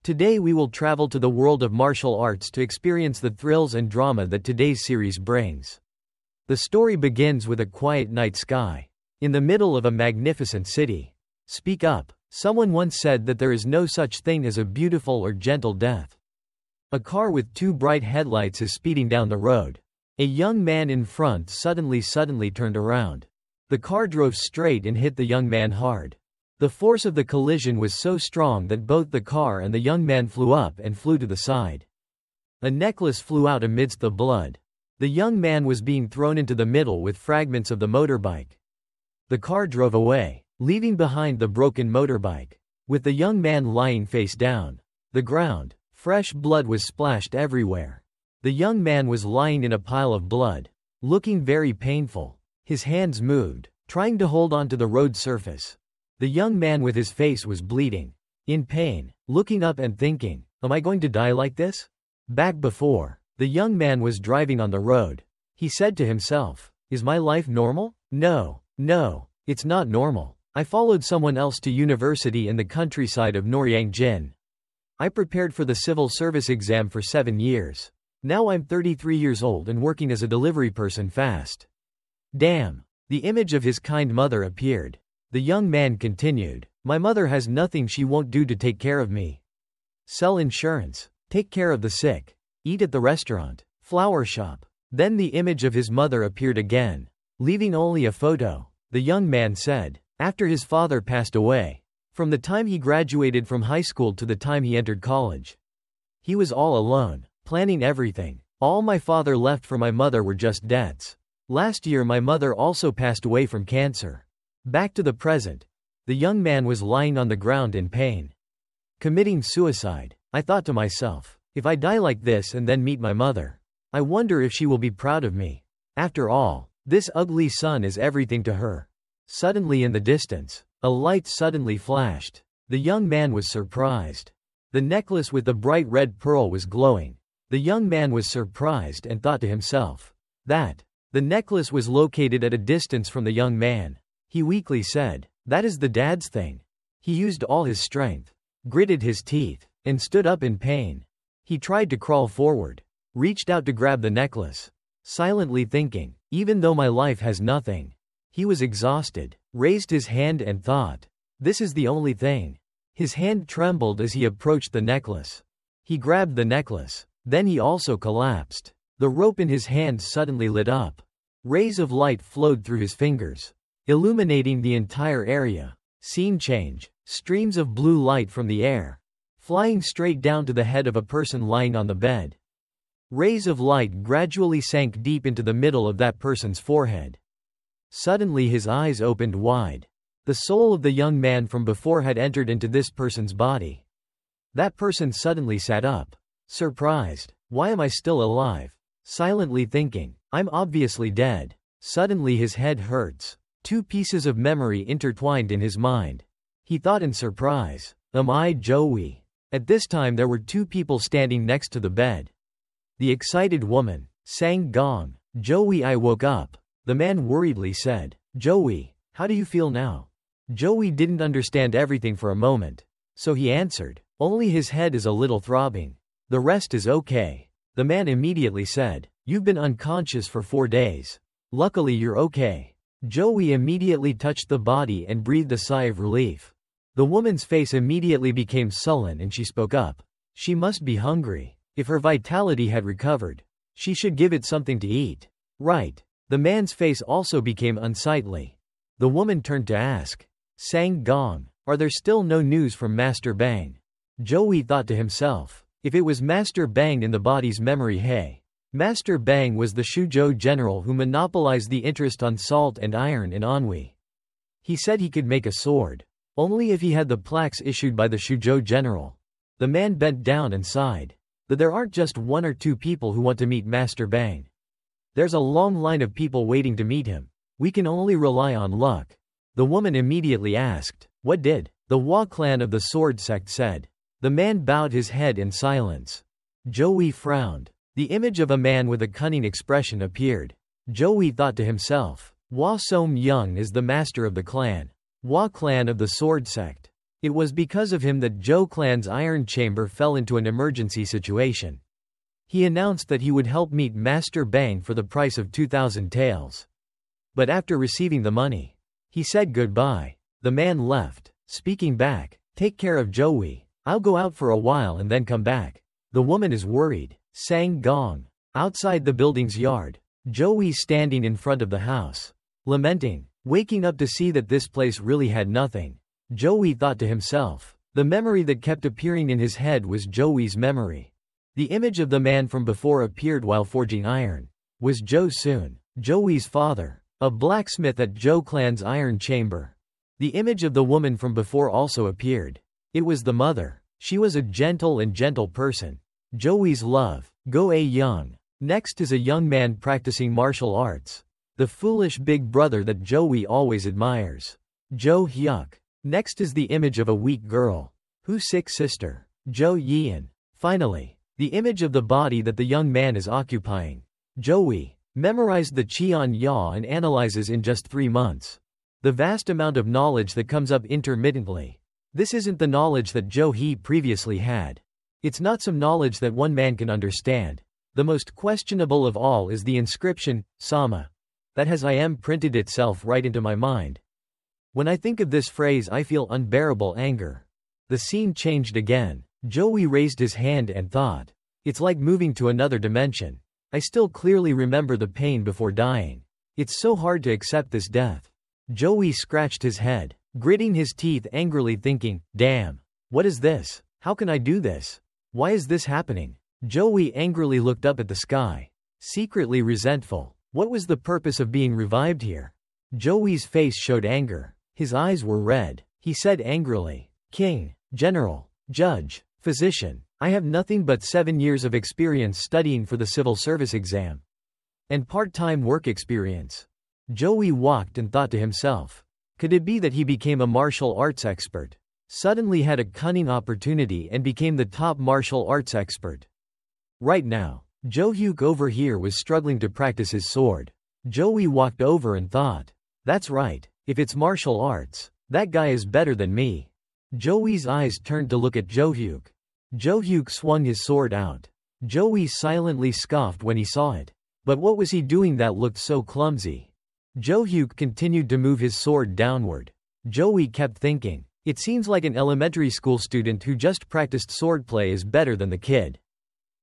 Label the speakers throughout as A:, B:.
A: Today we will travel to the world of martial arts to experience the thrills and drama that today's series brings. The story begins with a quiet night sky, in the middle of a magnificent city. Speak up. Someone once said that there is no such thing as a beautiful or gentle death. A car with two bright headlights is speeding down the road. A young man in front suddenly turned around. The car drove straight and hit the young man hard. The force of the collision was so strong that both the car and the young man flew up and flew to the side. A necklace flew out amidst the blood. The young man was being thrown into the middle with fragments of the motorbike. The car drove away, leaving behind the broken motorbike, with the young man lying face down. The ground, fresh blood was splashed everywhere. The young man was lying in a pile of blood, looking very painful. His hands moved, trying to hold onto the road surface. The young man with his face was bleeding, in pain, looking up and thinking, am I going to die like this? Back before, the young man was driving on the road. He said to himself, is my life normal? No, it's not normal. I followed someone else to university in the countryside of Noryangjin. I prepared for the civil service exam for 7 years. Now I'm 33 years old and working as a delivery person fast. Damn. The image of his kind mother appeared. The young man continued, my mother has nothing she won't do to take care of me. Sell insurance, take care of the sick, eat at the restaurant, flower shop. Then the image of his mother appeared again, leaving only a photo. The young man said, after his father passed away, from the time he graduated from high school to the time he entered college, he was all alone, planning everything. All my father left for my mother were just debts. Last year my mother also passed away from cancer. Back to the present. The young man was lying on the ground in pain, committing suicide. I thought to myself, if I die like this and then meet my mother, I wonder if she will be proud of me. After all, this ugly son is everything to her. Suddenly in the distance, a light suddenly flashed. The young man was surprised. The necklace with the bright red pearl was glowing. The young man was surprised and thought to himself that the necklace was located at a distance from the young man. He weakly said, that is the dad's thing. He used all his strength, gritted his teeth, and stood up in pain. He tried to crawl forward, reached out to grab the necklace, silently thinking, even though my life has nothing. He was exhausted, raised his hand and thought, this is the only thing. His hand trembled as he approached the necklace. He grabbed the necklace, then he also collapsed. The rope in his hand suddenly lit up. Rays of light flowed through his fingers, illuminating the entire area. Scene change. Streams of blue light from the air, flying straight down to the head of a person lying on the bed. Rays of light gradually sank deep into the middle of that person's forehead. Suddenly his eyes opened wide. The soul of the young man from before had entered into this person's body. That person suddenly sat up, surprised. Why am I still alive? Silently thinking, I'm obviously dead. Suddenly his head hurts. Two pieces of memory intertwined in his mind. He thought in surprise, am I Joey? At this time there were two people standing next to the bed. The excited woman sang gong. Joey, I woke up. The man worriedly said, Joey, how do you feel now? Joey didn't understand everything for a moment. So he answered, only his head is a little throbbing. The rest is okay. The man immediately said, you've been unconscious for 4 days. Luckily you're okay. Joey immediately touched the body and breathed a sigh of relief. The woman's face immediately became sullen and she spoke up. She must be hungry. If her vitality had recovered, she should give it something to eat. Right. The man's face also became unsightly. The woman turned to ask, sang gong, are there still no news from Master Bang? Joey thought to himself, if it was Master Bang in the body's memory, hey. Master Bang was the Shuzhou general who monopolized the interest on salt and iron in Anhui. He said he could make a sword, only if he had the plaques issued by the Shuzhou general. The man bent down and sighed, that there aren't just 1 or 2 people who want to meet Master Bang. There's a long line of people waiting to meet him. We can only rely on luck. The woman immediately asked, what did the Hua clan of the sword sect said? The man bowed his head in silence. Joey frowned. The image of a man with a cunning expression appeared. Joey thought to himself, Hua Som Young is the master of the clan. Hua clan of the sword sect. It was because of him that Zhou clan's iron chamber fell into an emergency situation. He announced that he would help meet Master Bang for the price of 2,000 taels. But after receiving the money, he said goodbye. The man left, speaking back, "Take care of Zhou. I'll go out for a while and then come back." The woman is worried. Sang Gong. Outside the building's yard, Zhou standing in front of the house, lamenting, waking up to see that this place really had nothing. Zhou thought to himself. The memory that kept appearing in his head was Zhou's memory. The image of the man from before appeared while forging iron. Was Zhou Sun, Zhou's father, a blacksmith at Zhou clan's iron chamber. The image of the woman from before also appeared. It was the mother. She was a gentle person. Zhou's love, Go A Young. Next is a young man practicing martial arts. The foolish big brother that Zhou always admires. Zhou Hyuk. Next is the image of a weak girl. Who's sick sister. Zhou Yian. Finally, the image of the body that the young man is occupying. Zhou memorized the Qian Ya and analyzes in just 3 months. The vast amount of knowledge that comes up intermittently. This isn't the knowledge that Zhou He previously had. It's not some knowledge that one man can understand. The most questionable of all is the inscription, Sama, that has I am printed itself right into my mind. When I think of this phrase I feel unbearable anger. The scene changed again. Zhou raised his hand and thought. It's like moving to another dimension. I still clearly remember the pain before dying. It's so hard to accept this death. Zhou scratched his head, gritting his teeth angrily thinking, damn. What is this? How can I do this? Why is this happening? Zhou angrily looked up at the sky, secretly resentful. What was the purpose of being revived here? Zhou's face showed anger. His eyes were red. He said angrily, King, General, Judge, Physician, I have nothing but 7 years of experience studying for the civil service exam. And part-time work experience. Zhou walked and thought to himself. Could it be that he became a martial arts expert? Suddenly had a cunning opportunity and became the top martial arts expert. Right now, Zhou Hyuk over here was struggling to practice his sword. Zhou walked over and thought. That's right, if it's martial arts, that guy is better than me. Zhou's eyes turned to look at Zhou Hyuk. Zhou Hyuk swung his sword out. Zhou silently scoffed when he saw it. But what was he doing that looked so clumsy? Zhou Hyuk continued to move his sword downward. Zhou kept thinking. It seems like an elementary school student who just practiced swordplay is better than the kid.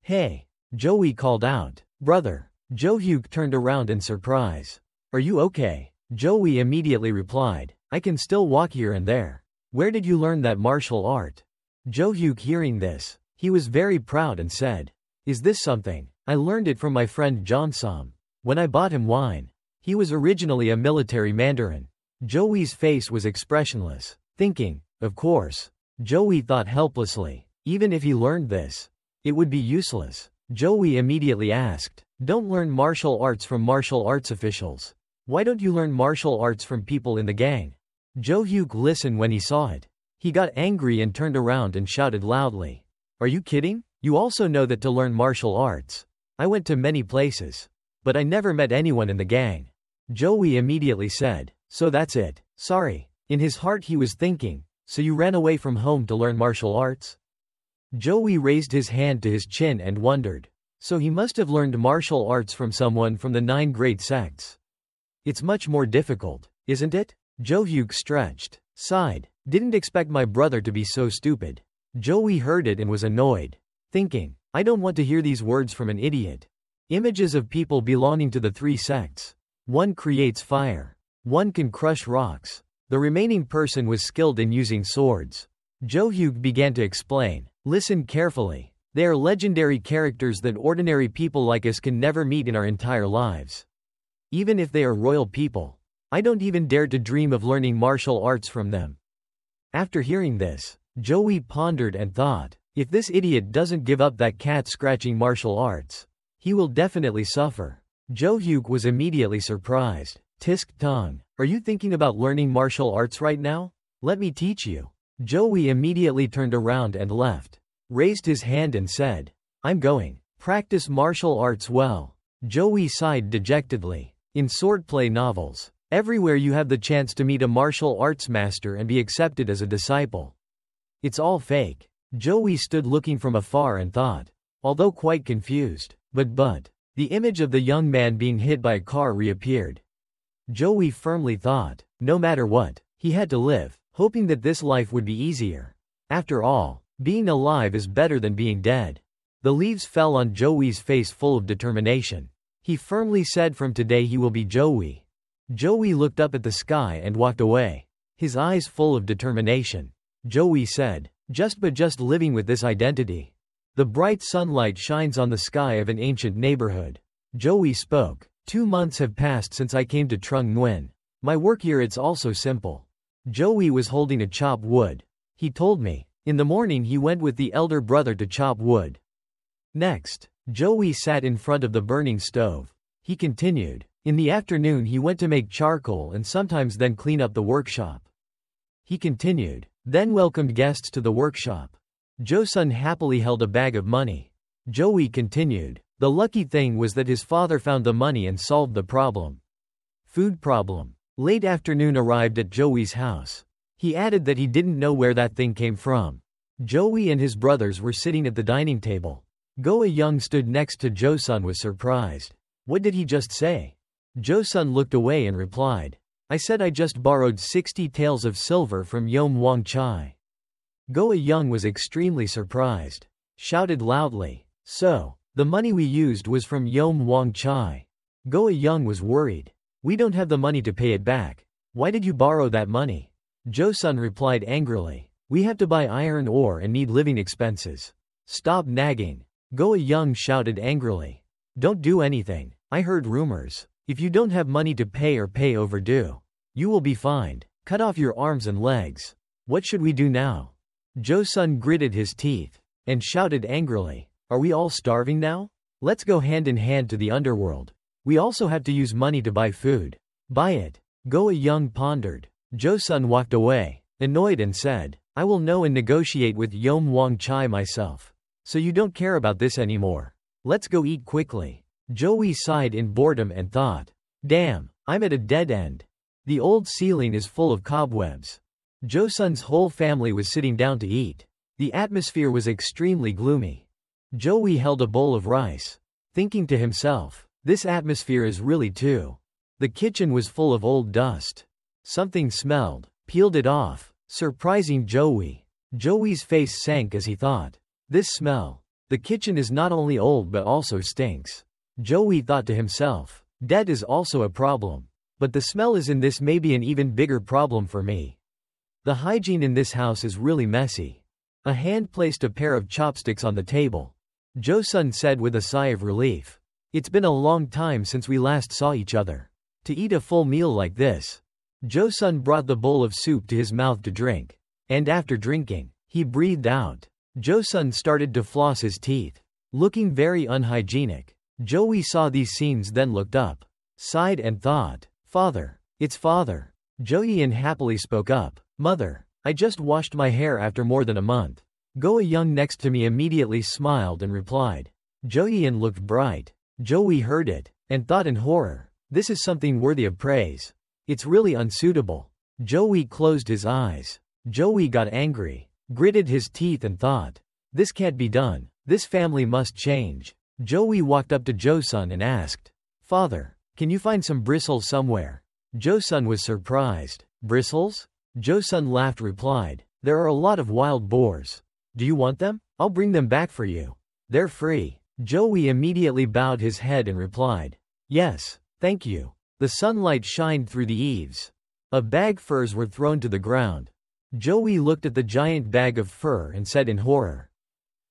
A: Hey! Zhou called out. Brother! Zhou Hyuk turned around in surprise. Are you okay? Zhou immediately replied. I can still walk here and there. Where did you learn that martial art? Zhou Hyuk hearing this, he was very proud and said. Is this something? I learned it from my friend Jongsam. When I bought him wine. He was originally a military mandarin. Zhou's face was expressionless, thinking, of course. Zhou thought helplessly. Even if he learned this, it would be useless. Zhou immediately asked. Don't learn martial arts from martial arts officials. Why don't you learn martial arts from people in the gang? Zhou Hyuk listened when he saw it. He got angry and turned around and shouted loudly. Are you kidding? You also know that to learn martial arts. I went to many places. But I never met anyone in the gang. Zhou immediately said. So that's it. Sorry. In his heart he was thinking. So you ran away from home to learn martial arts? Zhou raised his hand to his chin and wondered. So he must have learned martial arts from someone from the 9 great sects. It's much more difficult, isn't it? Zhou Hyuk stretched, sighed. Didn't expect my brother to be so stupid. Zhou heard it and was annoyed, thinking, I don't want to hear these words from an idiot. Images of people belonging to the 3 sects. One creates fire. One can crush rocks. The remaining person was skilled in using swords. Zhou Hyuk began to explain. Listen carefully. They are legendary characters that ordinary people like us can never meet in our entire lives. Even if they are royal people. I don't even dare to dream of learning martial arts from them. After hearing this, Zhou pondered and thought, if this idiot doesn't give up that cat-scratching martial arts, he will definitely suffer. Zhou Hyuk was immediately surprised. Tisk Tong, are you thinking about learning martial arts right now? Let me teach you. Zhou immediately turned around and left, raised his hand and said, I'm going. Practice martial arts well. Zhou sighed dejectedly. In swordplay novels, everywhere you have the chance to meet a martial arts master and be accepted as a disciple. It's all fake. Joey stood looking from afar and thought, although quite confused, but the image of the young man being hit by a car reappeared. Joey firmly thought, no matter what, he had to live, hoping that this life would be easier. After all, being alive is better than being dead. The leaves fell on Joey's face full of determination. He firmly said from today he will be Joey. Joey looked up at the sky and walked away, his eyes full of determination. Joey said, just living with this identity. The bright sunlight shines on the sky of an ancient neighborhood. Joey spoke. 2 months have passed since I came to Trung Nguyen. My work here it's also simple. Joey was holding a chop wood. He told me. In the morning he went with the elder brother to chop wood. Next, Joey sat in front of the burning stove. He continued. In the afternoon he went to make charcoal and sometimes then clean up the workshop. He continued. Then welcomed guests to the workshop. Jo-sun happily held a bag of money. Joey continued. The lucky thing was that his father found the money and solved the problem. Food problem. Late afternoon arrived at Joey's house. He added that he didn't know where that thing came from. Joey and his brothers were sitting at the dining table. Go-a-young stood next to Jo-sun was surprised. What did he just say? Jo-sun looked away and replied. I said I just borrowed 60 taels of silver from Yom Wang Chai. Go-a-young was extremely surprised. Shouted loudly. So, the money we used was from Yom Wang Chai. Go-a-young was worried. We don't have the money to pay it back. Why did you borrow that money? Jo-sun replied angrily. We have to buy iron ore and need living expenses. Stop nagging. Go-a-young shouted angrily. Don't do anything. I heard rumors. If you don't have money to pay or pay overdue, you will be fined. Cut off your arms and legs. What should we do now? Jo-sun gritted his teeth and shouted angrily. Are we all starving now? Let's go hand in hand to the underworld. We also have to use money to buy food. Buy it. Go-a-young pondered. Jo-sun walked away, annoyed and said, I will know and negotiate with Yom Wang Chai myself. So you don't care about this anymore. Let's go eat quickly. Joey sighed in boredom and thought. Damn, I'm at a dead end. The old ceiling is full of cobwebs. Jo-sun's whole family was sitting down to eat. The atmosphere was extremely gloomy. Joey held a bowl of rice, thinking to himself, this atmosphere is really too. The kitchen was full of old dust. Something smelled, peeled it off, surprising Joey. Joey's face sank as he thought. This smell. The kitchen is not only old but also stinks. Joey thought to himself, dead is also a problem. But the smell is in this maybe an even bigger problem for me. The hygiene in this house is really messy. A hand placed a pair of chopsticks on the table. Jo-sun said with a sigh of relief. It's been a long time since we last saw each other. To eat a full meal like this. Jo-sun brought the bowl of soup to his mouth to drink. And after drinking, he breathed out. Jo-sun started to floss his teeth, looking very unhygienic. Joey saw these scenes then looked up, sighed and thought, Father, it's father. Jo-yeon happily spoke up, Mother, I just washed my hair after more than a month. Go-a-young next to me immediately smiled and replied. Jo-yeon looked bright. Joey heard it, and thought in horror, this is something worthy of praise. It's really unsuitable. Joey closed his eyes. Joey got angry, gritted his teeth and thought, this can't be done, this family must change. Joey walked up to Jo-sun and asked, Father, can you find some bristles somewhere? Jo-sun was surprised. Bristles? Jo-sun laughed replied, there are a lot of wild boars. Do you want them? I'll bring them back for you. They're free. Joey immediately bowed his head and replied, yes, thank you. The sunlight shined through the eaves. A bag furs were thrown to the ground. Joey looked at the giant bag of fur and said in horror,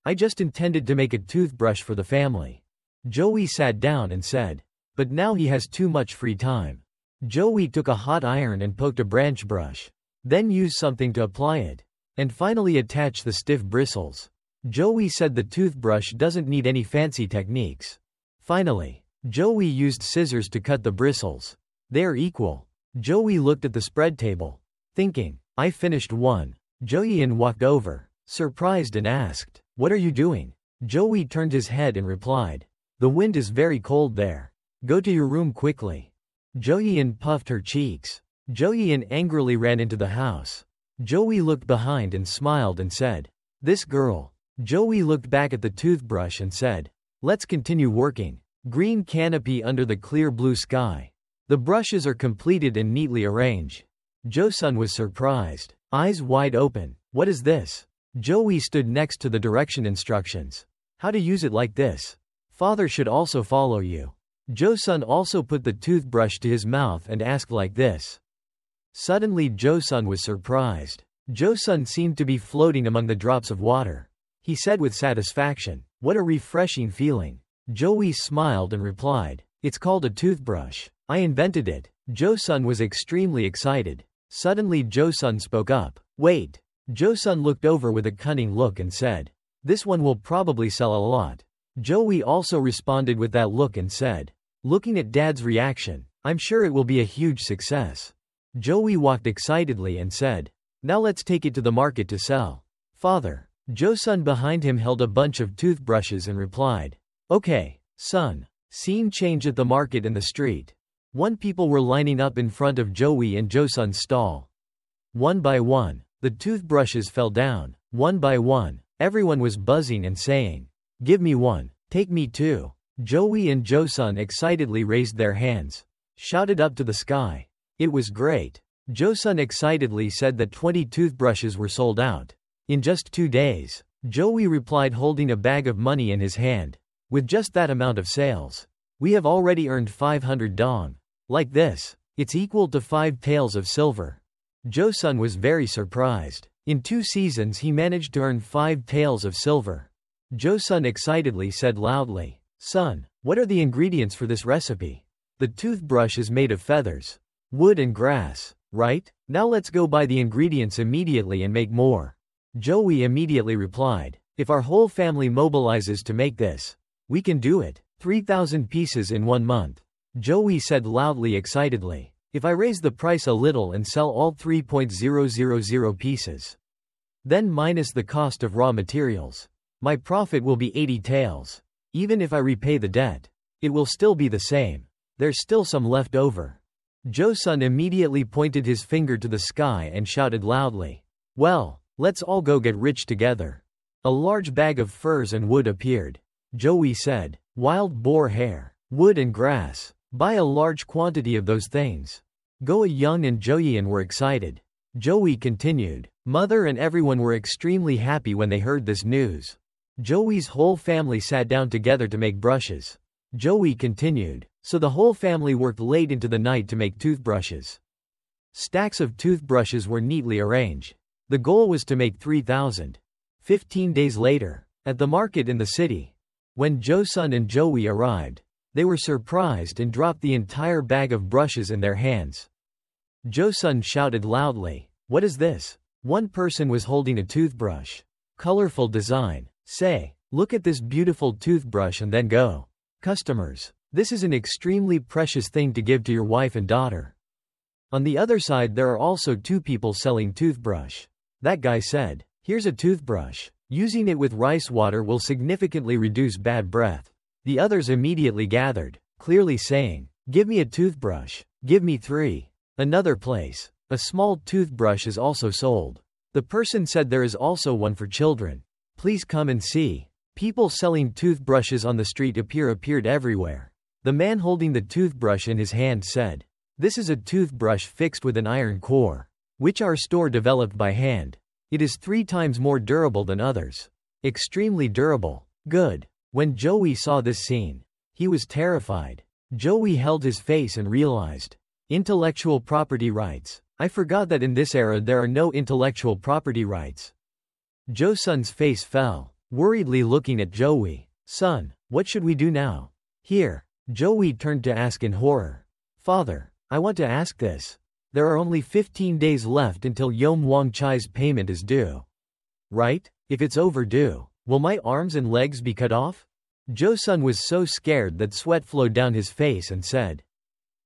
A: I just intended to make a toothbrush for the family. Joey sat down and said, but now he has too much free time. Joey took a hot iron and poked a branch brush, then used something to apply it, and finally attached the stiff bristles. Joey said the toothbrush doesn't need any fancy techniques. Finally, Joey used scissors to cut the bristles. They're equal. Joey looked at the spread table, thinking, I finished one. Jo-yeon walked over, surprised and asked, what are you doing? Joey turned his head and replied, the wind is very cold there. Go to your room quickly. Jo-yeon puffed her cheeks. Jo-yeon angrily ran into the house. Joey looked behind and smiled and said, "This girl." Joey looked back at the toothbrush and said, "Let's continue working." Green canopy under the clear blue sky. The brushes are completed and neatly arranged. Josun was surprised, eyes wide open. "What is this?" Joey stood next to the direction instructions. "How to use it like this. Father should also follow you." Josun also put the toothbrush to his mouth and asked like this. Suddenly Josun was surprised. Josun seemed to be floating among the drops of water. He said with satisfaction, "What a refreshing feeling." Joey smiled and replied, "It's called a toothbrush. I invented it." Josun was extremely excited. Suddenly Josun spoke up. "Wait." Josun looked over with a cunning look and said, "This one will probably sell a lot." Joey also responded with that look and said, looking at Dad's reaction, "I'm sure it will be a huge success." Joey walked excitedly and said, "Now let's take it to the market to sell." "Father." Josun behind him held a bunch of toothbrushes and replied, "Okay, son." Scene change at the market in the street. People were lining up in front of Joey and Josun's stall. One by one, the toothbrushes fell down. One by one, everyone was buzzing and saying, "Give me one, take me two." Joey and Josun excitedly raised their hands, shouted up to the sky. It was great. Josun excitedly said that 20 toothbrushes were sold out. In just 2 days. Joey replied holding a bag of money in his hand. "With just that amount of sales, we have already earned 500 dong. Like this, it's equal to 5 taels of silver." Josun was very surprised. In 2 seasons he managed to earn 5 taels of silver. Josun excitedly said loudly, "Son, what are the ingredients for this recipe?" "The toothbrush is made of feathers, wood and grass, right? Now let's go buy the ingredients immediately and make more." Joey immediately replied, "If our whole family mobilizes to make this, we can do it. 3,000 pieces in 1 month. Joey said loudly excitedly, "If I raise the price a little and sell all 3,000 pieces, then minus the cost of raw materials, my profit will be 80 taels. Even if I repay the debt, it will still be the same. There's still some left over." Josun immediately pointed his finger to the sky and shouted loudly, "Well, let's all go get rich together." A large bag of furs and wood appeared. Joey said, "Wild boar hair, wood and grass. Buy a large quantity of those things." Go Young and Joyeon were excited. Joey continued, "Mother and everyone were extremely happy when they heard this news." Joey's whole family sat down together to make brushes. Joey continued, "So the whole family worked late into the night to make toothbrushes." Stacks of toothbrushes were neatly arranged. The goal was to make 3,000. 15 days later, at the market in the city, when Josun and Joey arrived, they were surprised and dropped the entire bag of brushes in their hands. Josun shouted loudly, "What is this?" One person was holding a toothbrush. Colorful design. "Say, look at this beautiful toothbrush and then go. Customers, this is an extremely precious thing to give to your wife and daughter." On the other side there are also 2 people selling toothbrush. That guy said, "Here's a toothbrush. Using it with rice water will significantly reduce bad breath." The others immediately gathered, clearly saying, "Give me a toothbrush. Give me 3. Another place, a small toothbrush is also sold. The person said there is also one for children. Please come and see. People selling toothbrushes on the street appeared everywhere. The man holding the toothbrush in his hand said, "This is a toothbrush fixed with an iron core, which our store developed by hand. It is 3 times more durable than others. Extremely durable. Good." When Joey saw this scene, he was terrified. Joey held his face and realized, intellectual property rights. I forgot that in this era there are no intellectual property rights. Josun's face fell, worriedly looking at Joey. "Son, what should we do now?" "Here." Joey turned to ask in horror. "Father, I want to ask this. There are only 15 days left until Yom Wang Chai's payment is due. Right? If it's overdue, will my arms and legs be cut off?" Josun was so scared that sweat flowed down his face and said,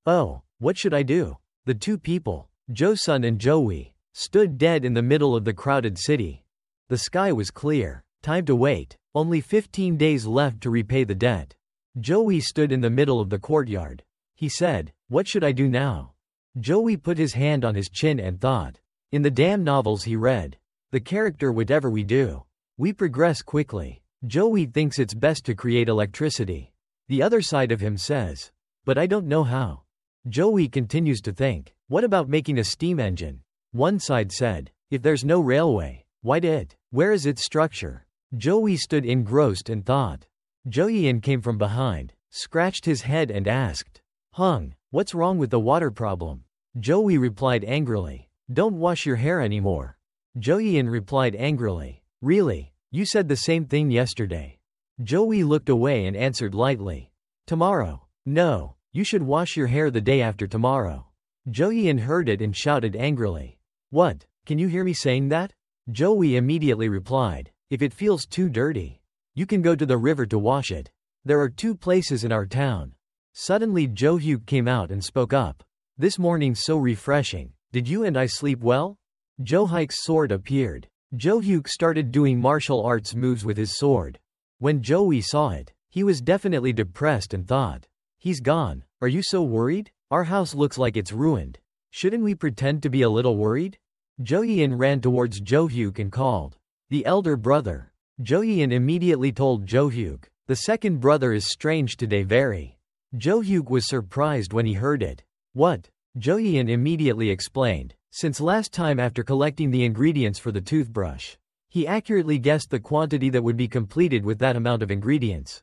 A: "Oh, what should I do?" The 2 people, Josun and Joey, stood dead in the middle of the crowded city. The sky was clear. Time to wait. Only 15 days left to repay the debt. Joey stood in the middle of the courtyard. He said, "What should I do now?" Joey put his hand on his chin and thought. In the damn novels he read, the character whatever we do, we progress quickly. Joey thinks it's best to create electricity. The other side of him says, but I don't know how. Joey continues to think, what about making a steam engine? One side said, if there's no railway, why it? Where is its structure? Joey stood engrossed and thought. Joey came from behind, scratched his head and asked, Hung, what's wrong with the water problem? Joey replied angrily, don't wash your hair anymore. Joey replied angrily, really? You said the same thing yesterday. Joey looked away and answered lightly, tomorrow. No, you should wash your hair the day after tomorrow. Joey heard it and shouted angrily, what, can you hear me saying that? Joey immediately replied, if it feels too dirty, you can go to the river to wash it. There are 2 places in our town. Suddenly Jo-hyuk came out and spoke up. This morning's so refreshing. Did you and I sleep well? Jo-hyuk's sword appeared. Jo-hyuk started doing martial arts moves with his sword. When Joey saw it, he was definitely depressed and thought, he's gone. Are you so worried? Our house looks like it's ruined. Shouldn't we pretend to be a little worried? Jo-hyun ran towards Jo-hyuk and called, the elder brother. Jo-hyun immediately told Jo-hyuk, the second brother is strange today very. Jo-hyuk was surprised when he heard it. What? Jo-hyun immediately explained, since last time after collecting the ingredients for the toothbrush, he accurately guessed the quantity that would be completed with that amount of ingredients.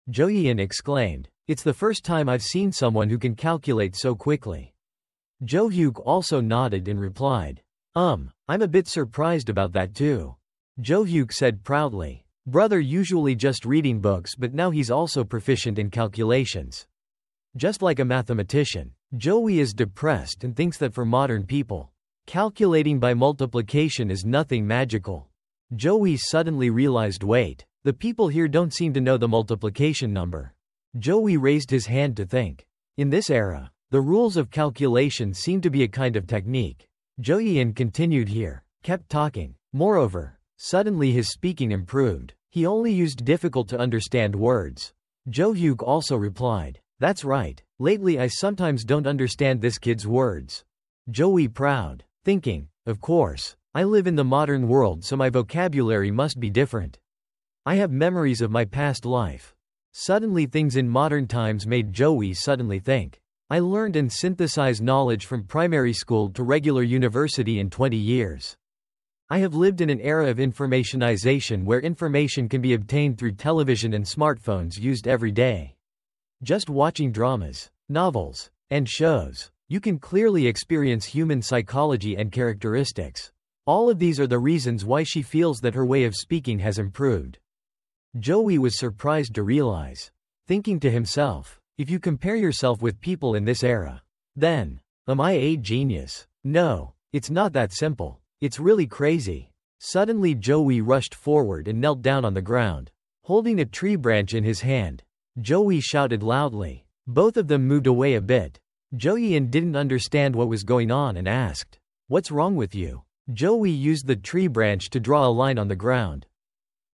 A: Jo-hyun exclaimed, it's the first time I've seen someone who can calculate so quickly. Jo-hyuk also nodded and replied, I'm a bit surprised about that too. Jo-hyuk said proudly, brother usually just reading books but now he's also proficient in calculations. Just like a mathematician, Joey is depressed and thinks that for modern people, calculating by multiplication is nothing magical. Joey suddenly realized wait, the people here don't seem to know the multiplication number. Joey raised his hand to think. In this era, the rules of calculation seem to be a kind of technique. Joey continued here, kept talking. Moreover, suddenly his speaking improved. He only used difficult to understand words. Jo-hyuk also replied, that's right, lately I sometimes don't understand this kid's words. Joey proud, thinking, of course, I live in the modern world so my vocabulary must be different. I have memories of my past life. Suddenly things in modern times made Joey suddenly think. I learned and synthesized knowledge from primary school to regular university in 20 years. I have lived in an era of informationization where information can be obtained through television and smartphones used every day. Just watching dramas, novels, and shows, you can clearly experience human psychology and characteristics. All of these are the reasons why she feels that her way of speaking has improved. Joey was surprised to realize, thinking to himself, if you compare yourself with people in this era, then, am I a genius? No, it's not that simple. It's really crazy. Suddenly Joey rushed forward and knelt down on the ground, holding a tree branch in his hand. Joey shouted loudly. Both of them moved away a bit. Joey didn't understand what was going on and asked, what's wrong with you? Joey used the tree branch to draw a line on the ground.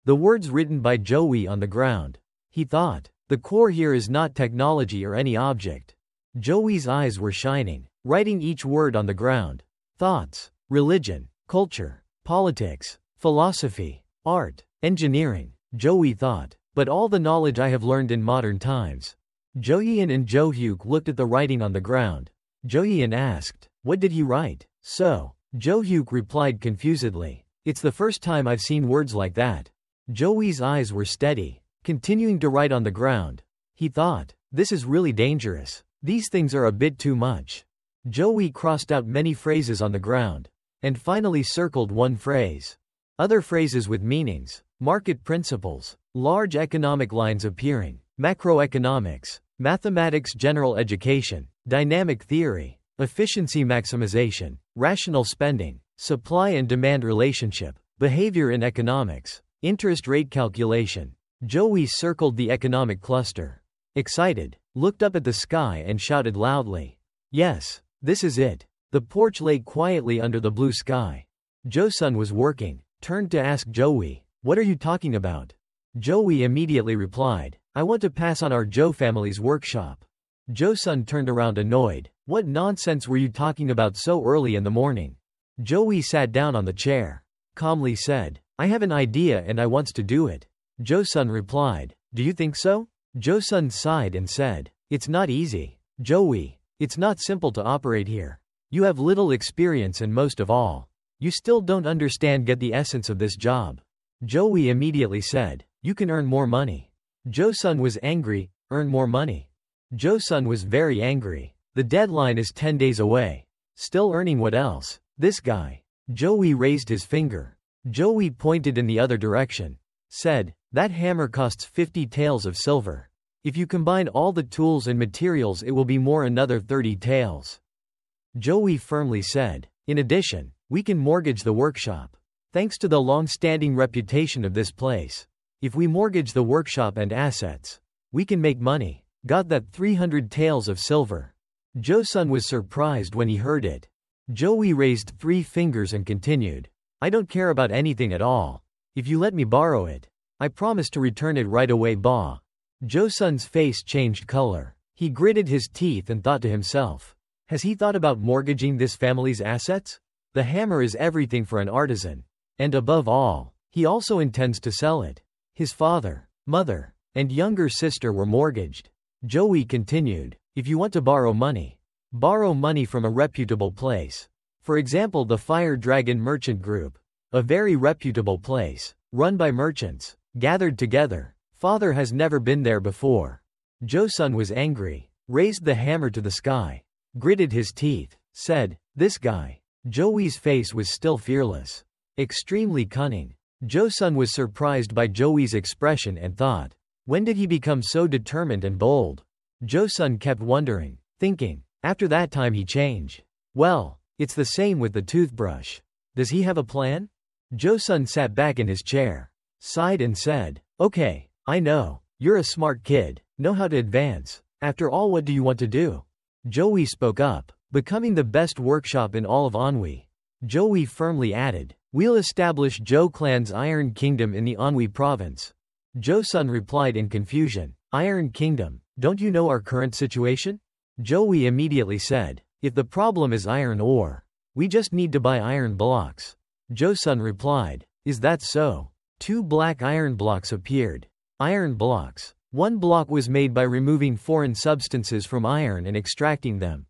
A: The words written by Joey on the ground. He thought, the core here is not technology or any object. Joey's eyes were shining, writing each word on the ground. Thoughts, religion, culture, politics, philosophy, art, engineering. Joey thought, but all the knowledge I have learned in modern times. Jo-hyun and Jo-hyuk looked at the writing on the ground. Jo-hyun asked, what did he write? So, Jo-hyuk replied confusedly, it's the first time I've seen words like that. Joey's eyes were steady, continuing to write on the ground. He thought, this is really dangerous. These things are a bit too much. Joey crossed out many phrases on the ground, and finally circled one phrase. Other phrases with meanings, market principles, large economic lines appearing, macroeconomics, mathematics, general education, dynamic theory, efficiency maximization, rational spending, supply and demand relationship, behavior in economics, interest rate calculation. Joey circled the economic cluster. Excited, looked up at the sky and shouted loudly, yes, this is it. The porch lay quietly under the blue sky. Jo-sun was working, turned to ask Joey, what are you talking about? Joey immediately replied, I want to pass on our Jo family's workshop. Jo-sun turned around annoyed, what nonsense were you talking about so early in the morning? Joey sat down on the chair. Calmly said, I have an idea and I wants to do it. Jo-sun replied, do you think so? Jo-sun sighed and said, it's not easy. Joey, it's not simple to operate here. You have little experience and most of all, you still don't get the essence of this job. Joey immediately said, you can earn more money. Jo-sun was angry, earn more money. Jo-sun was very angry. The deadline is 10 days away. Still earning what else? This guy. Joey raised his finger. Joey pointed in the other direction. Said, that hammer costs 50 taels of silver. If you combine all the tools and materials it will be more another 30 taels. Joey firmly said, in addition, we can mortgage the workshop. Thanks to the long-standing reputation of this place. If we mortgage the workshop and assets, we can make money. Got that 300 taels of silver. Jo-sun was surprised when he heard it. Joey raised 3 fingers and continued, I don't care about anything at all. If you let me borrow it, I promise to return it right away. Bah. Jo-sun's face changed color. He gritted his teeth and thought to himself, has he thought about mortgaging this family's assets? The hammer is everything for an artisan. And above all, he also intends to sell it. His father, mother, and younger sister were mortgaged. Joey continued, if you want to borrow money from a reputable place. For example, the Fire Dragon Merchant Group. A very reputable place, run by merchants, gathered together. Father has never been there before. Jo-sun was angry, raised the hammer to the sky, gritted his teeth, said, this guy. Joey's face was still fearless. Extremely cunning. Jo-sun was surprised by Joey's expression and thought, when did he become so determined and bold? Jo-sun kept wondering, thinking, after that time he changed. Well, it's the same with the toothbrush. Does he have a plan? Jo-sun sat back in his chair, sighed and said, okay, I know. You're a smart kid, know how to advance. After all, what do you want to do? Joey spoke up, becoming the best workshop in all of Anhui. Joey firmly added, we'll establish Jo Clan's Iron Kingdom in the Anhui province. Jo-sun replied in confusion, Iron Kingdom, don't you know our current situation? Joey immediately said, if the problem is iron ore, we just need to buy iron blocks. Jo-sun replied, is that so? 2 black iron blocks appeared. Iron blocks. 1 block was made by removing foreign substances from iron and extracting them.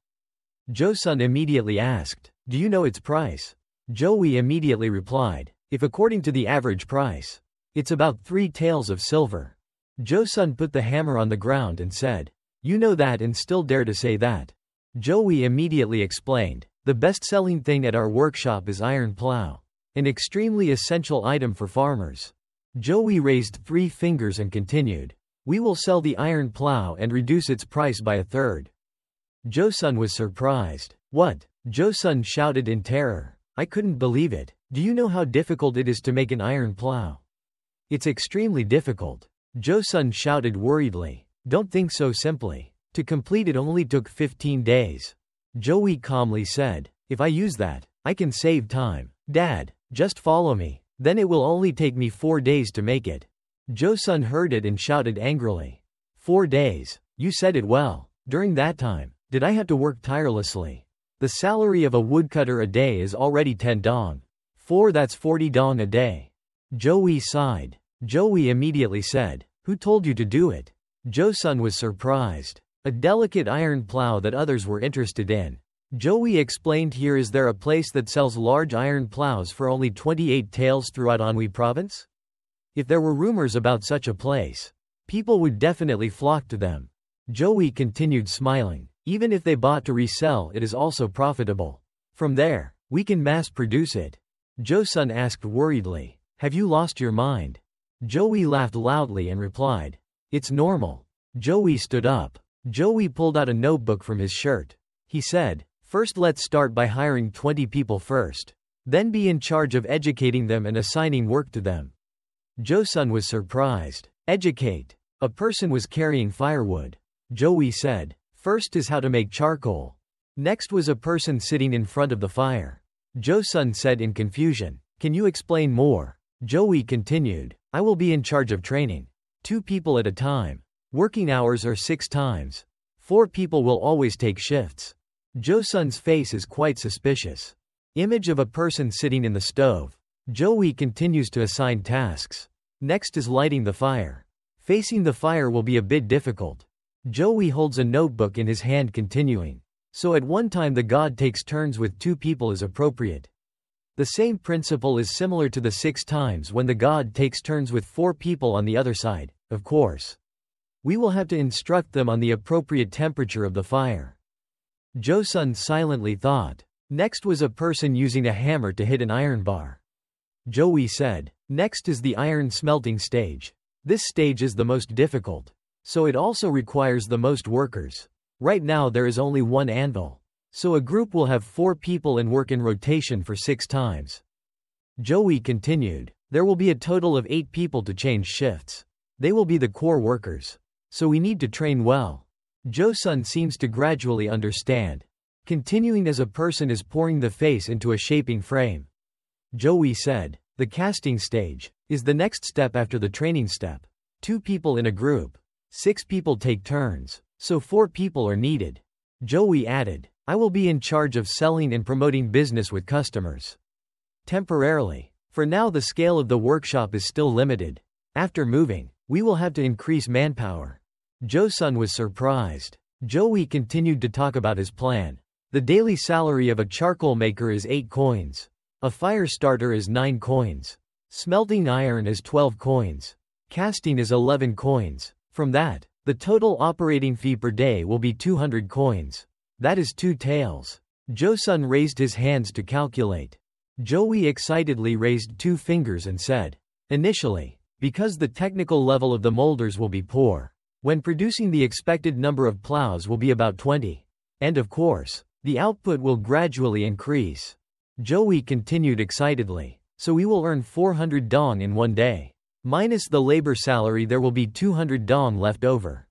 A: Jo-sun immediately asked, do you know its price? Joey immediately replied, if according to the average price, it's about 3 taels of silver. Jo-sun put the hammer on the ground and said, you know that and still dare to say that. Joey immediately explained, the best-selling thing at our workshop is iron plow. An extremely essential item for farmers. Joey raised 3 fingers and continued, we will sell the iron plow and reduce its price by 1/3. Jo-sun was surprised. What? Jo-sun shouted in terror. I couldn't believe it. Do you know how difficult it is to make an iron plow? It's extremely difficult. Jo-sun shouted worriedly. Don't think so simply. To complete it only took 15 days. Joey calmly said, if I use that, I can save time. Dad, just follow me. Then it will only take me 4 days to make it. Jo-sun heard it and shouted angrily. 4 days. You said it well. During that time, did I have to work tirelessly? The salary of a woodcutter a day is already 10 dong. 4 that's 40 dong a day. Joey sighed. Joey immediately said, who told you to do it? Jo-sun was surprised. A delicate iron plow that others were interested in. Joey explained, here is there a place that sells large iron plows for only 28 taels throughout Anhui province? If there were rumors about such a place, people would definitely flock to them. Joey continued smiling. Even if they bought to resell, it is also profitable. From there, we can mass produce it. Jo-sun asked worriedly, have you lost your mind? Joey laughed loudly and replied, it's normal. Joey stood up. Joey pulled out a notebook from his shirt. He said, first let's start by hiring 20 people first. Then be in charge of educating them and assigning work to them. Jo-sun was surprised. Educate. A person was carrying firewood. Joey said, first is how to make charcoal. Next was a person sitting in front of the fire. Jo-sun said in confusion, can you explain more? Joey continued, I will be in charge of training. 2 people at a time. Working hours are 6 times. 4 people will always take shifts. Jo-sun's face is quite suspicious. Image of a person sitting in the stove. Joey continues to assign tasks. Next is lighting the fire. Facing the fire will be a bit difficult. Joey holds a notebook in his hand continuing. So at one time the god takes turns with 2 people is appropriate. The same principle is similar to the 6 times when the god takes turns with 4 people on the other side, of course. We will have to instruct them on the appropriate temperature of the fire. Jo-sun silently thought. Next was a person using a hammer to hit an iron bar. Joey said, next is the iron smelting stage. This stage is the most difficult. So it also requires the most workers. Right now there is only 1 anvil. So a group will have 4 people and work in rotation for 6 times. Joey continued, there will be a total of 8 people to change shifts. They will be the core workers. So we need to train well. Jo-sun seems to gradually understand. Continuing as a person is pouring the face into a shaping frame. Joey said, the casting stage is the next step after the training step. 2 people in a group. 6 people take turns, so 4 people are needed. Joey added, I will be in charge of selling and promoting business with customers. Temporarily. For now the scale of the workshop is still limited. After moving, we will have to increase manpower. Jo-sun was surprised. Joey continued to talk about his plan. The daily salary of a charcoal maker is 8 coins. A fire starter is 9 coins. Smelting iron is 12 coins. Casting is 11 coins. From that, the total operating fee per day will be 200 coins. That is 2 taels. Jo-sun raised his hands to calculate. Joey excitedly raised 2 fingers and said, initially, because the technical level of the molders will be poor. When producing the expected number of plows will be about 20. And of course, the output will gradually increase. Joey continued excitedly. So we will earn 400 dong in 1 day. Minus the labor salary there will be 200 dong left over.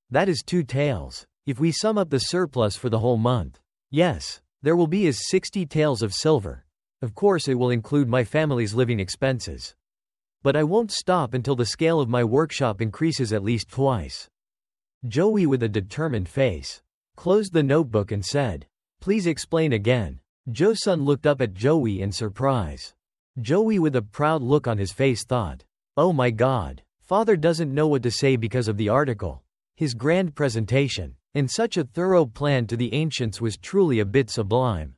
A: That is 2 taels. If we sum up the surplus for the whole month. Yes, there will be is 60 taels of silver. Of course it will include my family's living expenses. But I won't stop until the scale of my workshop increases at least twice. Joey with a determined face closed the notebook and said, please explain again. Jo-sun looked up at Joey in surprise. Joey with a proud look on his face thought, oh my god, father doesn't know what to say because of the article. His grand presentation, and such a thorough plan to the ancients was truly a bit sublime.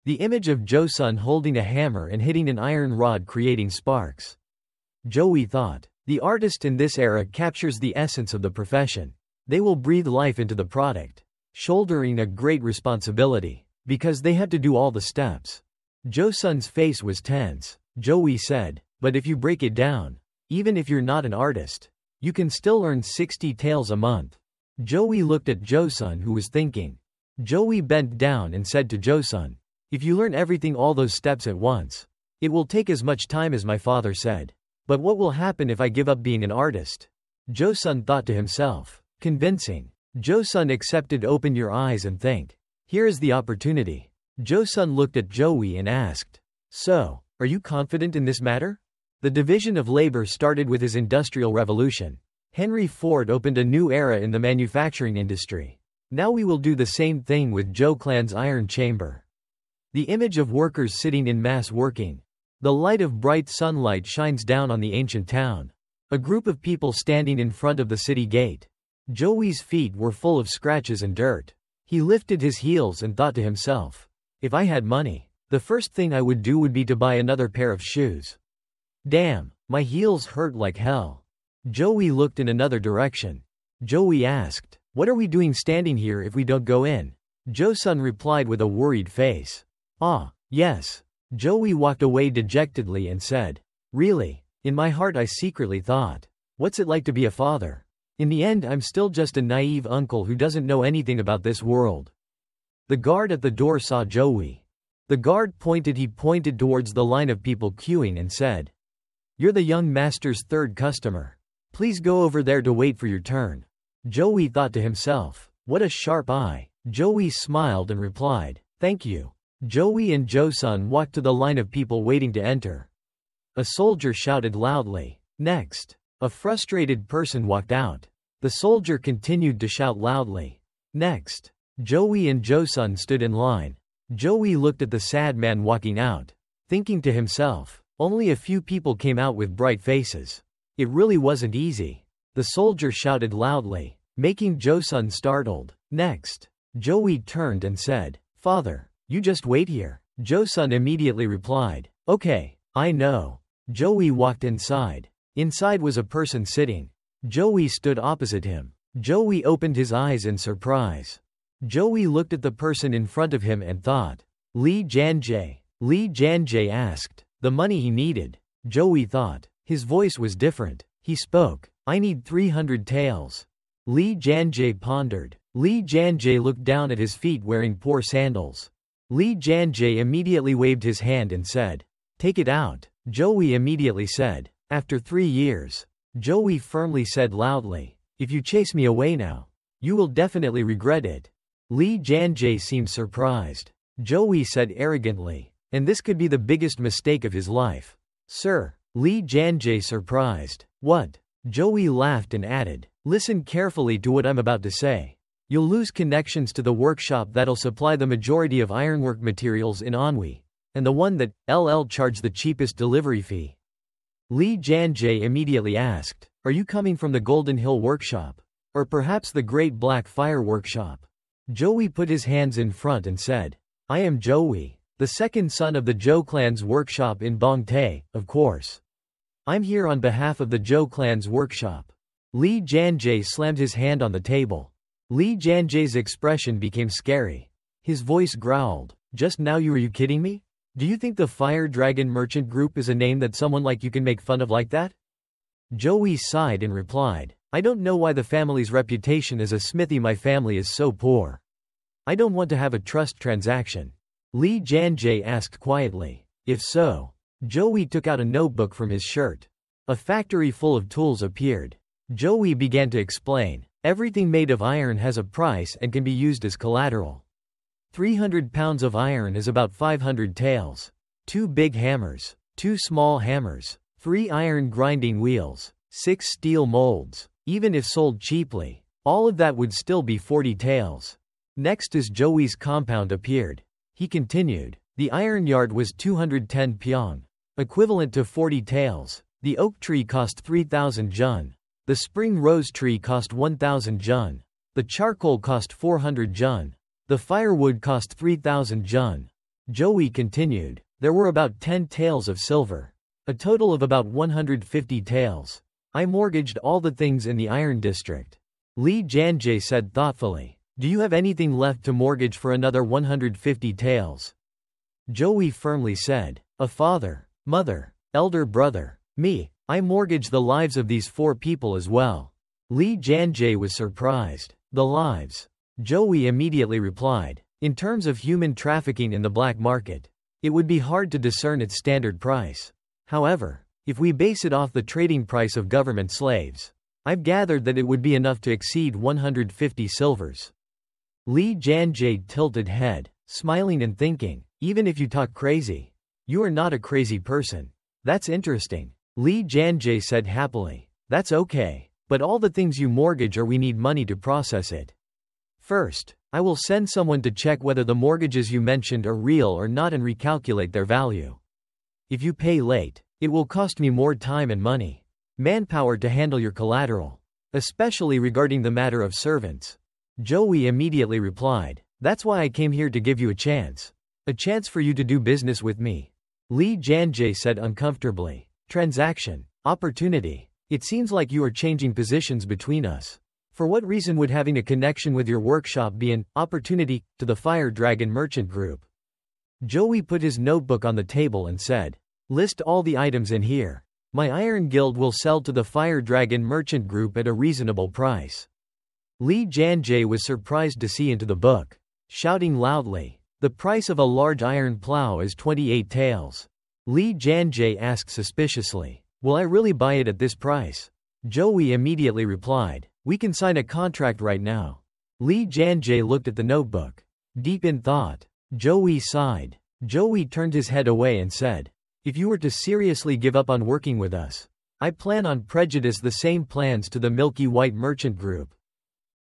A: The image of Jo-sun holding a hammer and hitting an iron rod creating sparks. Joey thought, the artist in this era captures the essence of the profession. They will breathe life into the product, shouldering a great responsibility, because they have to do all the steps. Jo-sun's face was tense. Joey said, but if you break it down, even if you're not an artist, you can still earn 60 taels a month. Joey looked at Jo-sun who was thinking. Joey bent down and said to Jo-sun, if you learn everything all those steps at once, it will take as much time as my father said. But what will happen if I give up being an artist? Jo-sun thought to himself. Convincing. Jo-sun accepted. Open your eyes and think. Here is the opportunity. Jo-sun looked at Joey and asked, so, are you confident in this matter? The division of labor started with his Industrial Revolution. Henry Ford opened a new era in the manufacturing industry. Now we will do the same thing with Joe Clan's iron chamber. The image of workers sitting in mass working. The light of bright sunlight shines down on the ancient town. A group of people standing in front of the city gate. Joey's feet were full of scratches and dirt. He lifted his heels and thought to himself, if I had money, the first thing I would do would be to buy another pair of shoes. Damn, my heels hurt like hell. Joey looked in another direction. Joey asked, what are we doing standing here if we don't go in? Jo-sun replied with a worried face. Ah, yes. Joey walked away dejectedly and said, really, in my heart I secretly thought, what's it like to be a father? In the end I'm still just a naive uncle who doesn't know anything about this world. The guard at the door saw Joey. The guard pointed towards the line of people queuing and said, you're the young master's 3rd customer. Please go over there to wait for your turn. Joey thought to himself, what a sharp eye. Joey smiled and replied, thank you. Joey and Jo-sun walked to the line of people waiting to enter. A soldier shouted loudly, next. A frustrated person walked out. The soldier continued to shout loudly, next. Joey and Jo-sun stood in line. Joey looked at the sad man walking out, thinking to himself, only a few people came out with bright faces. It really wasn't easy. The soldier shouted loudly, making Jo-sun startled. Next, Joey turned and said, "Father, you just wait here." Jo-sun immediately replied, "Okay, I know." Joey walked inside. Inside was a person sitting. Joey stood opposite him. Joey opened his eyes in surprise. Joey looked at the person in front of him and thought, Lee Janjae. Lee Janjae asked the money he needed. Joey thought. His voice was different. He spoke, "I need 300 taels." Lee Janjae pondered. Lee Janjae looked down at his feet wearing poor sandals. Lee Janjae immediately waved his hand and said, "Take it out." Joey immediately said, "After 3 years." Joey firmly said loudly, "If you chase me away now, you will definitely regret it." Lee Janjae seemed surprised. Joey said arrogantly, "And this could be the biggest mistake of his life." "Sir." Lee Janjae surprised. "What?" Joey laughed and added, "Listen carefully to what I'm about to say. You'll lose connections to the workshop that'll supply the majority of ironwork materials in Anhui, and the one that LL charge the cheapest delivery fee." Lee Janjae immediately asked, "Are you coming from the Golden Hill workshop? Or perhaps the Great Black Fire workshop?" Joey put his hands in front and said, "I am Joey, the second son of the Zhou clan's workshop in Bongtae, of course. I'm here on behalf of the Zhou clan's workshop." Lee Janjae slammed his hand on the table. Lee Janjae's expression became scary. His voice growled, "Just now are you kidding me? Do you think the Fire Dragon Merchant Group is a name that someone like you can make fun of like that?" Joey sighed and replied, "I don't know why the family's reputation as a smithy my family is so poor. I don't want to have a trust transaction." Lee Janjae asked quietly, "If so?" Joey took out a notebook from his shirt. A factory full of tools appeared. Joey began to explain, "Everything made of iron has a price and can be used as collateral. 300 pounds of iron is about 500 taels. 2 big hammers, 2 small hammers, 3 iron grinding wheels, 6 steel molds. Even if sold cheaply, all of that would still be 40 taels." Next as Joey's compound appeared, he continued, "The iron yard was 210 pyong, equivalent to 40 taels. The oak tree cost 3,000 jun. The spring rose tree cost 1,000 jun. The charcoal cost 400 jun. The firewood cost 3,000 jun." Joey continued, "There were about 10 taels of silver. A total of about 150 taels. I mortgaged all the things in the iron district." Lee Janjae said thoughtfully, "Do you have anything left to mortgage for another 150 taels?" Joey firmly said, "A father, mother, elder brother, me. I mortgage the lives of these 4 people as well." Lee Janjae was surprised. "The lives?" Joey immediately replied, "In terms of human trafficking in the black market, it would be hard to discern its standard price. However, if we base it off the trading price of government slaves, I've gathered that it would be enough to exceed 150 silvers." Lee Janjae tilted head, smiling and thinking, "Even if you talk crazy, you are not a crazy person. That's interesting." Lee Janjae said happily, "That's okay, but all the things you mortgage we need money to process it. First, I will send someone to check whether the mortgages you mentioned are real or not and recalculate their value. If you pay late, it will cost me more time and money. Manpower to handle your collateral. Especially regarding the matter of servants." Joey immediately replied, "That's why I came here to give you a chance. A chance for you to do business with me." Lee Janjae said uncomfortably, "Transaction, opportunity. It seems like you are changing positions between us. For what reason would having a connection with your workshop be an opportunity to the Fire Dragon Merchant Group?" Joey put his notebook on the table and said, "List all the items in here. My Iron Guild will sell to the Fire Dragon Merchant Group at a reasonable price." Lee Janjae was surprised to see into the book, shouting loudly, "The price of a large iron plow is 28 taels." Lee Janjae asked suspiciously, "Will I really buy it at this price?" Joey immediately replied, "We can sign a contract right now." Lee Janjae looked at the notebook. Deep in thought, Joey sighed. Joey turned his head away and said, "If you were to seriously give up on working with us, I plan on prejudice the same plans to the Milky White Merchant Group."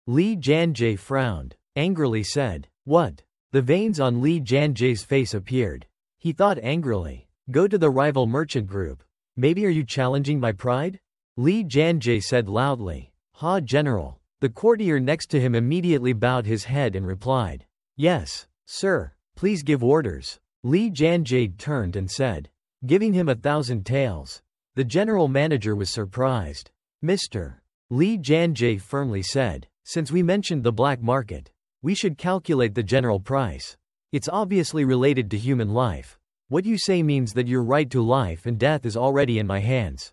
A: Lee Janjae frowned, angrily said, "What? The veins on Lee Janjae's face appeared. He thought angrily. Go to the rival merchant group. Maybe are you challenging my pride? Lee Janjae said loudly. Ha, General. The courtier next to him immediately bowed his head and replied. Yes, sir. Please give orders. Lee Janjae turned and said. Giving him 1,000 taels. The general manager was surprised. Mr. Lee Janjae firmly said. Since we mentioned the black market, we should calculate the general price. It's obviously related to human life. What you say means that your right to life and death is already in my hands.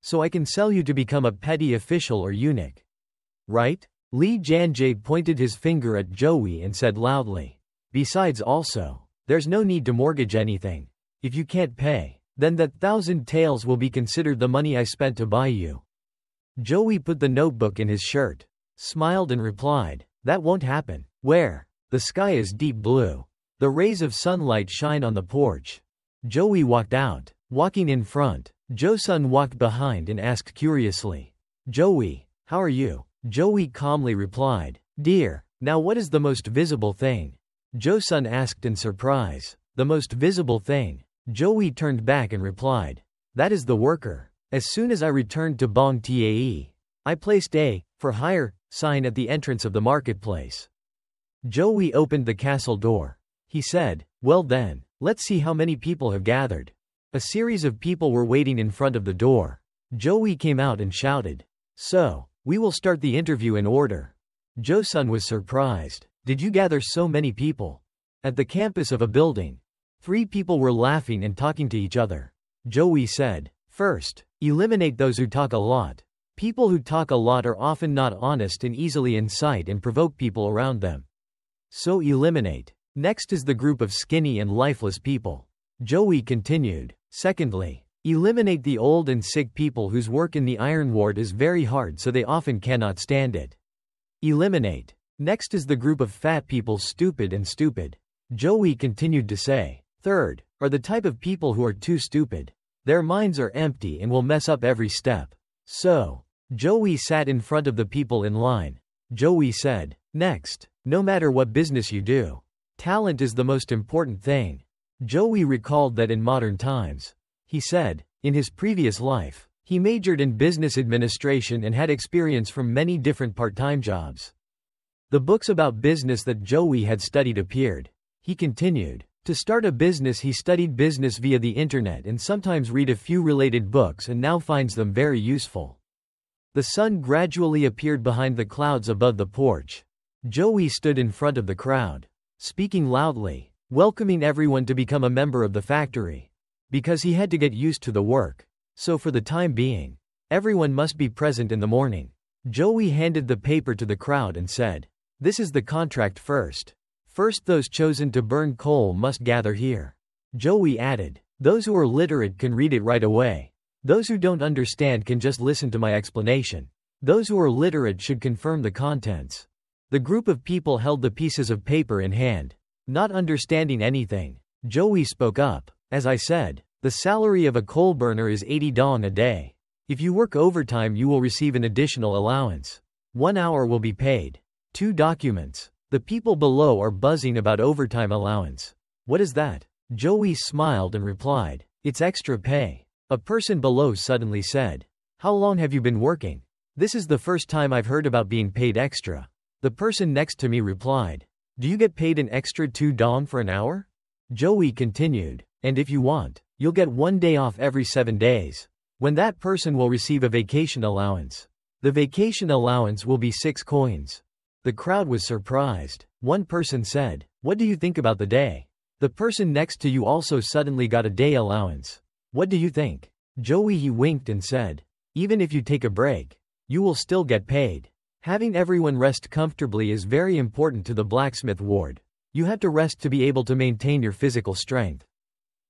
A: So I can sell you to become a petty official or eunuch. Right? Lee Janjae pointed his finger at Joey and said loudly. Besides also, there's no need to mortgage anything. If you can't pay, then that 1,000 taels will be considered the money I spent to buy you. Joey put the notebook in his shirt, smiled and replied, that won't happen. Where? The sky is deep blue. The rays of sunlight shine on the porch. Joey walked out. Walking in front, Jo-sun walked behind and asked curiously. Joey, how are you? Joey calmly replied. Dear, now what is the most visible thing? Jo-sun asked in surprise. The most visible thing. Joey turned back and replied. That is the worker. As soon as I returned to Bong Tae, I placed a, for hire, sign at the entrance of the marketplace. Joey opened the castle door. He said, well then, let's see how many people have gathered. A series of people were waiting in front of the door. Joey came out and shouted. So, we will start the interview in order. Jo-sun was surprised. Did you gather so many people? At the campus of a building. 3 people were laughing and talking to each other. Joey said, first, eliminate those who talk a lot. People who talk a lot are often not honest and easily incite and provoke people around them. So eliminate. Next is the group of skinny and lifeless people. Joey continued. Secondly, eliminate the old and sick people whose work in the iron ward is very hard so they often cannot stand it. Eliminate. Next is the group of fat people stupid and stupid. Joey continued to say. Third, are the type of people who are too stupid. Their minds are empty and will mess up every step. So, Joey sat in front of the people in line. Joey said, next, no matter what business you do, talent is the most important thing. Joey recalled that in modern times, he said, in his previous life, he majored in business administration and had experience from many different part-time jobs. The books about business that Joey had studied appeared. He continued. To start a business he studied business via the internet and sometimes read a few related books and now finds them very useful. The sun gradually appeared behind the clouds above the porch. Joey stood in front of the crowd, speaking loudly, welcoming everyone to become a member of the factory. Because he had to get used to the work. So for the time being, everyone must be present in the morning. Joey handed the paper to the crowd and said, this is the contract first. First those chosen to burn coal must gather here. Joey added, those who are literate can read it right away. Those who don't understand can just listen to my explanation. Those who are literate should confirm the contents. The group of people held the pieces of paper in hand. Not understanding anything, Joey spoke up. As I said, the salary of a coal burner is 80 dong a day. If you work overtime you will receive an additional allowance. 1 hour will be paid. 2 documents. The people below are buzzing about overtime allowance. What is that? Joey smiled and replied, it's extra pay. A person below suddenly said, how long have you been working? This is the first time I've heard about being paid extra. The person next to me replied, do you get paid an extra 2 dong for an hour? Joey continued, and if you want, you'll get 1 day off every 7 days. When that person will receive a vacation allowance. The vacation allowance will be 6 coins. The crowd was surprised. One person said, what do you think about the day? The person next to you also suddenly got a day allowance. What do you think? Joey he winked and said, even if you take a break, you will still get paid. Having everyone rest comfortably is very important to the blacksmith ward. You have to rest to be able to maintain your physical strength.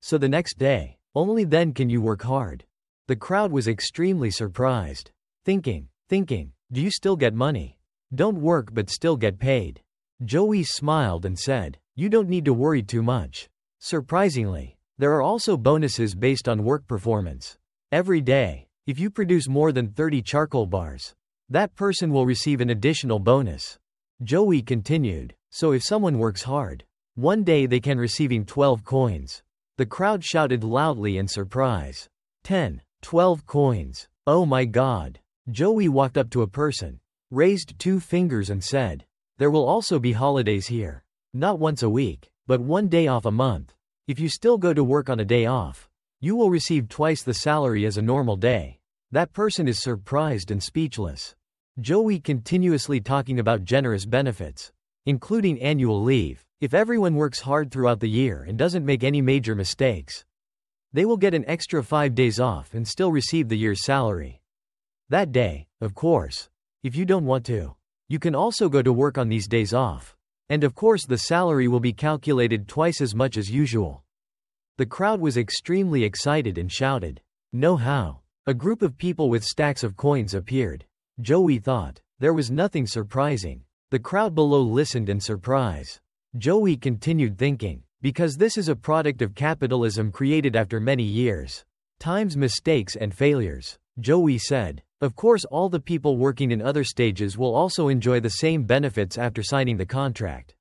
A: So the next day, only then can you work hard. The crowd was extremely surprised. Thinking, do you still get money? Don't work but still get paid. Joey smiled and said, you don't need to worry too much. Surprisingly, there are also bonuses based on work performance. Every day, if you produce more than 30 charcoal bars, that person will receive an additional bonus. Joey continued, so if someone works hard, One day they can receiving 12 coins. The crowd shouted loudly in surprise. 10, 12 coins. Oh my God. Joey walked up to a person, raised 2 fingers and said, "There will also be holidays here. Not once a week, but 1 day off a month. If you still go to work on a day off, you will receive twice the salary as a normal day." That person is surprised and speechless. Joey continuously talking about generous benefits, including annual leave. If everyone works hard throughout the year and doesn't make any major mistakes, they will get an extra 5 days off and still receive the year's salary. That day, of course. If you don't want to, you can also go to work on these days off. And of course the salary will be calculated twice as much as usual. The crowd was extremely excited and shouted, "No how." A group of people with stacks of coins appeared. Joey thought, there was nothing surprising. The crowd below listened in surprise. Joey continued thinking, because this is a product of capitalism created after many years, times mistakes and failures. Joey said, of course all the people working in other stages will also enjoy the same benefits after signing the contract.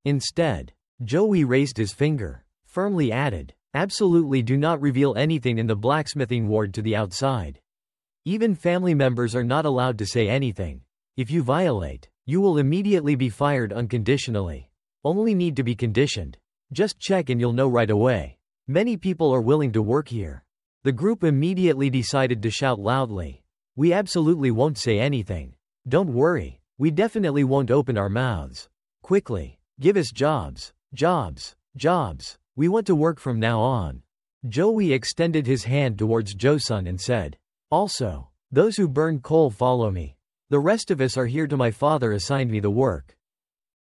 A: Instead, Joey raised his finger, firmly added, absolutely do not reveal anything in the blacksmithing ward to the outside. Even family members are not allowed to say anything. If you violate, you will immediately be fired unconditionally. Only need to be conditioned. Just check and you'll know right away. Many people are willing to work here. The group immediately decided to shout loudly, "We absolutely won't say anything. Don't worry, we definitely won't open our mouths. Quickly, give us jobs, jobs, jobs. We want to work from now on." Joey extended his hand towards Josun and said, "Also, those who burn coal follow me. The rest of us are here to my father assigned me the work."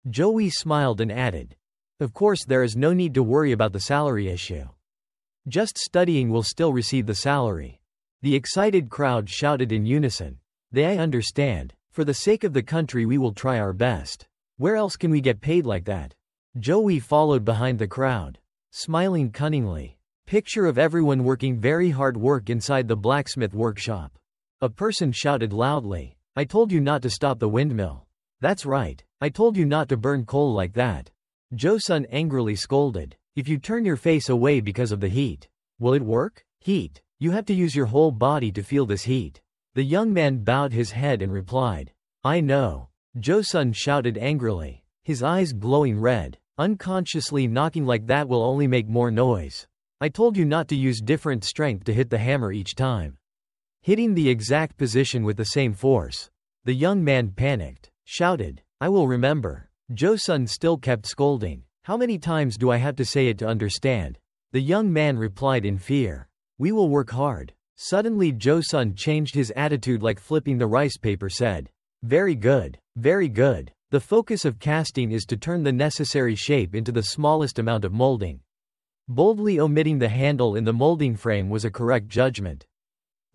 A: Joey smiled and added, "Of course there is no need to worry about the salary issue. Just studying will still receive the salary." The excited crowd shouted in unison, "I understand. For the sake of the country we will try our best. Where else can we get paid like that?" Joey followed behind the crowd, smiling cunningly. Picture of everyone working very hard work inside the blacksmith workshop. A person shouted loudly, "I told you not to stop the windmill. That's right, I told you not to burn coal like that." Josun angrily scolded, "If you turn your face away because of the heat, will it work? Heat. You have to use your whole body to feel this heat." The young man bowed his head and replied, "I know." Josun shouted angrily, his eyes glowing red, "Unconsciously knocking like that will only make more noise. I told you not to use different strength to hit the hammer each time. Hitting the exact position with the same force." The young man panicked, shouted, "I will remember." Josun still kept scolding, "How many times do I have to say it to understand?" The young man replied in fear, "We will work hard." Suddenly Josun changed his attitude like flipping the rice paper, said, "Very good, very good. The focus of casting is to turn the necessary shape into the smallest amount of molding." Boldly omitting the handle in the molding frame was a correct judgment.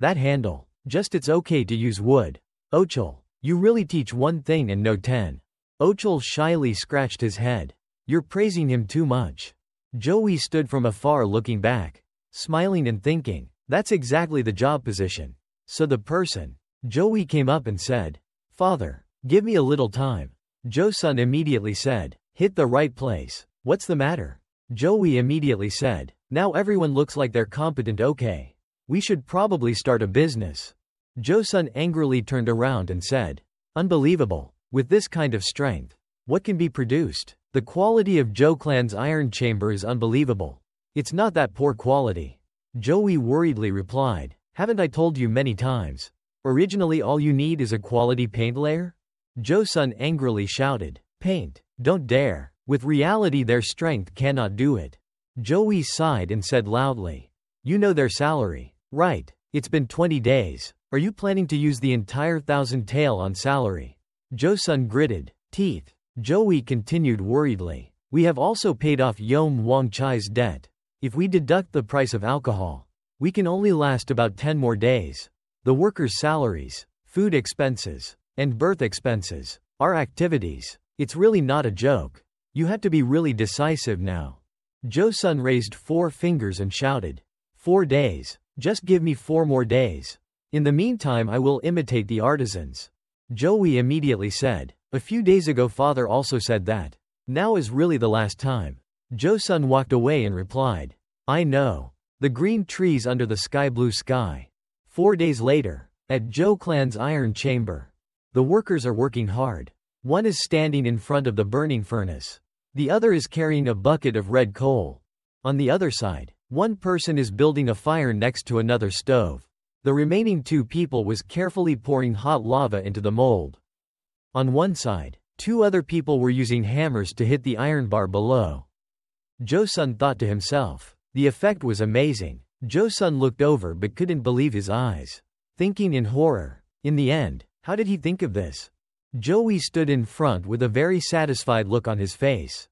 A: That handle, just it's okay to use wood. Ochul, you really teach one thing and no 10. Ochul shyly scratched his head. "You're praising him too much." Joey stood from afar looking back, smiling and thinking, that's exactly the job position. So the person. Joey came up and said, "Father, give me a little time." Josun immediately said, "Hit the right place. What's the matter?" Joey immediately said, "Now everyone looks like they're competent, okay. We should probably start a business." Josun angrily turned around and said, "Unbelievable. With this kind of strength, what can be produced? The quality of Joclan's iron chamber is unbelievable. It's not that poor quality." Joey worriedly replied, "Haven't I told you many times? Originally all you need is a quality paint layer?" Josun angrily shouted, "Paint, don't dare. With reality their strength cannot do it." Joey sighed and said loudly, "You know their salary, right? It's been 20 days. Are you planning to use the entire 1,000 tael on salary?" Josun gritted teeth. Joey continued worriedly, "We have also paid off Yom Wang Chai's debt. If we deduct the price of alcohol, we can only last about 10 more days. The workers' salaries, food expenses, and birth expenses, our activities. It's really not a joke. You have to be really decisive now." Josun raised 4 fingers and shouted, 4 days. Just give me 4 more days. In the meantime I will imitate the artisans." Joey immediately said, "A few days ago father also said that. Now is really the last time. Jo-sun walked away and replied, I know. The green trees under the sky-blue sky. 4 days later, at Jo Clan's iron chamber. The workers are working hard. One is standing in front of the burning furnace. The other is carrying a bucket of red coal. On the other side, one person is building a fire next to another stove. The remaining 2 people was carefully pouring hot lava into the mold. On one side, 2 other people were using hammers to hit the iron bar below. Jo-sun thought to himself. The effect was amazing. Jo-sun looked over but couldn't believe his eyes. Thinking in horror. In the end, how did he think of this? Jo-wi stood in front with a very satisfied look on his face.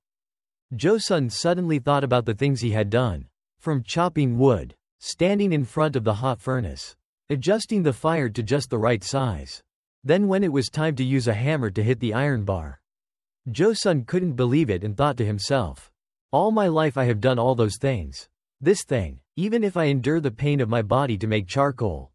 A: Jo-sun suddenly thought about the things he had done. From chopping wood, standing in front of the hot furnace, adjusting the fire to just the right size. Then when it was time to use a hammer to hit the iron bar. Jo-sun couldn't believe it and thought to himself. All my life I have done all those things. This thing, even if I endure the pain of my body to make charcoal,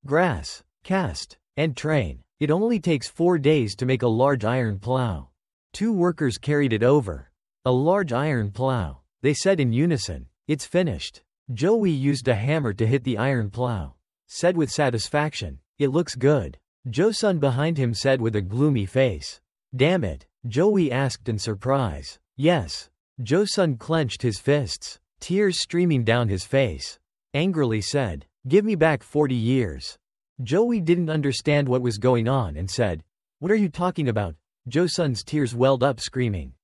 A: grass, cast, and train, it only takes 4 days to make a large iron plow. 2 workers carried it over. A large iron plow. They said in unison, it's finished. Jo-wi used a hammer to hit the iron plow. Said with satisfaction, it looks good. Jo-sun behind him said with a gloomy face. Damn it, Jo-wi asked in surprise. Yes. Jo-sun clenched his fists, tears streaming down his face. Angrily said, give me back 40 years. Jo-wi didn't understand what was going on and said, what are you talking about? Jo-sun's tears welled up screaming.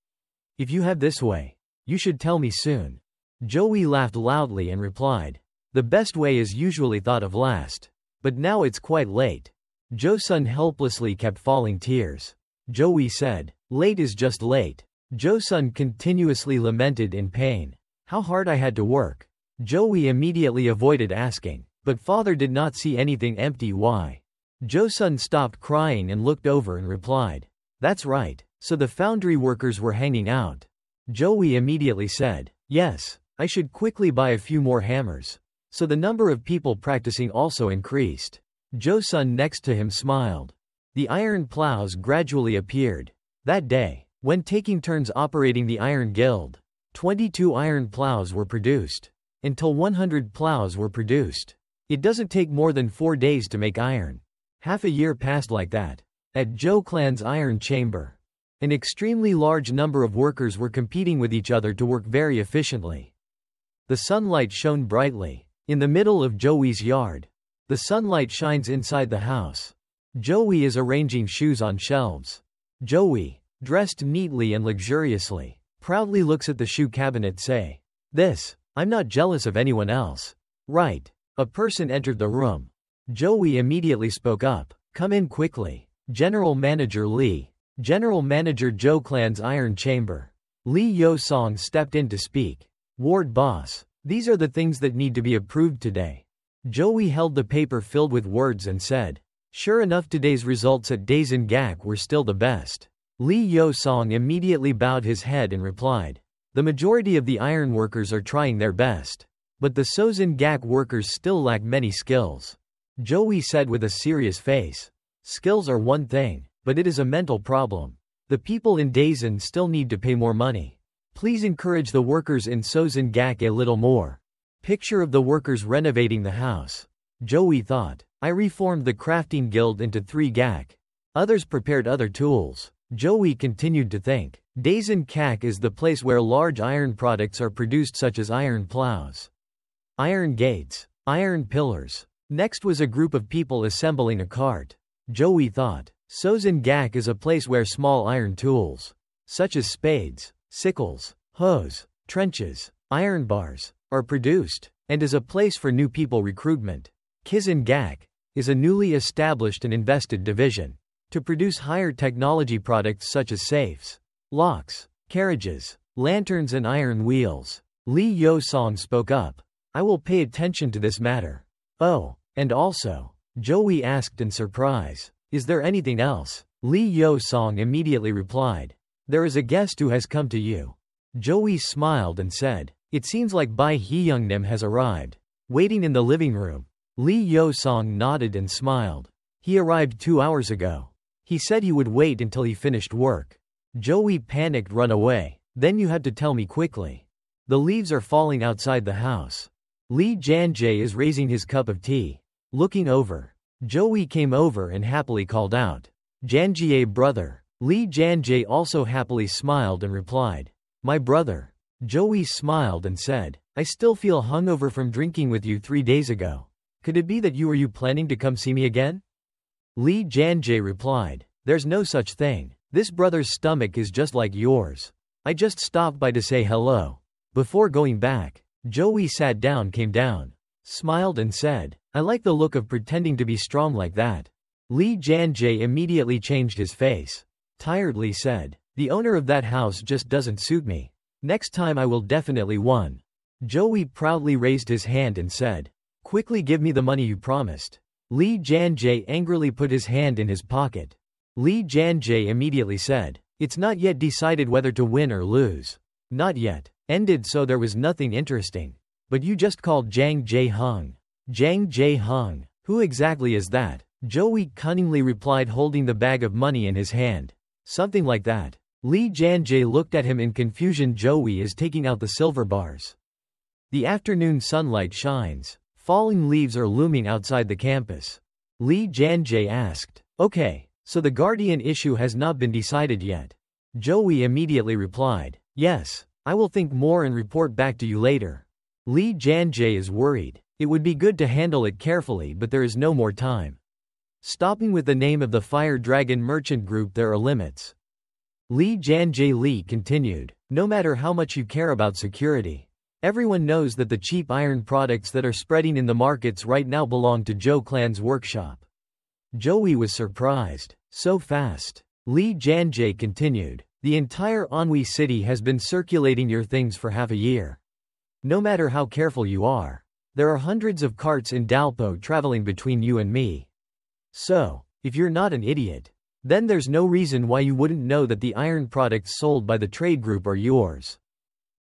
A: If you have this way, you should tell me soon. Jo-wi laughed loudly and replied, the best way is usually thought of last. But now it's quite late. Jo-sun helplessly kept falling tears. Jo-wi said, late is just late. Jo-sun continuously lamented in pain. How hard I had to work. Jo-wi immediately avoided asking, but father did not see anything empty. Why? Jo-sun stopped crying and looked over and replied, that's right, so the foundry workers were hanging out. Jo-wi immediately said, yes, I should quickly buy a few more hammers. So the number of people practicing also increased. Jo-sun next to him smiled. The iron plows gradually appeared. That day, when taking turns operating the iron guild, 22 iron plows were produced. Until 100 plows were produced. It doesn't take more than 4 days to make iron. Half a year passed like that. At Jo Clan's iron chamber, an extremely large number of workers were competing with each other to work very efficiently. The sunlight shone brightly. In the middle of Jo-wi's yard. The sunlight shines inside the house. Jo-wi is arranging shoes on shelves. Jo-wi, dressed neatly and luxuriously, proudly looks at the shoe cabinet say, this, I'm not jealous of anyone else. Right. A person entered the room. Jo-wi immediately spoke up, come in quickly. General Manager Lee. General Manager Jo Clan's iron chamber. Lee Yo-song stepped in to speak. Ward boss. These are the things that need to be approved today. Jo-wi held the paper filled with words and said, sure enough today's results at Daesan-gak were still the best. Lee Yo-song immediately bowed his head and replied, the majority of the iron workers are trying their best. But the Sosan-gak workers still lack many skills. Jo-wi said with a serious face. Skills are one thing, but it is a mental problem. The people in Daesan still need to pay more money. Please encourage the workers in Sosan-gak a little more. Picture of the workers renovating the house. Jo-wi thought, I reformed the crafting guild into 3 gak. Others prepared other tools. Jo-wi continued to think. Daesan-gak is the place where large iron products are produced such as iron plows, iron gates, iron pillars. Next was a group of people assembling a cart. Jo-wi thought, Sosan-gak is a place where small iron tools, such as spades, sickles, hoes, trenches, iron bars, are produced, and is a place for new people recruitment. Kisan-gak is a newly established and invested division to produce higher technology products such as safes, locks, carriages, lanterns and iron wheels. Lee Yo-song spoke up. I will pay attention to this matter. Oh, and also, Jo-wi asked in surprise, is there anything else? Lee Yo-song immediately replied, there is a guest who has come to you. Jo-wi smiled and said, it seems like Bai Hee-young-nim has arrived. Waiting in the living room. Lee Yo-song nodded and smiled. He arrived 2 hours ago. He said he would wait until he finished work. Joey panicked. Run away. Then you had to tell me quickly. The leaves are falling outside the house. Lee Janjae is raising his cup of tea. Looking over. Joey came over and happily called out, Janjae brother. Lee Janjae also happily smiled and replied, my brother. Joey smiled and said, I still feel hungover from drinking with you 3 days ago. Could it be that you planning to come see me again? Lee Janjae replied, there's no such thing. This brother's stomach is just like yours. I just stopped by to say hello. Before going back, Joey sat down, came down, smiled and said, I like the look of pretending to be strong like that. Lee Janjae immediately changed his face. Tiredly said, the owner of that house just doesn't suit me. Next time I will definitely won. Joey proudly raised his hand and said, quickly give me the money you promised. Lee Janjae angrily put his hand in his pocket. Lee Janjae immediately said, it's not yet decided whether to win or lose. Not yet. Ended, so there was nothing interesting. But you just called Jang Jae-hung. Jang Jae-hung. Who exactly is that? Joey cunningly replied, holding the bag of money in his hand. Something like that. Lee Janjae looked at him in confusion. Joey is taking out the silver bars. The afternoon sunlight shines. Falling leaves are looming outside the campus. Lee Janjae asked, okay, so the guardian issue has not been decided yet. Joey immediately replied, yes, I will think more and report back to you later. Lee Janjae is worried. It would be good to handle it carefully, but there is no more time. Stopping with the name of the Fire Dragon Merchant Group, there are limits. Lee Janjae Lee continued, no matter how much you care about security. Everyone knows that the cheap iron products that are spreading in the markets right now belong to Joe Clan's workshop. Joey was surprised. So fast. Lee Janjae continued, the entire Anhui city has been circulating your things for half a year. No matter how careful you are, there are hundreds of carts in Dalpo traveling between you and me. So, if you're not an idiot, then there's no reason why you wouldn't know that the iron products sold by the trade group are yours.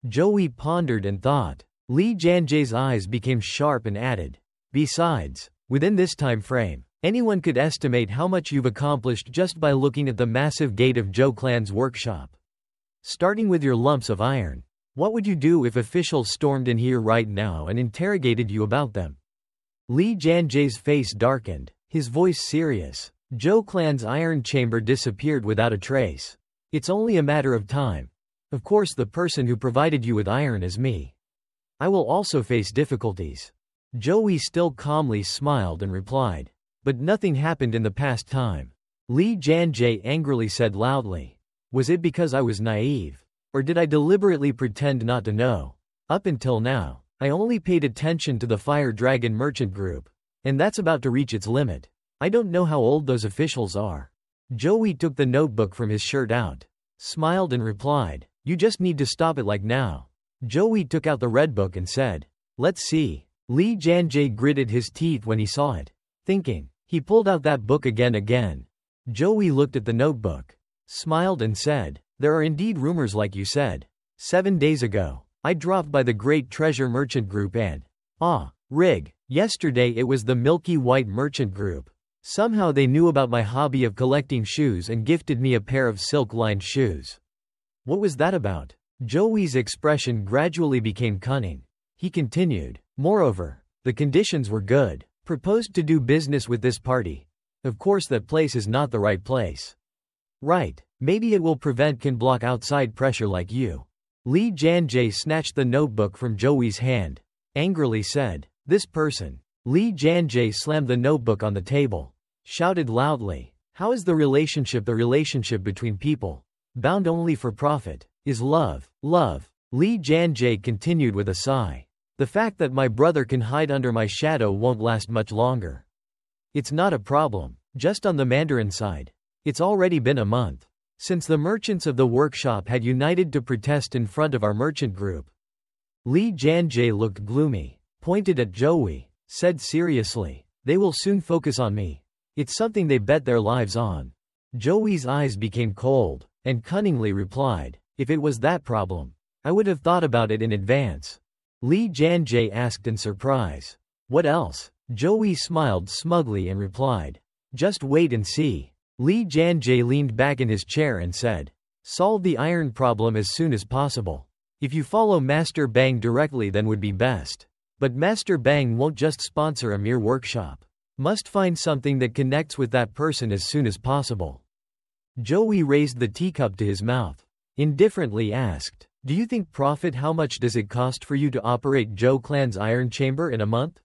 A: Joey pondered and thought. Lee Janjae's eyes became sharp and added, besides, within this time frame, anyone could estimate how much you've accomplished just by looking at the massive gate of Joe Clan's workshop. Starting with your lumps of iron, what would you do if officials stormed in here right now and interrogated you about them? Lee Janjae's face darkened, his voice serious. Joe Clan's iron chamber disappeared without a trace. It's only a matter of time. Of course, the person who provided you with iron is me. I will also face difficulties. Joey still calmly smiled and replied, but nothing happened in the past time. Lee Janjae angrily said loudly, was it because I was naive? Or did I deliberately pretend not to know? Up until now, I only paid attention to the Fire Dragon Merchant Group. And that's about to reach its limit. I don't know how old those officials are. Joey took the notebook from his shirt out, smiled and replied, you just need to stop it like now. Joey took out the red book and said, let's see. Lee Janjae gritted his teeth when he saw it, thinking. He pulled out that book again. Joey looked at the notebook, smiled and said, there are indeed rumors like you said. 7 days ago, I dropped by the Great Treasure Merchant Group and, rig. Yesterday it was the Milky White Merchant Group. Somehow they knew about my hobby of collecting shoes and gifted me a pair of silk-lined shoes. What was that about? Joey's expression gradually became cunning. He continued, moreover, the conditions were good. Proposed to do business with this party. Of course that place is not the right place. Right, maybe it will can block outside pressure like you. Lee Janjae snatched the notebook from Joey's hand. Angrily said, this person. Lee Janjae slammed the notebook on the table. Shouted loudly, how is the relationship between people? Bound only for profit, is love. Lee Janjae continued with a sigh. The fact that my brother can hide under my shadow won't last much longer. It's not a problem, just on the Mandarin side. It's already been a month since the merchants of the workshop had united to protest in front of our merchant group. Lee Janjae looked gloomy, pointed at Joey, said seriously, they will soon focus on me. It's something they bet their lives on. Joey's eyes became cold, and cunningly replied, if it was that problem, I would have thought about it in advance. Lee Janjae asked in surprise, what else? Joey smiled smugly and replied, just wait and see. Lee Janjae leaned back in his chair and said, Solve the iron problem as soon as possible. If you follow Master Bang directly, then would be best. But Master Bang won't just sponsor a mere workshop. Must find something that connects with that person as soon as possible. Joey raised the teacup to his mouth. Indifferently asked, "Do you think profit? How much does it cost for you to operate Joe Clan's iron chamber in a month?"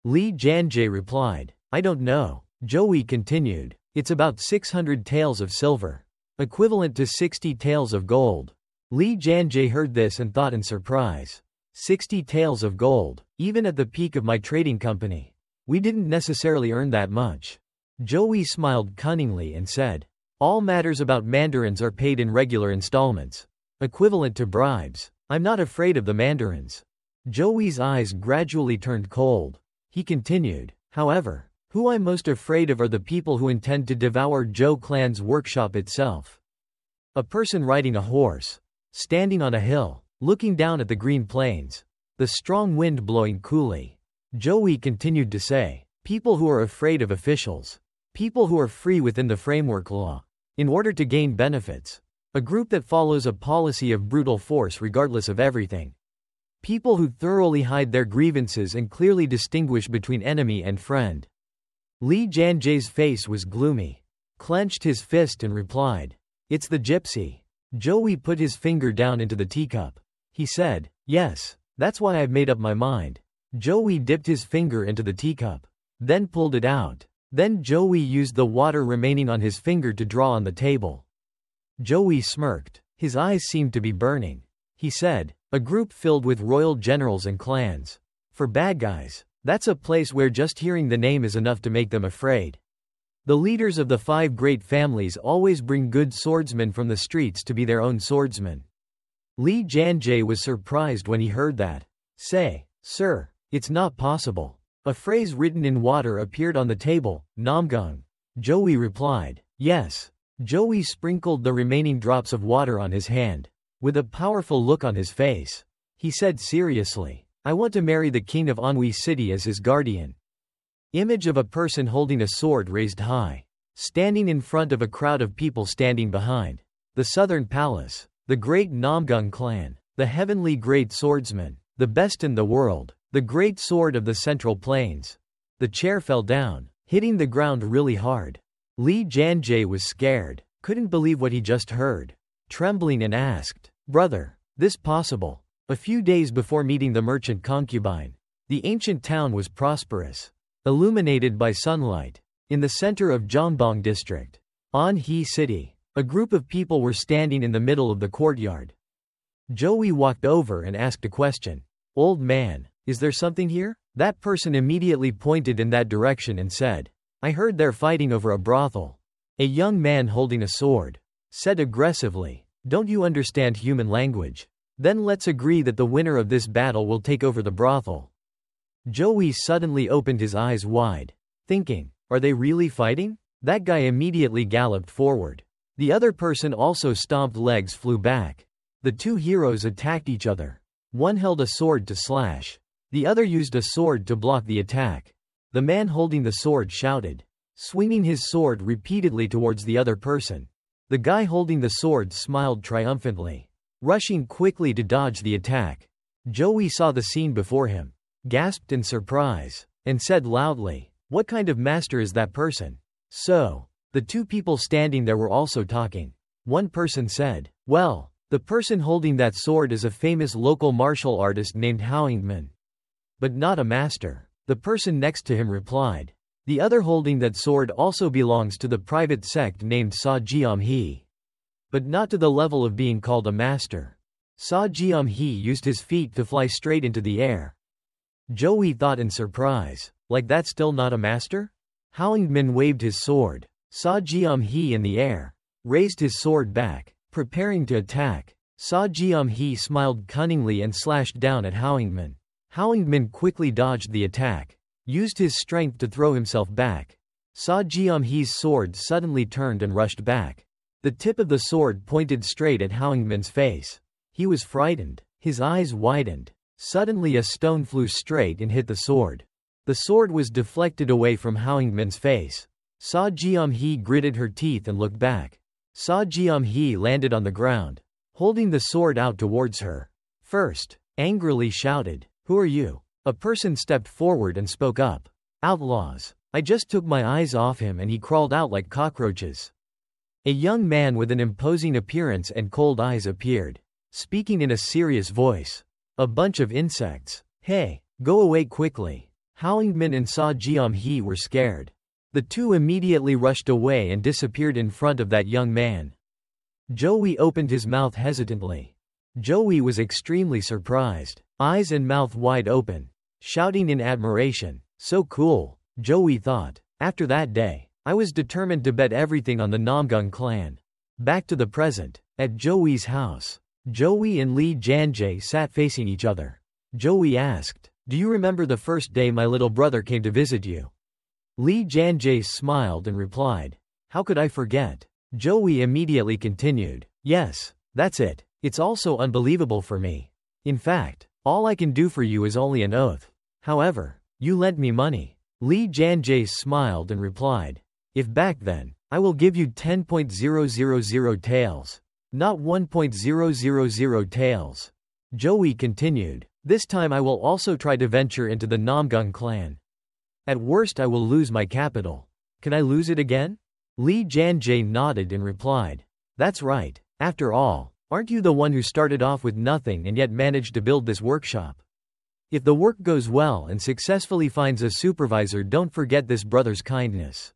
A: Lee Janjae replied, "I don't know." Joey continued, "It's about 600 taels of silver. Equivalent to 60 taels of gold." Lee Janjae heard this and thought in surprise. 60 taels of gold, even at the peak of my trading company. We didn't necessarily earn that much. Joey smiled cunningly and said, "All matters about mandarins are paid in regular installments, equivalent to bribes. I'm not afraid of the mandarins." Joey's eyes gradually turned cold. He continued, "However, who I'm most afraid of are the people who intend to devour Joe Clan's workshop itself. A person riding a horse, standing on a hill, looking down at the green plains, the strong wind blowing coolly." Joey continued to say, "People who are afraid of officials. People who are free within the framework law, in order to gain benefits. A group that follows a policy of brutal force regardless of everything. People who thoroughly hide their grievances and clearly distinguish between enemy and friend." Lee Janjae's face was gloomy, clenched his fist and replied, "It's the gypsy." Joey put his finger down into the teacup. He said, "Yes, that's why I've made up my mind." Joey dipped his finger into the teacup, then pulled it out. Then Joey used the water remaining on his finger to draw on the table. Joey smirked. His eyes seemed to be burning. He said, "A group filled with royal generals and clans. For bad guys, that's a place where just hearing the name is enough to make them afraid. The leaders of the 5 great families always bring good swordsmen from the streets to be their own swordsmen." Lee Janjae was surprised when he heard that. "Say, sir, it's not possible." A phrase written in water appeared on the table, "Namgung." Joey replied, "Yes." Joey sprinkled the remaining drops of water on his hand. With a powerful look on his face, he said seriously, "I want to marry the king of Anhui City as his guardian." Image of a person holding a sword raised high, standing in front of a crowd of people standing behind. The southern palace, the great Namgung clan, the heavenly great swordsman, the best in the world, the great sword of the central plains. The chair fell down, hitting the ground really hard. Lee Janjae was scared, couldn't believe what he just heard. Trembling and asked, "Brother, this possible?" A few days before meeting the merchant concubine, the ancient town was prosperous, illuminated by sunlight. In the center of Jongbong district, Anhui City, a group of people were standing in the middle of the courtyard. Joey walked over and asked a question. "Old man, is there something here?" That person immediately pointed in that direction and said, "I heard they're fighting over a brothel." A young man holding a sword said aggressively, "Don't you understand human language? Then let's agree that the winner of this battle will take over the brothel." Joey suddenly opened his eyes wide, thinking, "Are they really fighting?" That guy immediately galloped forward. The other person also stomped, legs flew back. The two heroes attacked each other. One held a sword to slash. The other used a sword to block the attack. The man holding the sword shouted, swinging his sword repeatedly towards the other person. The guy holding the sword smiled triumphantly, rushing quickly to dodge the attack. Joey saw the scene before him, gasped in surprise, and said loudly, "What kind of master is that person?" So, the two people standing there were also talking. One person said, "Well, the person holding that sword is a famous local martial artist named Howingman. But not a master." The person next to him replied, "The other holding that sword also belongs to the private sect named Sa Jiam-hee. But not to the level of being called a master." Sa Jiam-hee used his feet to fly straight into the air. Joey thought in surprise, "Like that still not a master?" Howingman waved his sword. Sa Jiam-hee in the air raised his sword back, preparing to attack. Sa Jiam-hee smiled cunningly and slashed down at Howingman. Howingman quickly dodged the attack, used his strength to throw himself back. Sa Jiam-hee's sword suddenly turned and rushed back. The tip of the sword pointed straight at Howingman's face. He was frightened. His eyes widened. Suddenly a stone flew straight and hit the sword. The sword was deflected away from Howingman's face. Sa Jiam-hee gritted her teeth and looked back. Hee landed on the ground, holding the sword out towards her. First, angrily shouted, "Who are you?" A person stepped forward and spoke up. "Outlaws. I just took my eyes off him and he crawled out like cockroaches." A young man with an imposing appearance and cold eyes appeared, speaking in a serious voice. "A bunch of insects. Hey, go away quickly." Min and Hee were scared. The two immediately rushed away and disappeared in front of that young man. Joey opened his mouth hesitantly. Joey was extremely surprised, eyes and mouth wide open, shouting in admiration. "So cool," Joey thought. After that day, I was determined to bet everything on the Namgung clan. Back to the present. At Joey's house, Joey and Lee Janjae sat facing each other. Joey asked, "Do you remember the first day my little brother came to visit you?" Lee Janjae smiled and replied, "How could I forget?" Joey immediately continued, "Yes, that's it. It's also unbelievable for me. In fact, all I can do for you is only an oath. However, you lent me money." Lee Janjae smiled and replied, "If back then, I will give you 10,000 taels. Not 1,000 taels." Joey continued, "This time I will also try to venture into the Namgung clan. At worst I will lose my capital. Can I lose it again?" Lee Janjae nodded and replied, "That's right. After all, aren't you the one who started off with nothing and yet managed to build this workshop? If the work goes well and successfully finds a supervisor, don't forget this brother's kindness."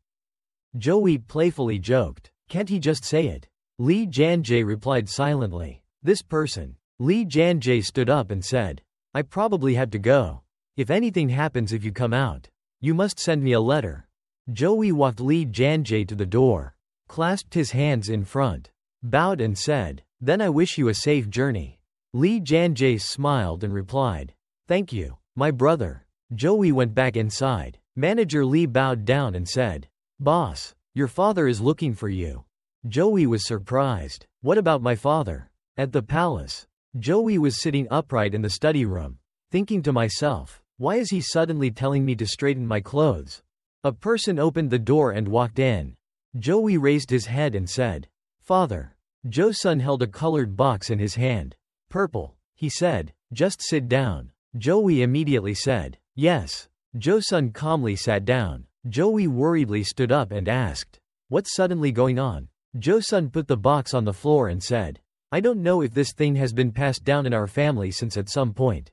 A: Joey playfully joked, "Can't he just say it?" Lee Janjae replied silently, "This person." Lee Janjae stood up and said, "I probably have to go. If anything happens if you come out, you must send me a letter." Joey walked Lee Janjae to the door, clasped his hands in front, bowed and said, "Then I wish you a safe journey." Lee Janjae smiled and replied, "Thank you, my brother." Joey went back inside. Manager Lee bowed down and said, "Boss, your father is looking for you." Joey was surprised. "What about my father?" At the palace, Joey was sitting upright in the study room, thinking to myself, "Why is he suddenly telling me to straighten my clothes?" A person opened the door and walked in. Joey raised his head and said, "Father." Jo-sun held a colored box in his hand. "Purple," he said, "just sit down." Joey immediately said, "Yes." Jo-sun calmly sat down. Joey worriedly stood up and asked, "What's suddenly going on?" Jo-sun put the box on the floor and said, "I don't know if this thing has been passed down in our family since at some point.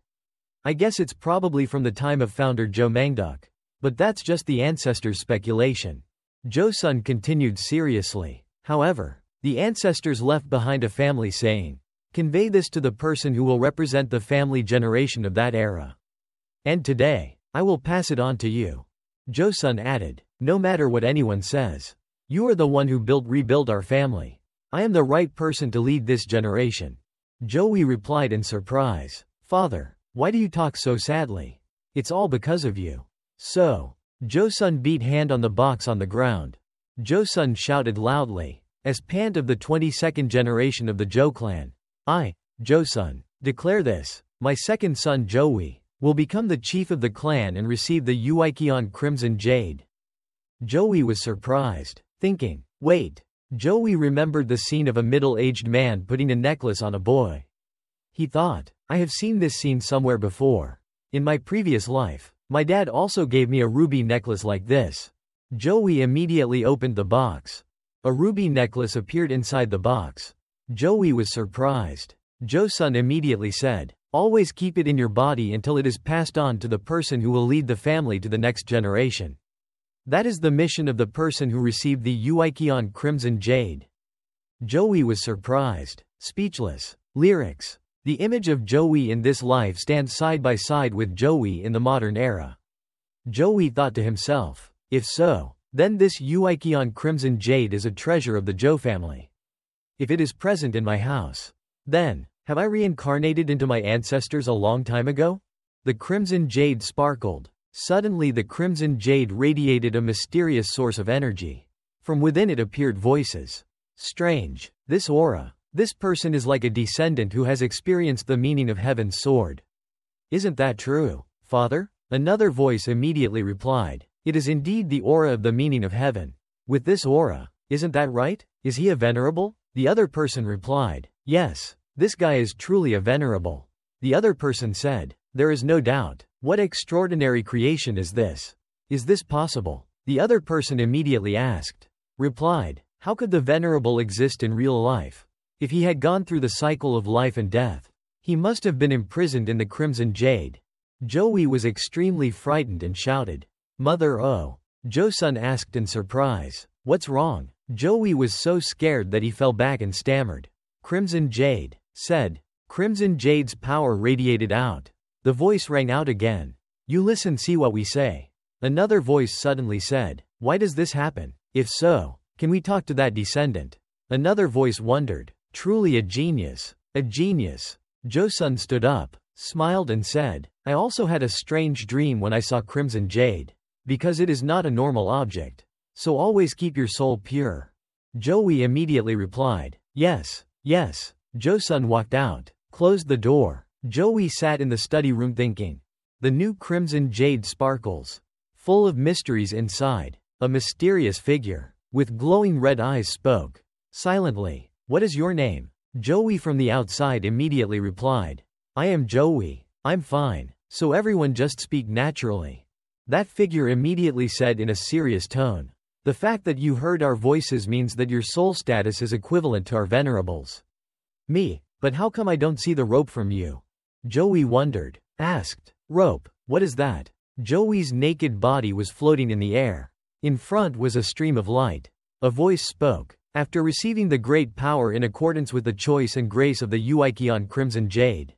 A: I guess it's probably from the time of founder Jo Mangduk. But that's just the ancestors' speculation." Jo-sun continued seriously, "However, the ancestors left behind a family saying, 'Convey this to the person who will represent the family generation of that era. And today, I will pass it on to you.'" Jo-sun added, "No matter what anyone says, you are the one who rebuilt our family. I am the right person to lead this generation." Joey replied in surprise, "Father, why do you talk so sadly? It's all because of you." "So." Jo-sun beat hand on the box on the ground. Jo-sun shouted loudly, as pant of the 22nd generation of the Jo clan, "I, Jo-sun, declare this, my second son Joey, will become the chief of the clan and receive the Uicheon Crimson Jade." Joey was surprised, thinking, "Wait." Joey remembered the scene of a middle-aged man putting a necklace on a boy. He thought, "I have seen this scene somewhere before. In my previous life, my dad also gave me a ruby necklace like this." Joey immediately opened the box. A ruby necklace appeared inside the box. Joey was surprised. Jo-sun immediately said, "Always keep it in your body until it is passed on to the person who will lead the family to the next generation. That is the mission of the person who received the Uicheon Crimson Jade." Joey was surprised, speechless. Lyrics. The image of Joey in this life stands side by side with Joey in the modern era. Joey thought to himself, "If so, then this Uicheon Crimson Jade is a treasure of the Jo family. If it is present in my house, then, have I reincarnated into my ancestors a long time ago?" The Crimson Jade sparkled. Suddenly the Crimson Jade radiated a mysterious source of energy. From within it appeared voices. "Strange, this aura. This person is like a descendant who has experienced the meaning of heaven's sword. Isn't that true, father?" Another voice immediately replied, "It is indeed the aura of the meaning of heaven. With this aura, isn't that right?" Is he a venerable? The other person replied, yes, this guy is truly a venerable. The other person said, there is no doubt. What extraordinary creation is this? Is this possible? The other person immediately replied, how could the venerable exist in real life? If he had gone through the cycle of life and death, he must have been imprisoned in the crimson jade. Joey was extremely frightened and shouted, Mother oh! Jo-sun asked in surprise, what's wrong? Joey was so scared that he fell back and stammered. Crimson jade, said. Crimson jade's power radiated out. The voice rang out again. You listen, see what we say. Another voice suddenly said, why does this happen? If so, can we talk to that descendant? Another voice wondered, truly a genius. A genius. Jo-sun stood up, smiled and said, I also had a strange dream when I saw crimson jade. Because it is not a normal object. So always keep your soul pure. Joey immediately replied, yes, yes. Jo-sun walked out, closed the door. Joey sat in the study room thinking. The new crimson jade sparkles. Full of mysteries inside. A mysterious figure, with glowing red eyes spoke. Silently, what is your name? Joey from the outside immediately replied, I am Joey, I'm fine, so everyone just speak naturally. That figure immediately said in a serious tone, the fact that you heard our voices means that your soul status is equivalent to our venerables. Me, but how come I don't see the rope from you? Joey wondered, asked, rope, what is that? Joey's naked body was floating in the air. In front was a stream of light. A voice spoke, after receiving the great power in accordance with the choice and grace of the Uikion Crimson Jade,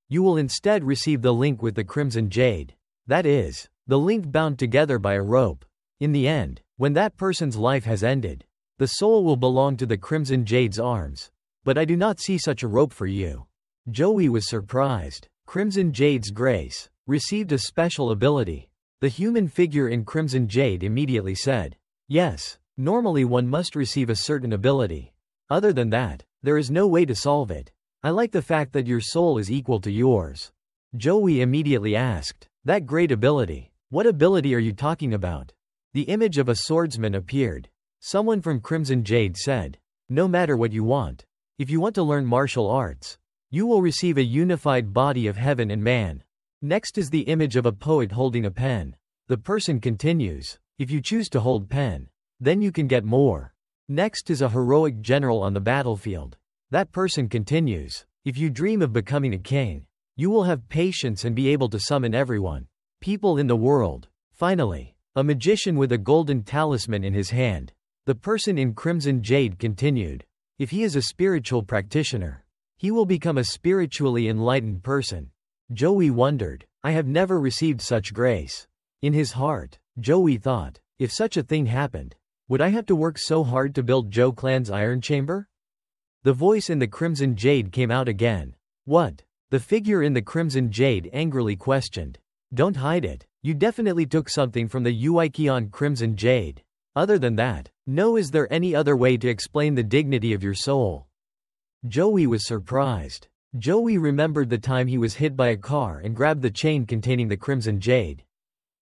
A: you will instead receive the link with the Crimson Jade. That is, the link bound together by a rope. In the end, when that person's life has ended, the soul will belong to the Crimson Jade's arms. But I do not see such a rope for you. Joey was surprised. Crimson Jade's grace received a special ability. The human figure in Crimson Jade immediately said, yes, normally one must receive a certain ability. Other than that, there is no way to solve it. I like the fact that your soul is equal to yours. Joey immediately asked, that great ability, what ability are you talking about? The image of a swordsman appeared. Someone from Crimson Jade said, no matter what you want, if you want to learn martial arts, you will receive a unified body of heaven and man. Next is the image of a poet holding a pen. The person continues, if you choose to hold pen, then you can get more. Next is a heroic general on the battlefield. That person continues, if you dream of becoming a king, you will have patience and be able to summon everyone, people in the world. Finally, a magician with a golden talisman in his hand. The person in Crimson Jade continued, if he is a spiritual practitioner, he will become a spiritually enlightened person. Joey wondered, I have never received such grace. In his heart, Joey thought, if such a thing happened, would I have to work so hard to build Joe Clan's iron chamber? The voice in the Crimson Jade came out again. What? The figure in the Crimson Jade angrily questioned. Don't hide it. You definitely took something from the Uikion Crimson Jade. Other than that, no, is there any other way to explain the dignity of your soul? Joey was surprised. Joey remembered the time he was hit by a car and grabbed the chain containing the Crimson Jade.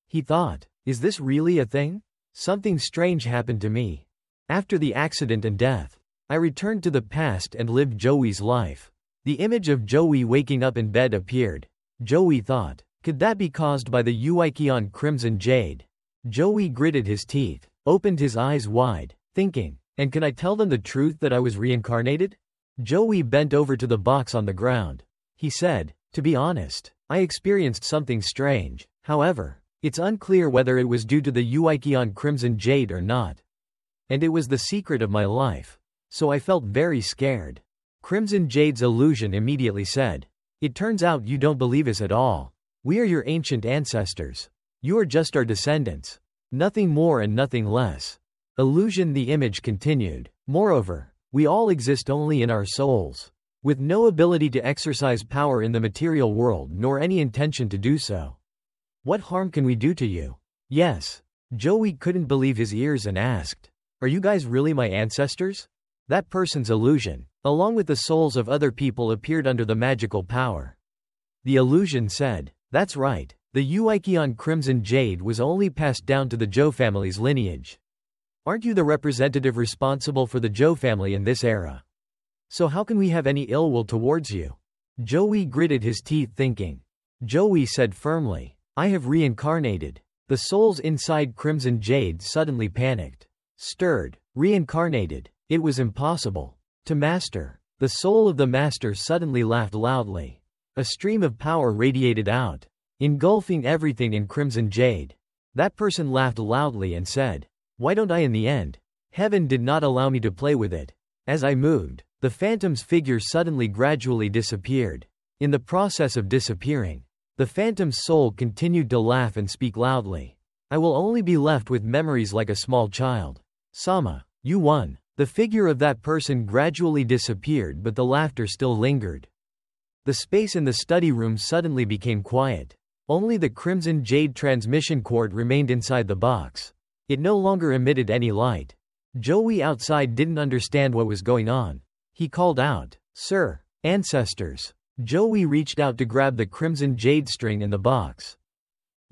A: He thought, is this really a thing? Something strange happened to me. After the accident and death, I returned to the past and lived Joey's life. The image of Joey waking up in bed appeared. Joey thought, could that be caused by the Uikion Crimson Jade? Joey gritted his teeth, opened his eyes wide, thinking, and can I tell them the truth that I was reincarnated? Joey bent over to the box on the ground. He said, to be honest, I experienced something strange. However, it's unclear whether it was due to the Uikion Crimson Jade or not. And it was the secret of my life. So I felt very scared. Crimson Jade's illusion immediately said, it turns out you don't believe us at all. We are your ancient ancestors. You are just our descendants. Nothing more and nothing less. Illusion. The image continued. Moreover, we all exist only in our souls, with no ability to exercise power in the material world nor any intention to do so. What harm can we do to you? Yes. Joey couldn't believe his ears and asked, are you guys really my ancestors? That person's illusion, along with the souls of other people, appeared under the magical power. The illusion said, that's right, the Uikion Crimson Jade was only passed down to the Zhou family's lineage. Aren't you the representative responsible for the Joe family in this era? So how can we have any ill will towards you? Joey gritted his teeth thinking. Joey said firmly, I have reincarnated. The souls inside Crimson Jade suddenly panicked. Stirred. Reincarnated. It was impossible. To master. The soul of the master suddenly laughed loudly. A stream of power radiated out, engulfing everything in Crimson Jade. That person laughed loudly and said, why don't I in the end? Heaven did not allow me to play with it. As I moved, the phantom's figure suddenly gradually disappeared. In the process of disappearing, the phantom's soul continued to laugh and speak loudly. I will only be left with memories like a small child. Sama, you won. The figure of that person gradually disappeared, but the laughter still lingered. The space in the study room suddenly became quiet. Only the Crimson Jade transmission cord remained inside the box. It no longer emitted any light. Joey outside didn't understand what was going on. He called out, Sir, ancestors. Joey reached out to grab the Crimson Jade string in the box.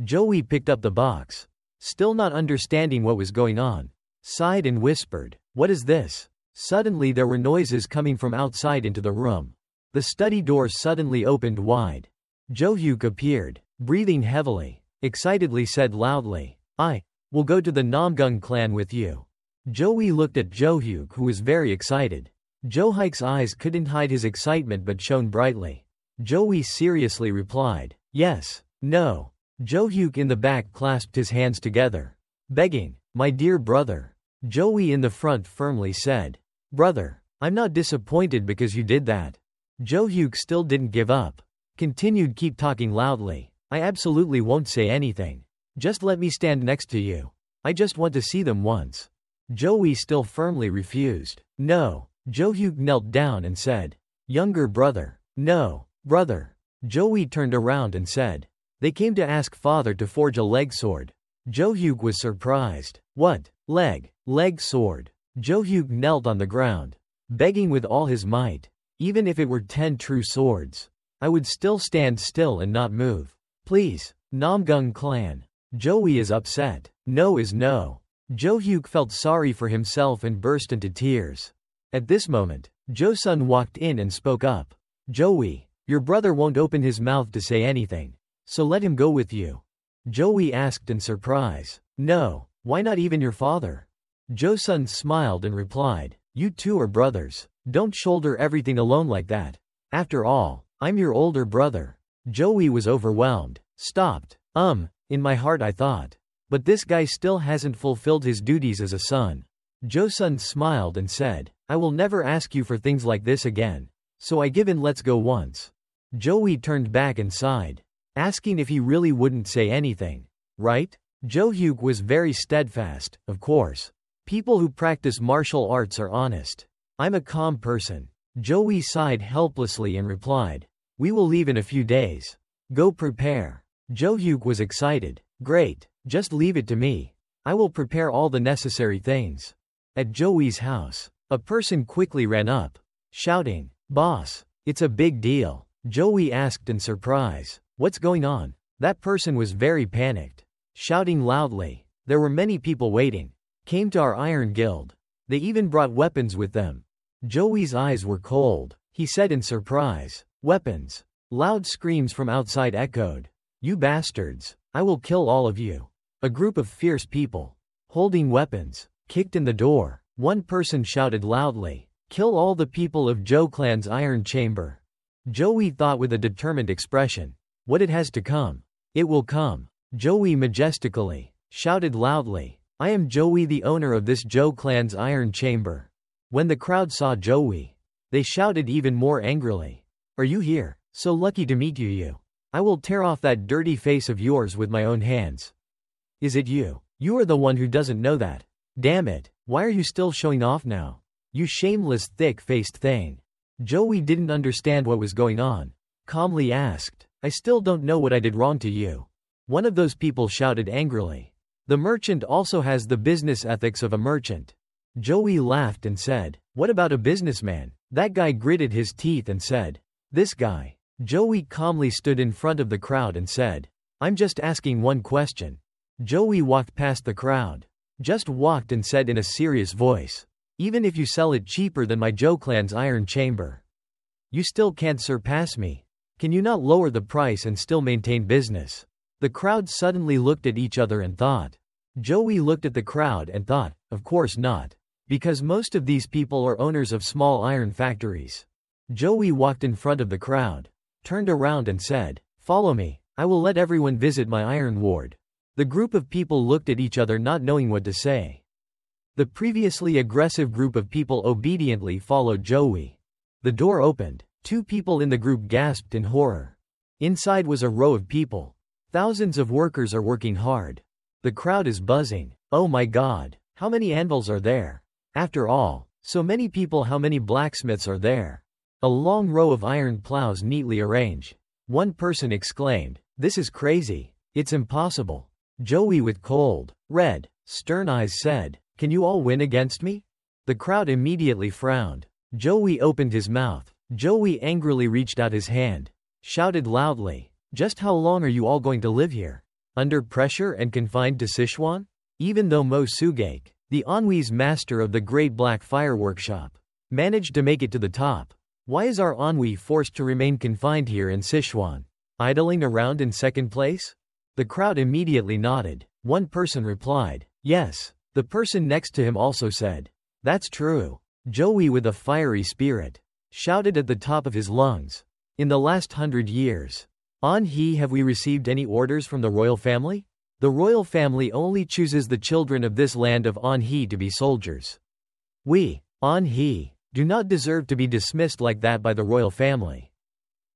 A: Joey picked up the box, still not understanding what was going on, sighed and whispered, what is this? Suddenly there were noises coming from outside into the room. The study door suddenly opened wide. Jo-hyuk appeared, breathing heavily, excitedly said loudly, I will go to the Namgung clan with you. Joey looked at Jo-hyuk, who was very excited. Jo-hyuk's eyes couldn't hide his excitement but shone brightly. Joey seriously replied, yes, no. Jo-hyuk in the back clasped his hands together, begging, my dear brother. Joey in the front firmly said, brother, I'm not disappointed because you did that. Jo-hyuk still didn't give up. Continued keep talking loudly. I absolutely won't say anything. Just let me stand next to you. I just want to see them once. Joey still firmly refused. No. Jo-hyuk knelt down and said, younger brother. No, brother. Joey turned around and said, they came to ask father to forge a leg sword. Jo-hyuk was surprised. What? Leg sword. Jo-hyuk knelt on the ground, begging with all his might. Even if it were 10 true swords, I would still stand still and not move. Please, Namgung clan. Joey is upset. No is no. Jo-hyuk felt sorry for himself and burst into tears. At this moment, Jo-sun walked in and spoke up. Joey, your brother won't open his mouth to say anything, so let him go with you. Joey asked in surprise. No, why not even your father? Jo-sun smiled and replied, you two are brothers. Don't shoulder everything alone like that. After all, I'm your older brother. Joey was overwhelmed. Stopped. In my heart I thought. But this guy still hasn't fulfilled his duties as a son. Jo-sun smiled and said, I will never ask you for things like this again. So I give in, let's go once. Joey turned back and sighed, asking if he really wouldn't say anything. Right? Jo-hyuk was very steadfast, of course. People who practice martial arts are honest. I'm a calm person. Joey sighed helplessly and replied, we will leave in a few days. Go prepare. Jo-hyuk was excited. Great. Just leave it to me. I will prepare all the necessary things. At Joey's house, a person quickly ran up, shouting, boss, it's a big deal. Joey asked in surprise, what's going on? That person was very panicked, shouting loudly, there were many people waiting. Came to our iron guild. They even brought weapons with them. Joey's eyes were cold. He said in surprise, weapons. Loud screams from outside echoed. You bastards. I will kill all of you. A group of fierce people, holding weapons, kicked in the door. One person shouted loudly, kill all the people of Joe clan's iron chamber. Joey thought with a determined expression, what it has to come. It will come. Joey majestically shouted loudly, I am Joey, the owner of this Joe clan's iron chamber. When the crowd saw Joey, they shouted even more angrily. Are you here? So lucky to meet you. I will tear off that dirty face of yours with my own hands. Is it you? You are the one who doesn't know that. Damn it. Why are you still showing off now? You shameless thick-faced thing. Joey didn't understand what was going on. Calmly asked, I still don't know what I did wrong to you. One of those people shouted angrily. The merchant also has the business ethics of a merchant. Joey laughed and said, what about a businessman? That guy gritted his teeth and said, this guy. Joey calmly stood in front of the crowd and said, I'm just asking one question. Joey walked past the crowd, just walked and said in a serious voice, "Even if you sell it cheaper than my Joclan's iron chamber, you still can't surpass me. Can you not lower the price and still maintain business?" The crowd suddenly looked at each other and thought. Joey looked at the crowd and thought, of course not. Because most of these people are owners of small iron factories. Joey walked in front of the crowd, turned around and said, "Follow me, I will let everyone visit my iron ward." The group of people looked at each other not knowing what to say. The previously aggressive group of people obediently followed Joey. The door opened. 2 people in the group gasped in horror. Inside was a row of people. Thousands of workers are working hard. The crowd is buzzing. Oh my God, how many anvils are there? After all, so many people, how many blacksmiths are there? A long row of iron plows neatly arranged. One person exclaimed, "This is crazy. It's impossible." Joey with cold, red, stern eyes said, "Can you all win against me?" The crowd immediately frowned. Joey opened his mouth. Joey angrily reached out his hand, shouted loudly, "Just how long are you all going to live here? Under pressure and confined to Sichuan?" Even though Mo Sugake, the Anhui's master of the Great Black Fire Workshop, managed to make it to the top, why is our Anhui forced to remain confined here in Sichuan, idling around in second place? The crowd immediately nodded. One person replied, "Yes." The person next to him also said, "That's true." Joey, with a fiery spirit, shouted at the top of his lungs, "In the last 100 years, Anhui, have we received any orders from the royal family? The royal family only chooses the children of this land of Anhui to be soldiers. We, Anhui, do not deserve to be dismissed like that by the royal family.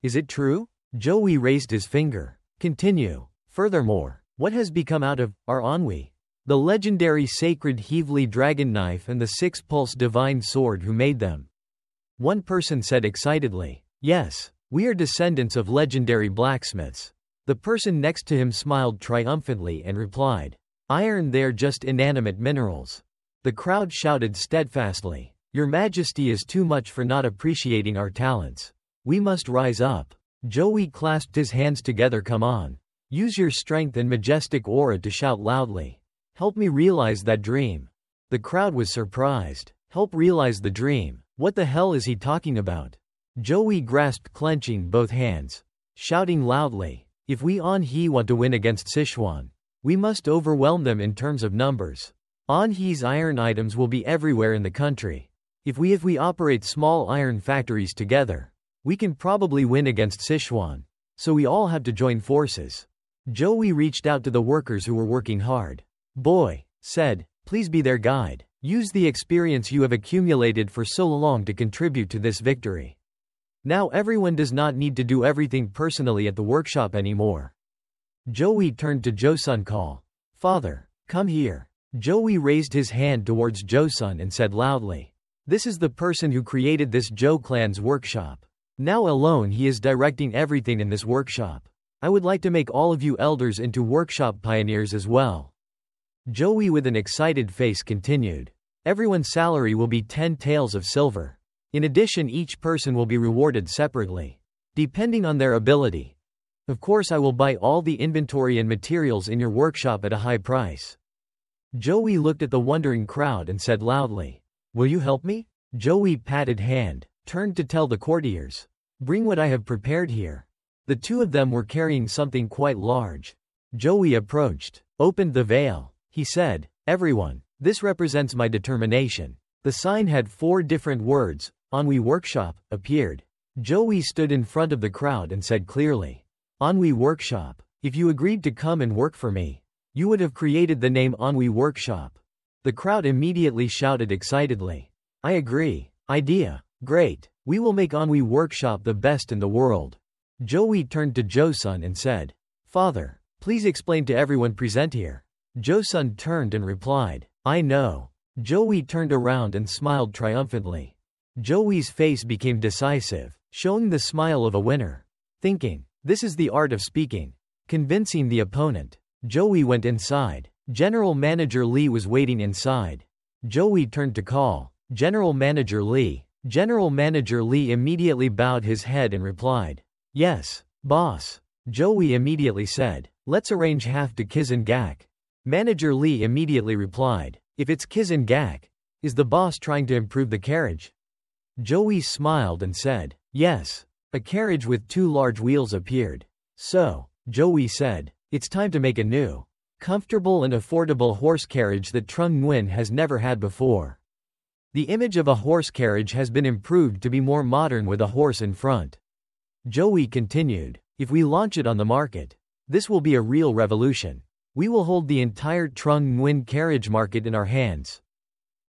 A: Is it true?" Joey raised his finger. "Continue. Furthermore, what has become out of our Anhui? The legendary sacred Heavely dragon knife and the 6-pulse divine sword, who made them?" One person said excitedly, "Yes, we are descendants of legendary blacksmiths." The person next to him smiled triumphantly and replied, "Iron, they're just inanimate minerals." The crowd shouted steadfastly, "Your Majesty is too much for not appreciating our talents. We must rise up." Joey clasped his hands together. "Come on. Use your strength and majestic aura to shout loudly. Help me realize that dream." The crowd was surprised. Help realize the dream? What the hell is he talking about? Joey grasped, clenching both hands, shouting loudly, "If we Anhui want to win against Sichuan, we must overwhelm them in terms of numbers. Anhui's iron items will be everywhere in the country. If we operate small iron factories together, we can probably win against Sichuan. So we all have to join forces." Joey reached out to the workers who were working hard. "Boy," said, "please be their guide. Use the experience you have accumulated for so long to contribute to this victory. Now everyone does not need to do everything personally at the workshop anymore." Joey turned to Josun, call, "Father, come here." Joey raised his hand towards Josun and said loudly, "This is the person who created this Zhou clan's workshop. Now alone he is directing everything in this workshop. I would like to make all of you elders into workshop pioneers as well." Joey with an excited face continued, "Everyone's salary will be 10 taels of silver. In addition, each person will be rewarded separately, depending on their ability. Of course, I will buy all the inventory and materials in your workshop at a high price." Joey looked at the wondering crowd and said loudly, "Will you help me?" Joey patted hand, turned to tell the courtiers, "Bring what I have prepared here." The 2 of them were carrying something quite large. Joey approached, opened the veil. He said, "Everyone, this represents my determination." The sign had 4 different words, "Anhui Workshop," appeared. Joey stood in front of the crowd and said clearly, "Anhui Workshop, if you agreed to come and work for me, you would have created the name Anhui Workshop." The crowd immediately shouted excitedly, "I agree. Idea. Great. We will make Anhui Workshop the best in the world." Joey turned to Josun and said, "Father, please explain to everyone present here." Josun turned and replied, "I know." Joey turned around and smiled triumphantly. Joey's face became decisive, showing the smile of a winner. Thinking, this is the art of speaking, convincing the opponent. Joey went inside. General Manager Lee was waiting inside. Joey turned to call, "General Manager Lee." General Manager Lee immediately bowed his head and replied, "Yes, boss." Joey immediately said, "Let's arrange half to Kizan Gak." Manager Lee immediately replied, if it's Kiz and Gak, is the boss trying to improve the carriage? Joey smiled and said, yes. A carriage with 2 large wheels appeared. So, Joey said, it's time to make a new, comfortable and affordable horse carriage that Trung Nguyen has never had before. The image of a horse carriage has been improved to be more modern with a horse in front. Joey continued, if we launch it on the market, this will be a real revolution. We will hold the entire Trung Nguyen carriage market in our hands.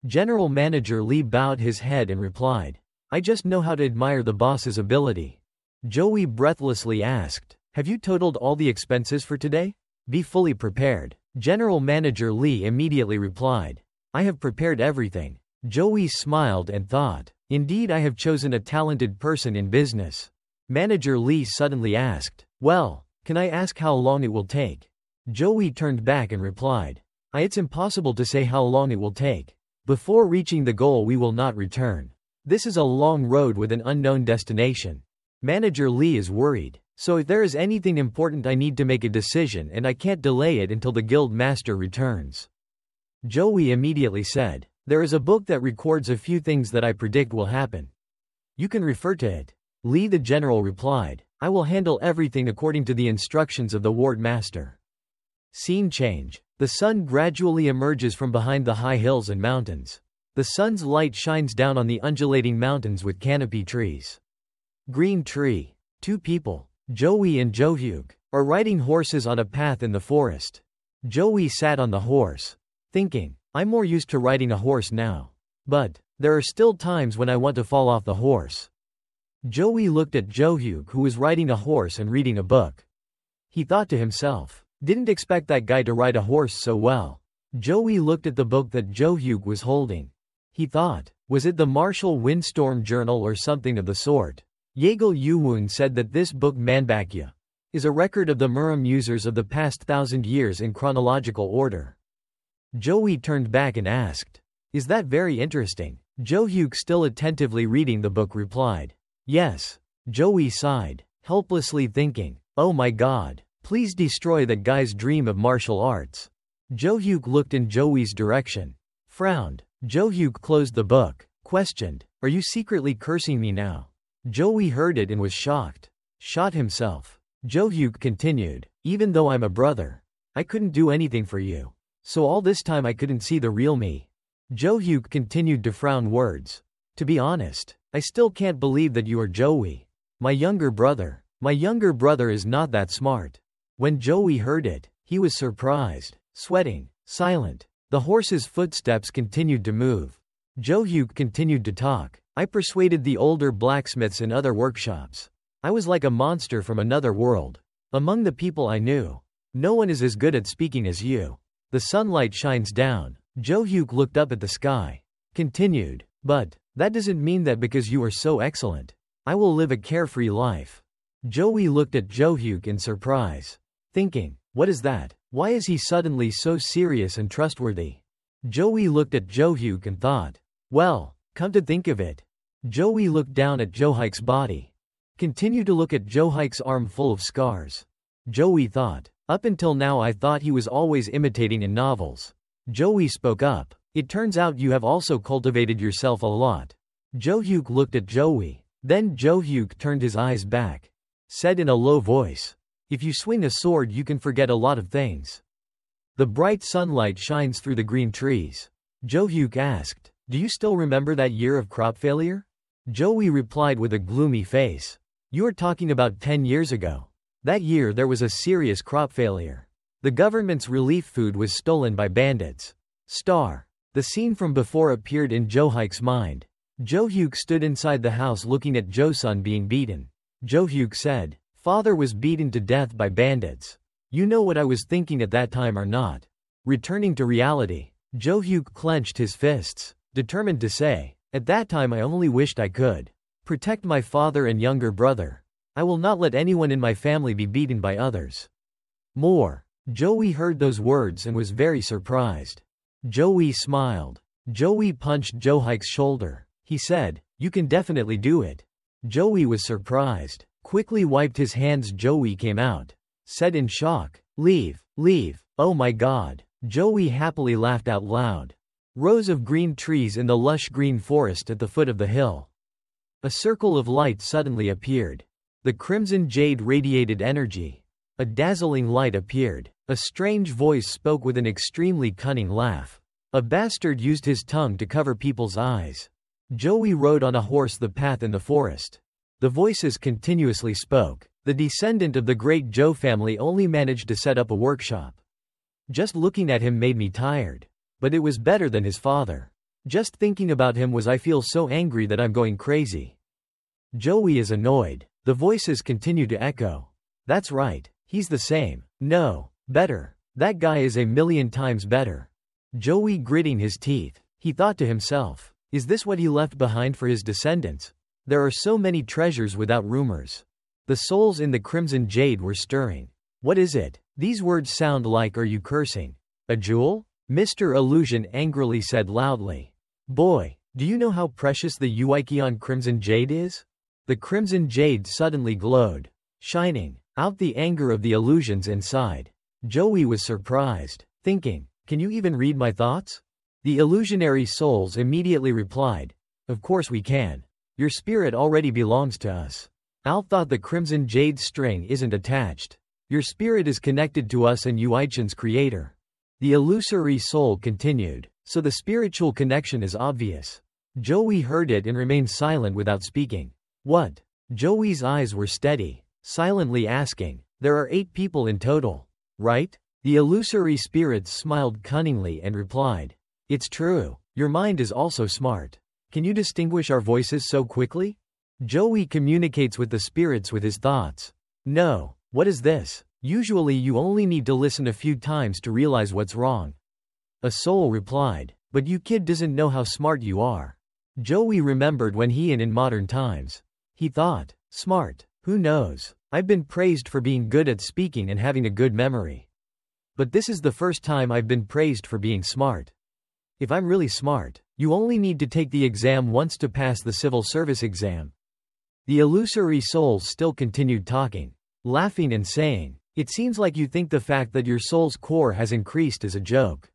A: General Manager Lee bowed his head and replied, I just know how to admire the boss's ability. Joey breathlessly asked, have you totaled all the expenses for today? Be fully prepared. General Manager Lee immediately replied, I have prepared everything. Joey smiled and thought, indeed I have chosen a talented person in business. Manager Lee suddenly asked, well, can I ask how long it will take? Joey turned back and replied, it's impossible to say how long it will take. Before reaching the goal we will not return. This is a long road with an unknown destination. Manager Lee is worried. So if there is anything important I need to make a decision and I can't delay it until the guild master returns. Joey immediately said, there is a book that records a few things that I predict will happen. You can refer to it. Lee the general replied, I will handle everything according to the instructions of the ward master. Scene change. The sun gradually emerges from behind the high hills and mountains. The sun's light shines down on the undulating mountains with canopy trees. Green tree. 2 people, Joey and Jo-hyuk, are riding horses on a path in the forest. Joey sat on the horse, thinking, I'm more used to riding a horse now. But there are still times when I want to fall off the horse. Joey looked at Jo-hyuk, who was riding a horse and reading a book. He thought to himself, didn't expect that guy to ride a horse so well. Joey looked at the book that Jo-hyuk was holding. He thought, was it the Martial Windstorm Journal or something of the sort? Yegal Yuwoon said that this book Manhwa is a record of the Murim users of the past 1,000 years in chronological order. Joey turned back and asked, is that very interesting? Jo-hyuk, still attentively reading the book, replied, yes. Joey sighed, helplessly thinking, oh my god, please destroy that guy's dream of martial arts. Jo-hyuk looked in Joey's direction, frowned. Jo-hyuk closed the book, questioned, are you secretly cursing me now? Joey heard it and was shocked. Shot himself. Jo-hyuk continued, even though I'm a brother, I couldn't do anything for you. So all this time I couldn't see the real me. Jo-hyuk continued to frown words. To be honest, I still can't believe that you are Joey. My younger brother. My younger brother is not that smart. When Joey heard it, he was surprised, sweating, silent. The horse's footsteps continued to move. Jo-hyuk continued to talk. I persuaded the older blacksmiths in other workshops. I was like a monster from another world. Among the people I knew, no one is as good at speaking as you. The sunlight shines down. Jo-hyuk looked up at the sky. Continued, but that doesn't mean that because you are so excellent, I will live a carefree life. Joey looked at Jo-hyuk in surprise, thinking, what is that? Why is he suddenly so serious and trustworthy? Joey looked at Jo-hyuk and thought, well, come to think of it. Joey looked down at Jo-hyuk's body. Continued to look at Jo-hyuk's arm full of scars. Joey thought, up until now I thought he was always imitating in novels. Joey spoke up, it turns out you have also cultivated yourself a lot. Jo-hyuk looked at Joey. Then Jo-hyuk turned his eyes back. Said in a low voice, if you swing a sword you can forget a lot of things. The bright sunlight shines through the green trees. Jo-hyuk asked, do you still remember that year of crop failure? Joey replied with a gloomy face. You are talking about 10 years ago. That year there was a serious crop failure. The government's relief food was stolen by bandits. The scene from before appeared in Jo-hyuk's mind. Jo-hyuk stood inside the house looking at Jo-sun being beaten. Jo-hyuk said, father was beaten to death by bandits. You know what I was thinking at that time or not? Returning to reality, Jo-hyuk clenched his fists, determined to say, at that time I only wished I could protect my father and younger brother. I will not let anyone in my family be beaten by others. More. Joey heard those words and was very surprised. Joey smiled. Joey punched Jo-hyuk's shoulder. He said, you can definitely do it. Joey was surprised. Quickly wiped his hands. Joey came out. Said in shock, leave, oh my god. Joey happily laughed out loud. Rows of green trees in the lush green forest at the foot of the hill. A circle of light suddenly appeared. The crimson jade radiated energy. A dazzling light appeared. A strange voice spoke with an extremely cunning laugh. A bastard used his tongue to cover people's eyes. Joey rode on a horse the path in the forest. The voices continuously spoke. The descendant of the great Zhou family only managed to set up a workshop. Just looking at him made me tired. But it was better than his father. Just thinking about him I feel so angry that I'm going crazy. Joey is annoyed. The voices continue to echo. That's right. He's the same. No. Better. That guy is a million times better. Joey gritting his teeth. He thought to himself. Is this what he left behind for his descendants? There are so many treasures without rumors. The souls in the crimson jade were stirring. What is it? These words sound like are you cursing? A jewel? Mr. Illusion angrily said loudly. Boy, do you know how precious the Yuikion crimson jade is? The crimson jade suddenly glowed, shining out the anger of the illusions inside. Joey was surprised, thinking, can you even read my thoughts? The illusionary souls immediately replied, of course we can. Your spirit already belongs to us. Al thought the crimson jade string isn't attached. Your spirit is connected to us and Yuichen's creator. The illusory soul continued, so the spiritual connection is obvious. Joey heard it and remained silent without speaking. What? Joey's eyes were steady, silently asking, there are 8 people in total, right? The illusory spirits smiled cunningly and replied, it's true, your mind is also smart. Can you distinguish our voices so quickly? Joey communicates with the spirits with his thoughts. No, what is this? Usually you only need to listen a few times to realize what's wrong. A soul replied, but you kid doesn't know how smart you are. Joey remembered when he in modern times. He thought, smart, who knows? I've been praised for being good at speaking and having a good memory. But this is the first time I've been praised for being smart. If I'm really smart, you only need to take the exam once to pass the civil service exam. The illusory souls still continued talking, laughing and saying, it seems like you think the fact that your soul's core has increased is a joke.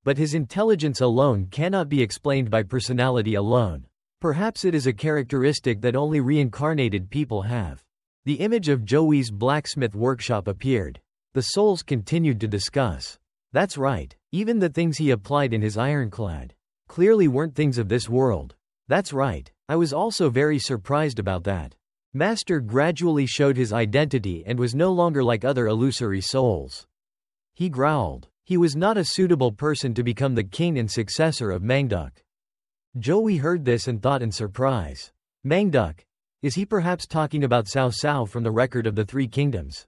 A: But his intelligence alone cannot be explained by personality alone. Perhaps it is a characteristic that only reincarnated people have. The image of Joey's blacksmith workshop appeared. The souls continued to discuss. That's right, even the things he applied in his ironclad clearly weren't things of this world. That's right, I was also very surprised about that. Master gradually showed his identity and was no longer like other illusory souls. He growled. He was not a suitable person to become the king and successor of Mangduk. Joey heard this and thought in surprise. Mangduk? Is he perhaps talking about Cao Cao from the record of the 3 kingdoms?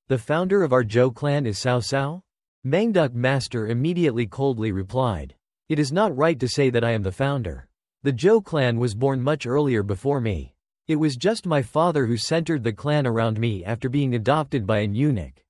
A: The founder of our Zhou clan is Cao Cao? Mangduk Master immediately coldly replied. It is not right to say that I am the founder. The Zhou clan was born much earlier before me. It was just my father who centered the clan around me after being adopted by an eunuch.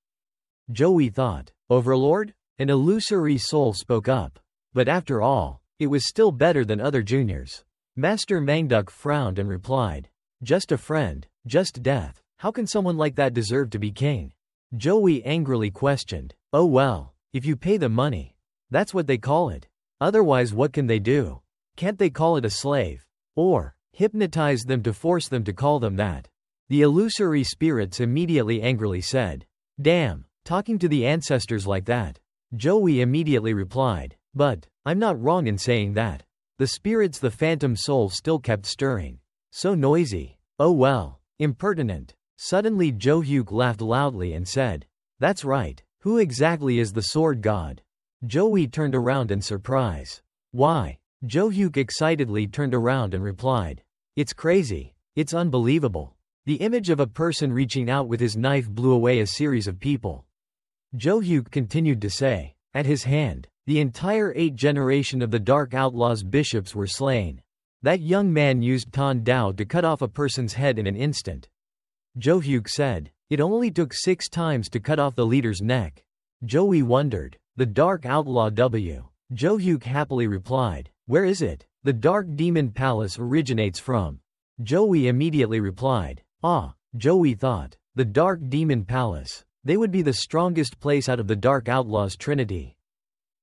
A: Joey thought, Overlord? An illusory soul spoke up. But after all, it was still better than other juniors. Master Mangduk frowned and replied, just a friend, just death. How can someone like that deserve to be king? Joey angrily questioned, oh well, if you pay them money. That's what they call it. Otherwise what can they do? Can't they call it a slave? Or hypnotize them to force them to call them that? The illusory spirits immediately angrily said, damn, talking to the ancestors like that. Joey immediately replied, but I'm not wrong in saying that. The spirits, the phantom soul, still kept stirring. So noisy. Oh well, impertinent. Suddenly Jo-hyuk laughed loudly and said, that's right, who exactly is the sword god? Joey turned around in surprise. Why? Jo-hyuk excitedly turned around and replied, it's crazy. It's unbelievable. The image of a person reaching out with his knife blew away a series of people. Jo-hyuk continued to say, at his hand, the entire 8 generation of the Dark Outlaws bishops were slain. That young man used Tan Dao to cut off a person's head in an instant. Jo-hyuk said, it only took 6 times to cut off the leader's neck. Joey wondered, the Dark Outlaw W. Jo-hyuk happily replied, where is it? The Dark Demon Palace originates from. Joey immediately replied, ah, Joey thought, the Dark Demon Palace. They would be the strongest place out of the Dark Outlaws Trinity.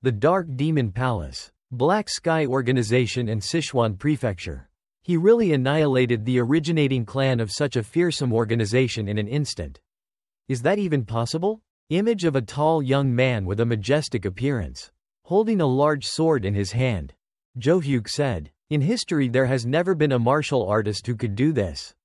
A: The Dark Demon Palace, Black Sky Organization and Sichuan Prefecture. He really annihilated the originating clan of such a fearsome organization in an instant. Is that even possible? Image of a tall young man with a majestic appearance, holding a large sword in his hand. Jo-hyuk said, in history there has never been a martial artist who could do this.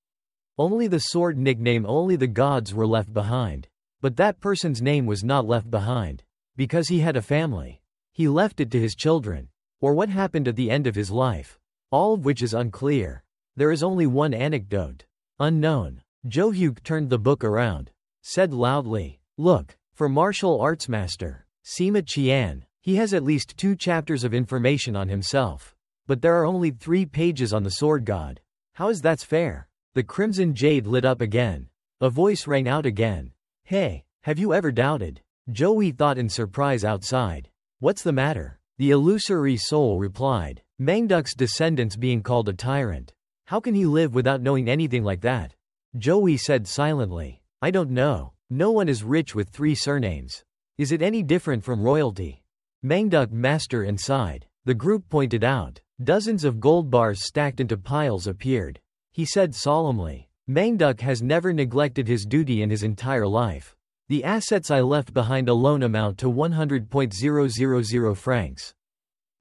A: Only the sword nickname, only the gods were left behind. But that person's name was not left behind. Because he had a family. He left it to his children. Or what happened at the end of his life. All of which is unclear. There is only one anecdote. Unknown. Jo-hyuk turned the book around. Said loudly, look, for martial arts master, Sima Qian, he has at least 2 chapters of information on himself. But there are only 3 pages on the sword god. How is that fair? The crimson jade lit up again. A voice rang out again. Hey, have you ever doubted? Joey thought in surprise outside. What's the matter? The illusory soul replied. Mangduk's descendants being called a tyrant. How can he live without knowing anything like that? Joey said silently. I don't know. No one is rich with 3 surnames. Is it any different from royalty? Mangduk master inside. The group pointed out. Dozens of gold bars stacked into piles appeared. He said solemnly. Mangduk has never neglected his duty in his entire life. The assets I left behind alone amount to 100,000 francs.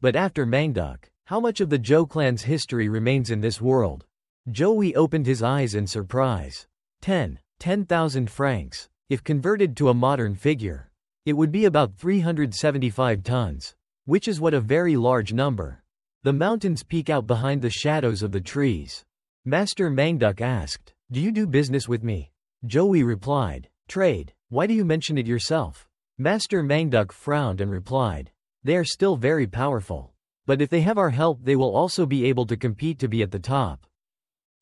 A: But after Mangduk, how much of the Zhou clan's history remains in this world? Joey opened his eyes in surprise. 10,000 francs. If converted to a modern figure, it would be about 375 tons. Which is what a very large number. The mountains peek out behind the shadows of the trees. Master Mangduk asked, do you do business with me? Joey replied, trade. Why do you mention it yourself? Master Mangduk frowned and replied, they are still very powerful. But if they have our help they will also be able to compete to be at the top.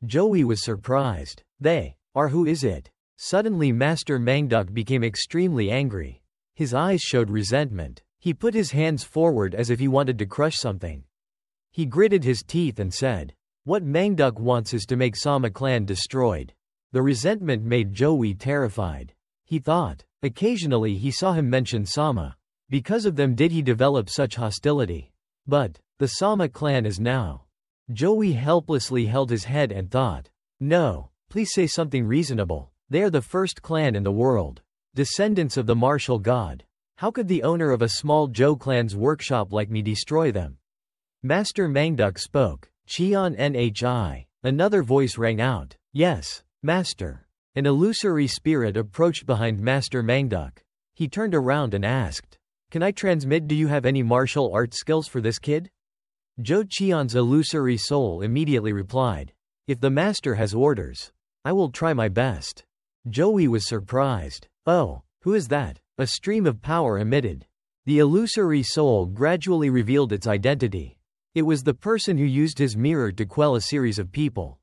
A: Joey was surprised. They are who is it? Suddenly Master Mangduk became extremely angry. His eyes showed resentment. He put his hands forward as if he wanted to crush something. He gritted his teeth and said, what Mangduk wants is to make Sama clan destroyed. The resentment made Joey terrified. He thought, occasionally he saw him mention Sama. Because of them did he develop such hostility. But, the Sama clan is now. Joey helplessly held his head and thought, no, please say something reasonable. They are the first clan in the world. Descendants of the martial god. How could the owner of a small Zhou clan's workshop like me destroy them? Master Mangduk spoke. Qian Nhi. Another voice rang out. Yes, master. An illusory spirit approached behind Master Mangduk. He turned around and asked, can I transmit? Do you have any martial arts skills for this kid? Zhou Qian's illusory soul immediately replied, if the master has orders, I will try my best. Joey was surprised. Oh, who is that? A stream of power emitted. The illusory soul gradually revealed its identity. It was the person who used his mirror to quell a series of people.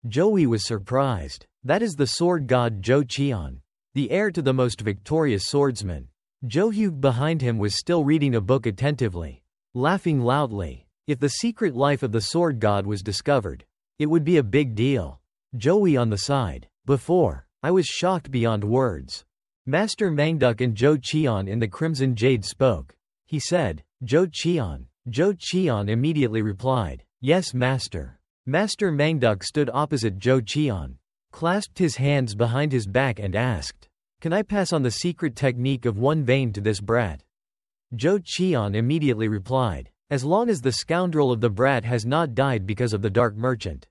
A: Joey was surprised. That is the sword god Zhou Qian, the heir to the most victorious swordsman. Jo-hyuk behind him was still reading a book attentively, laughing loudly. If the secret life of the sword god was discovered, it would be a big deal. Joey on the side. Before, I was shocked beyond words. Master Mangduk and Zhou Qian in the Crimson Jade spoke. He said, Zhou Qian. Zhou Qian immediately replied, yes master. Master Mangduk stood opposite Zhou Qian, clasped his hands behind his back and asked, can I pass on the secret technique of one vein to this brat? Zhou Qian immediately replied, as long as the scoundrel of the brat has not died because of the dark merchant.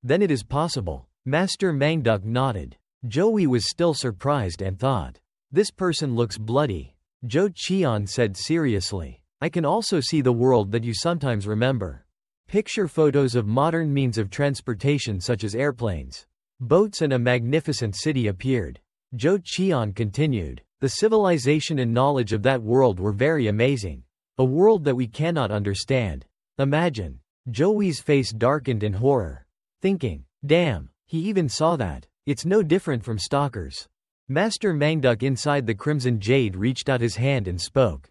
A: Then it is possible. Master Mangduk nodded. Joey was still surprised and thought, this person looks bloody. Zhou Qian said seriously, I can also see the world that you sometimes remember. Picture photos of modern means of transportation such as airplanes, boats and a magnificent city appeared. Zhou Qian continued, the civilization and knowledge of that world were very amazing. A world that we cannot understand. Imagine. Joey's face darkened in horror, thinking, damn, he even saw that. It's no different from stalkers. Master Mangduk inside the Crimson Jade reached out his hand and spoke.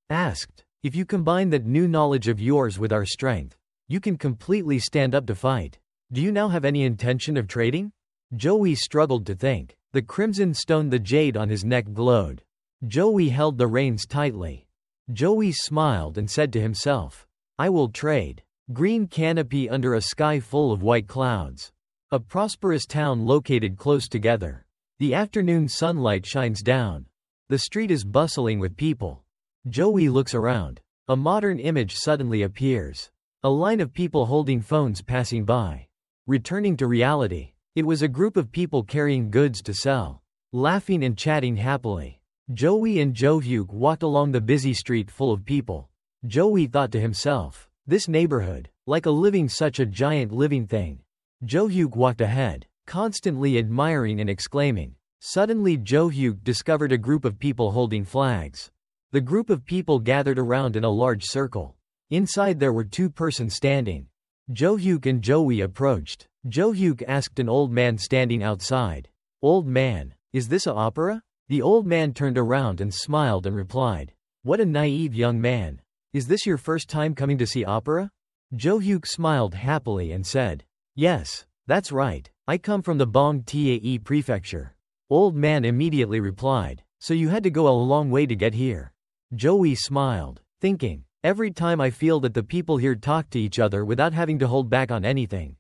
A: Asked, if you combine that new knowledge of yours with our strength, you can completely stand up to fight. Do you now have any intention of trading? Joey struggled to think. The crimson stone, the jade on his neck glowed. Joey held the reins tightly. Joey smiled and said to himself, I will trade. Green canopy under a sky full of white clouds. A prosperous town located close together. The afternoon sunlight shines down. The street is bustling with people. Joey looks around. A modern image suddenly appears. A line of people holding phones passing by. Returning to reality. It was a group of people carrying goods to sell. Laughing and chatting happily. Joey and Jo-hyuk walked along the busy street full of people. Joey thought to himself, this neighborhood, like such a giant living thing. Jo-hyuk walked ahead, constantly admiring and exclaiming. Suddenly Jo-hyuk discovered a group of people holding flags. The group of people gathered around in a large circle. Inside there were two persons standing. Jo-hyuk and Joey approached. Jo-hyuk asked an old man standing outside. Old man, is this a opera? The old man turned around and smiled and replied. What a naive young man. Is this your first time coming to see opera? Jo-hyuk smiled happily and said, Yes, that's right. I come from the Bong-tae prefecture. Old man immediately replied, So you had to go a long way to get here. Joey smiled, thinking, every time I feel that the people here talk to each other without having to hold back on anything.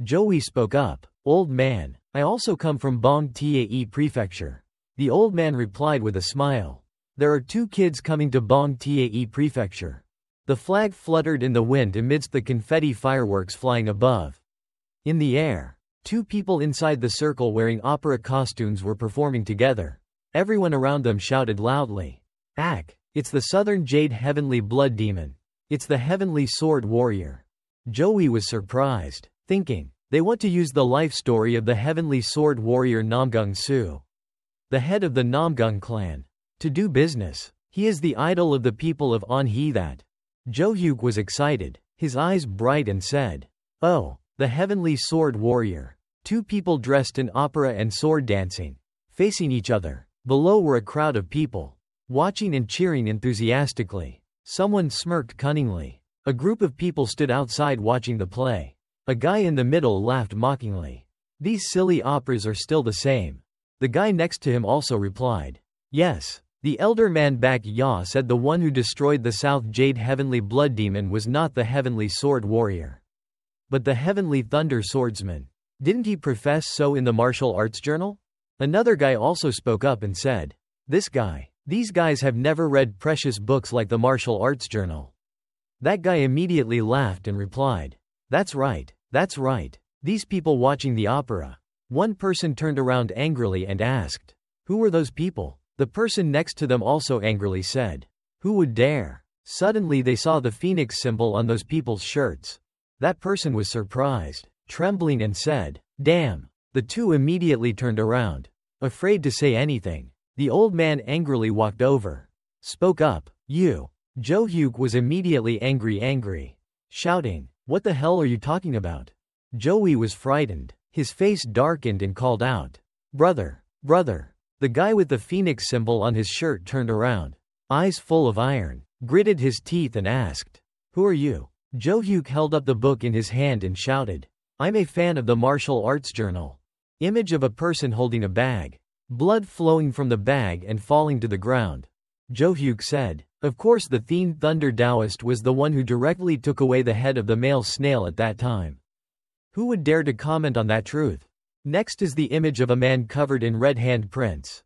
A: Joey spoke up, Old man, I also come from Bong-tae prefecture. The old man replied with a smile. There are two kids coming to Bong-tae prefecture. The flag fluttered in the wind amidst the confetti fireworks flying above. In the air, two people inside the circle wearing opera costumes were performing together. Everyone around them shouted loudly. Ack, it's the Southern Jade Heavenly Blood Demon. It's the Heavenly Sword Warrior. Joey was surprised, thinking, they want to use the life story of the Heavenly Sword Warrior Namgung-soo, the head of the Namgung clan, to do business. He is the idol of the people of On-hee that. Jo-hyuk was excited, his eyes bright and said, Oh, the Heavenly Sword Warrior. Two people dressed in opera and sword dancing, facing each other. Below were a crowd of people, watching and cheering enthusiastically. Someone smirked cunningly. A group of people stood outside watching the play. A guy in the middle laughed mockingly. These silly operas are still the same. The guy next to him also replied. Yes. The elder man back Ya said the one who destroyed the South Jade Heavenly Blood Demon was not the Heavenly Sword Warrior, but the Heavenly Thunder Swordsman. Didn't he profess so in the martial arts journal? Another guy also spoke up and said, these guys have never read precious books like the martial arts journal. That guy immediately laughed and replied, that's right. These people watching the opera. One person turned around angrily and asked, who were those people? The person next to them also angrily said, who would dare? Suddenly they saw the phoenix symbol on those people's shirts. That person was surprised, trembling and said, damn. The two immediately turned around, afraid to say anything. The old man angrily walked over, spoke up, you. Jo-hyuk was immediately angry, shouting, what the hell are you talking about? Joey was frightened, his face darkened and called out, brother. The guy with the phoenix symbol on his shirt turned around, eyes full of iron, gritted his teeth and asked, who are you? Jo-hyuk held up the book in his hand and shouted, I'm a fan of the martial arts journal. Image of a person holding a bag. Blood flowing from the bag and falling to the ground. Jo-hyuk said, of course the Thien Thunder Taoist was the one who directly took away the head of the male snail at that time. Who would dare to comment on that truth? Next is the image of a man covered in red handprints.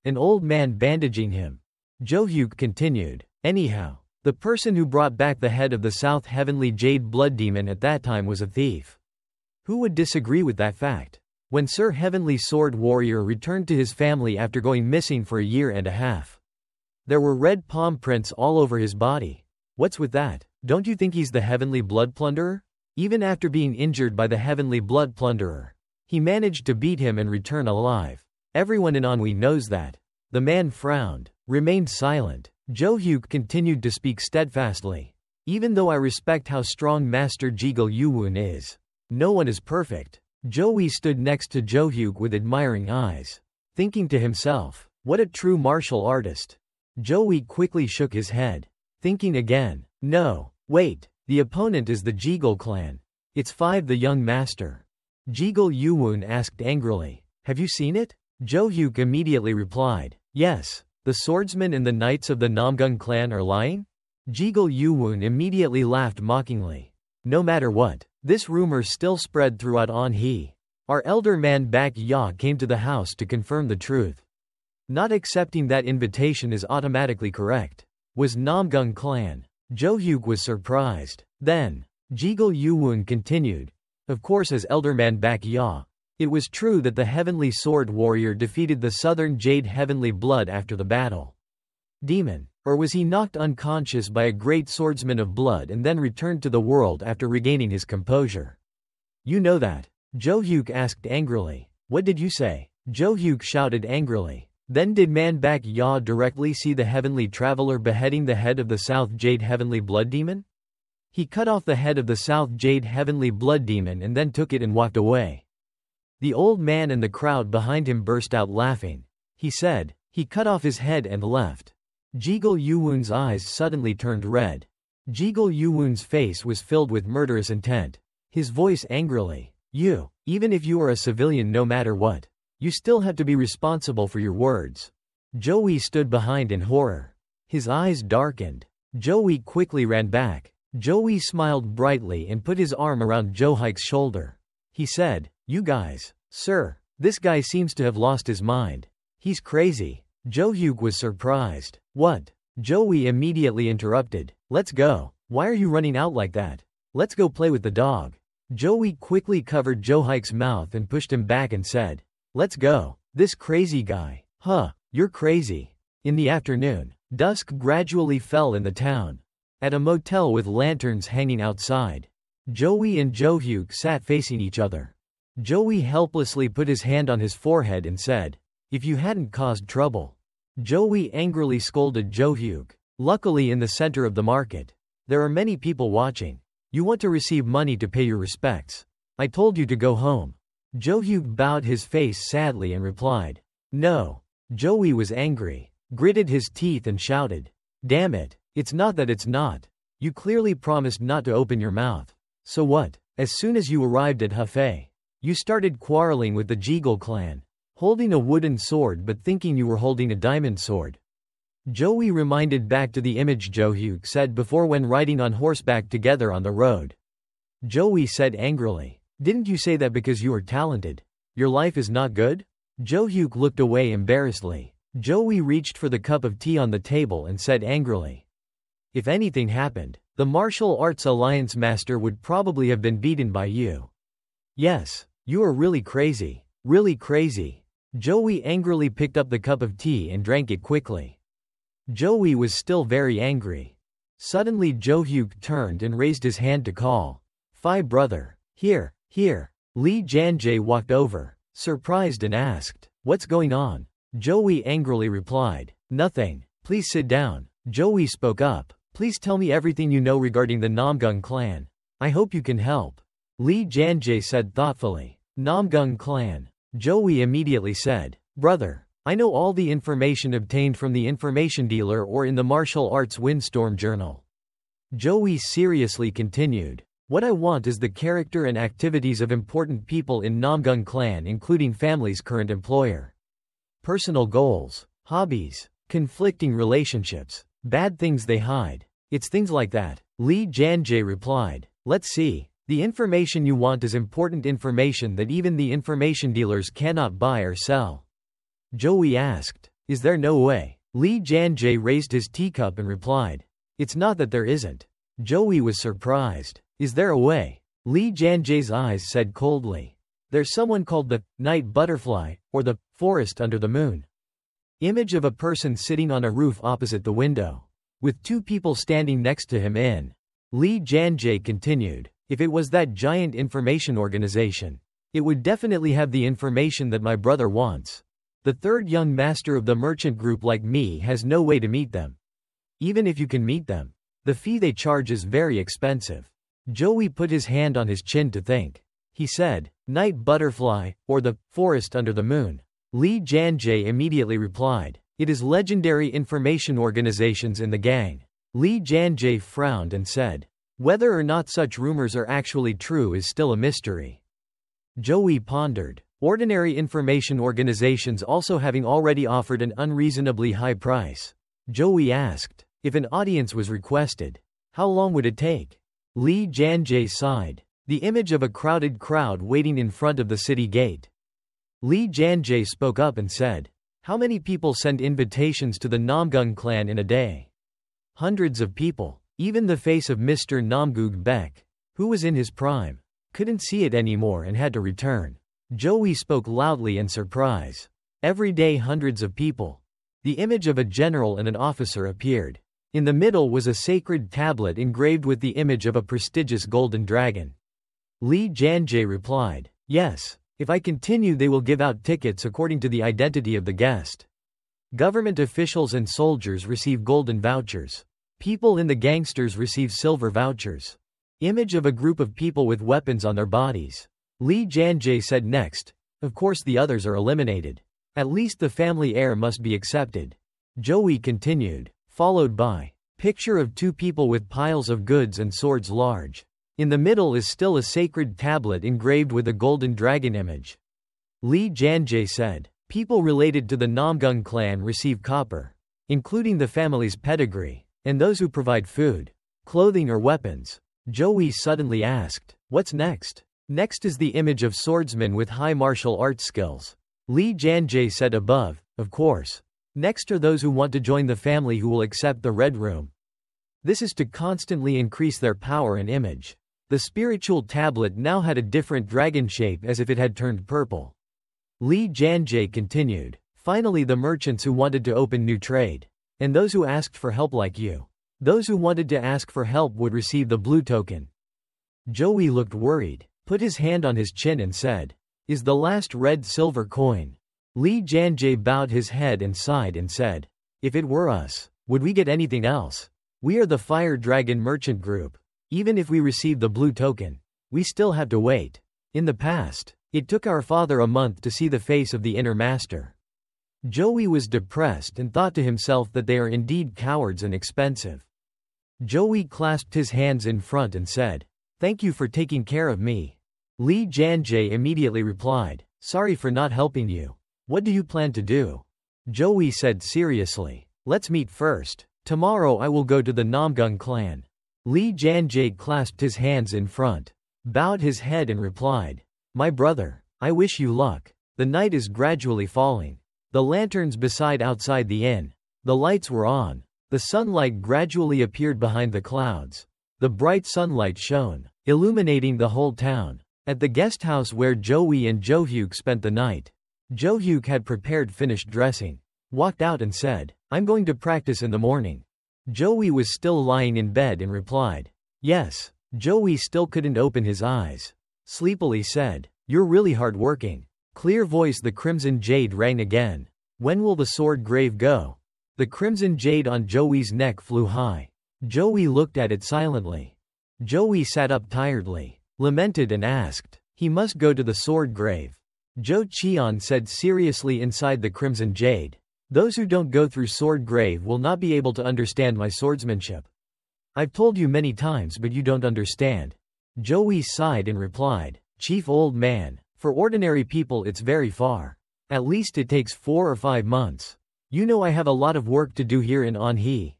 A: An old man bandaging him. Jo-hyuk continued, anyhow, the person who brought back the head of the South Heavenly Jade Blood Demon at that time was a thief. Who would disagree with that fact? When Sir Heavenly Sword Warrior returned to his family after going missing for a year and a half, there were red palm prints all over his body. What's with that? Don't you think he's the Heavenly Blood Plunderer? Even after being injured by the Heavenly Blood Plunderer, he managed to beat him and return alive. Everyone in On-hee knows that. The man frowned, remained silent. Jo-hyuk continued to speak steadfastly. Even though I respect how strong Master Jigul Yuwon is, no one is perfect. Joey stood next to Jo-hyuk with admiring eyes, thinking to himself, what a true martial artist. Joey quickly shook his head, thinking again, no, wait, the opponent is the Jigul clan. It's 5 the young master. Jigul Yuwon asked angrily, have you seen it? Jo-hyuk immediately replied, yes, The swordsmen and the knights of the Namgung clan are lying? Jigul Yuwoon immediately laughed mockingly. No matter what, this rumor still spread throughout Anhui. Our elder man Bak Ya came to the house to confirm the truth. Not accepting that invitation is automatically correct. Was Namgung clan. Jo-hyuk was surprised. Then, Jigul Yuwoon continued. Of course, as elderman Bak Ya, it was true that the Heavenly Sword Warrior defeated the Southern Jade Heavenly Blood after the battle. Demon. Or was he knocked unconscious by a great swordsman of blood and then returned to the world after regaining his composure? You know that. Jo-hyuk asked angrily. What did you say? Jo-hyuk shouted angrily. Then did Man Bak Ya directly see the Heavenly Traveler beheading the head of the South Jade Heavenly Blood Demon? He cut off the head of the South Jade Heavenly Blood Demon and then took it and walked away. The old man and the crowd behind him burst out laughing. He said, he cut off his head and left. Jigul Yuwoon's eyes suddenly turned red. Jigul Yuwoon's face was filled with murderous intent. His voice angrily. You, even if you are a civilian no matter what, you still have to be responsible for your words. Joey stood behind in horror. His eyes darkened. Joey quickly ran back. Joey smiled brightly and put his arm around Jo-hyuk's shoulder. He said, you guys, sir, this guy seems to have lost his mind. He's crazy. Jo-hyuk was surprised. What? Joey immediately interrupted. Let's go. Why are you running out like that? Let's go play with the dog. Joey quickly covered Jo-hyuk's mouth and pushed him back and said, let's go. This crazy guy. Huh, you're crazy. In the afternoon, dusk gradually fell in the town. At a motel with lanterns hanging outside, Joey and Jo-hyuk sat facing each other. Joey helplessly put his hand on his forehead and said, if you hadn't caused trouble. Joey angrily scolded Jo-hyuk. Luckily in the center of the market, there are many people watching. You want to receive money to pay your respects. I told you to go home. Jo-hyuk bowed his face sadly and replied, no. Joey was angry, gritted his teeth and shouted, damn it, it's not that it's not. You clearly promised not to open your mouth. So what? As soon as you arrived at Hefei, you started quarreling with the Jigul clan, holding a wooden sword but thinking you were holding a diamond sword. Joey reminded back to the image Jo-hyuk said before when riding on horseback together on the road. Joey said angrily, didn't you say that because you are talented? Your life is not good? Jo-hyuk looked away embarrassedly. Joey reached for the cup of tea on the table and said angrily, if anything happened, the martial arts alliance master would probably have been beaten by you. Yes, you are really crazy. Really crazy. Joey angrily picked up the cup of tea and drank it quickly. Joey was still very angry. Suddenly Jo-hyuk turned and raised his hand to call. Phi brother. Here, here. Lee Janjae walked over, surprised and asked, what's going on? Joey angrily replied, nothing. Please sit down. Joey spoke up. Please tell me everything you know regarding the Namgung clan. I hope you can help. Lee Janjae said thoughtfully. Namgung clan. Joey immediately said, brother, I know all the information obtained from the information dealer or in the martial arts Windstorm journal. Joey seriously continued, what I want is the character and activities of important people in Namgung clan including family's current employer. Personal goals, hobbies, conflicting relationships, bad things they hide. It's things like that. Lee Janjae replied, let's see. The information you want is important information that even the information dealers cannot buy or sell. Joey asked, is there no way? Lee Janjae raised his teacup and replied, it's not that there isn't. Joey was surprised. Is there a way? Lee Janjae's eyes said coldly, there's someone called the night butterfly, or the forest under the moon. Image of a person sitting on a roof opposite the window, with two people standing next to him in. Lee Janjae continued, if it was that giant information organization, it would definitely have the information that my brother wants. The third young master of the merchant group like me has no way to meet them. Even if you can meet them, the fee they charge is very expensive. Joey put his hand on his chin to think. He said, night butterfly, or the forest under the moon. Lee Janjae immediately replied, it is legendary information organizations in the gang. Lee Janjae frowned and said, whether or not such rumors are actually true is still a mystery. Joey pondered, Ordinary information organizations also having already offered an unreasonably high price. Joey asked, if an audience was requested, how long would it take? Lee Janjae sighed. The image of a crowded crowd waiting in front of the city gate. Lee Janjae spoke up and said, how many people send invitations to the Namgung clan in a day? Hundreds of people. Even the face of Mr. Namgoog Baek, who was in his prime, couldn't see it anymore and had to return. Joey spoke loudly in surprise. Every day hundreds of people. The image of a general and an officer appeared. In the middle was a sacred tablet engraved with the image of a prestigious golden dragon. Lee Janjae replied, yes, if I continue they will give out tickets according to the identity of the guest. Government officials and soldiers receive golden vouchers. People in the gangsters receive silver vouchers. Image of a group of people with weapons on their bodies. Lee Janjae said next, of course the others are eliminated. At least the family heir must be accepted. Joey continued, followed by, picture of two people with piles of goods and swords large. In the middle is still a sacred tablet engraved with a golden dragon image. Lee Janjae said, people related to the Namgung clan receive copper, including the family's pedigree, and those who provide food, clothing or weapons. Joey suddenly asked, what's next? Next is the image of swordsmen with high martial arts skills. Lee Janjae said above, of course. Next are those who want to join the family who will accept the Red Room. This is to constantly increase their power and image. The spiritual tablet now had a different dragon shape as if it had turned purple. Lee Janjae continued, finally the merchants who wanted to open new trade. And those who asked for help like you. Those who wanted to ask for help would receive the blue token. Joey looked worried, put his hand on his chin and said, is the last red silver coin. Lee Janjae bowed his head and sighed and said, if it were us, would we get anything else? We are the Fire Dragon Merchant Group. Even if we receive the blue token, we still have to wait. In the past, it took our father a month to see the face of the inner master. Joey was depressed and thought to himself that they are indeed cowards and expensive. Joey clasped his hands in front and said, thank you for taking care of me. Lee Janjae immediately replied, sorry for not helping you. What do you plan to do? Joey said seriously, let's meet first. Tomorrow I will go to the Namgung clan. Lee Janjae clasped his hands in front, bowed his head and replied, my brother, I wish you luck. The night is gradually falling. The lanterns beside outside the inn. The lights were on. The sunlight gradually appeared behind the clouds. The bright sunlight shone, illuminating the whole town. At the guest house where Joey and Jo-hyuk spent the night, Jo-hyuk had prepared finished dressing, walked out and said, I'm going to practice in the morning. Joey was still lying in bed and replied, yes. Joey still couldn't open his eyes. Sleepily said, you're really hard-working. Clear voice. The crimson jade rang again. When will the sword grave go? The crimson jade on Joey's neck flew high. Joey looked at it silently. Joey sat up tiredly, lamented and asked, he must go to the sword grave. Jo Cheon said seriously inside the crimson jade, those who don't go through sword grave will not be able to understand my swordsmanship. I've told you many times but you don't understand. Joey sighed and replied, chief old man, for ordinary people it's very far. At least it takes 4 or 5 months. You know I have a lot of work to do here in Onhee.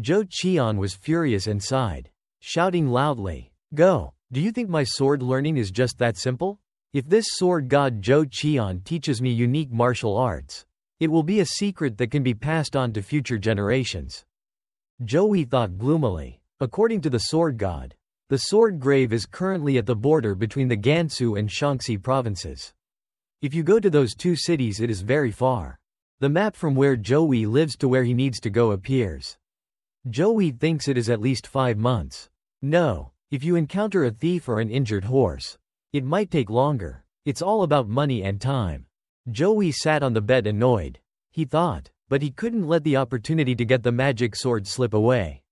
A: Jo Cheon was furious and sighed, shouting loudly, go, do you think my sword learning is just that simple? If this sword god Jo Cheon teaches me unique martial arts, it will be a secret that can be passed on to future generations. Joey thought gloomily. According to the sword god, the sword grave is currently at the border between the Gansu and Shaanxi provinces. If you go to those two cities it is very far. The map from where Joey lives to where he needs to go appears. Joey thinks it is at least 5 months. No, if you encounter a thief or an injured horse, it might take longer. It's all about money and time. Joey sat on the bed annoyed. He thought, but he couldn't let the opportunity to get the magic sword slip away.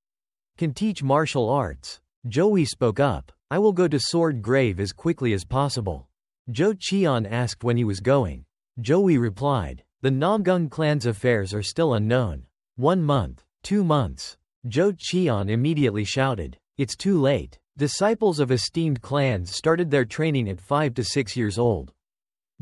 A: Can teach martial arts. Joey spoke up, I will go to sword grave as quickly as possible. Jo Cheon asked when he was going. Joey replied, the Namgung clan's affairs are still unknown. 1 month, 2 months. Jo Cheon immediately shouted, it's too late. Disciples of esteemed clans started their training at 5 to 6 years old.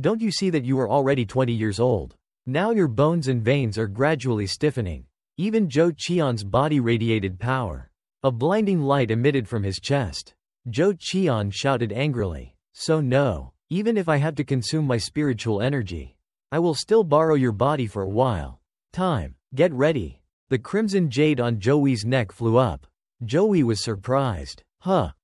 A: Don't you see that you are already 20 years old? Now your bones and veins are gradually stiffening. Even Zhou Qian's body radiated power. A blinding light emitted from his chest. Zhou Qian shouted angrily. So no, even if I have to consume my spiritual energy, I will still borrow your body for a while. Time. Get ready. The crimson jade on Zhou's neck flew up. Zhou was surprised.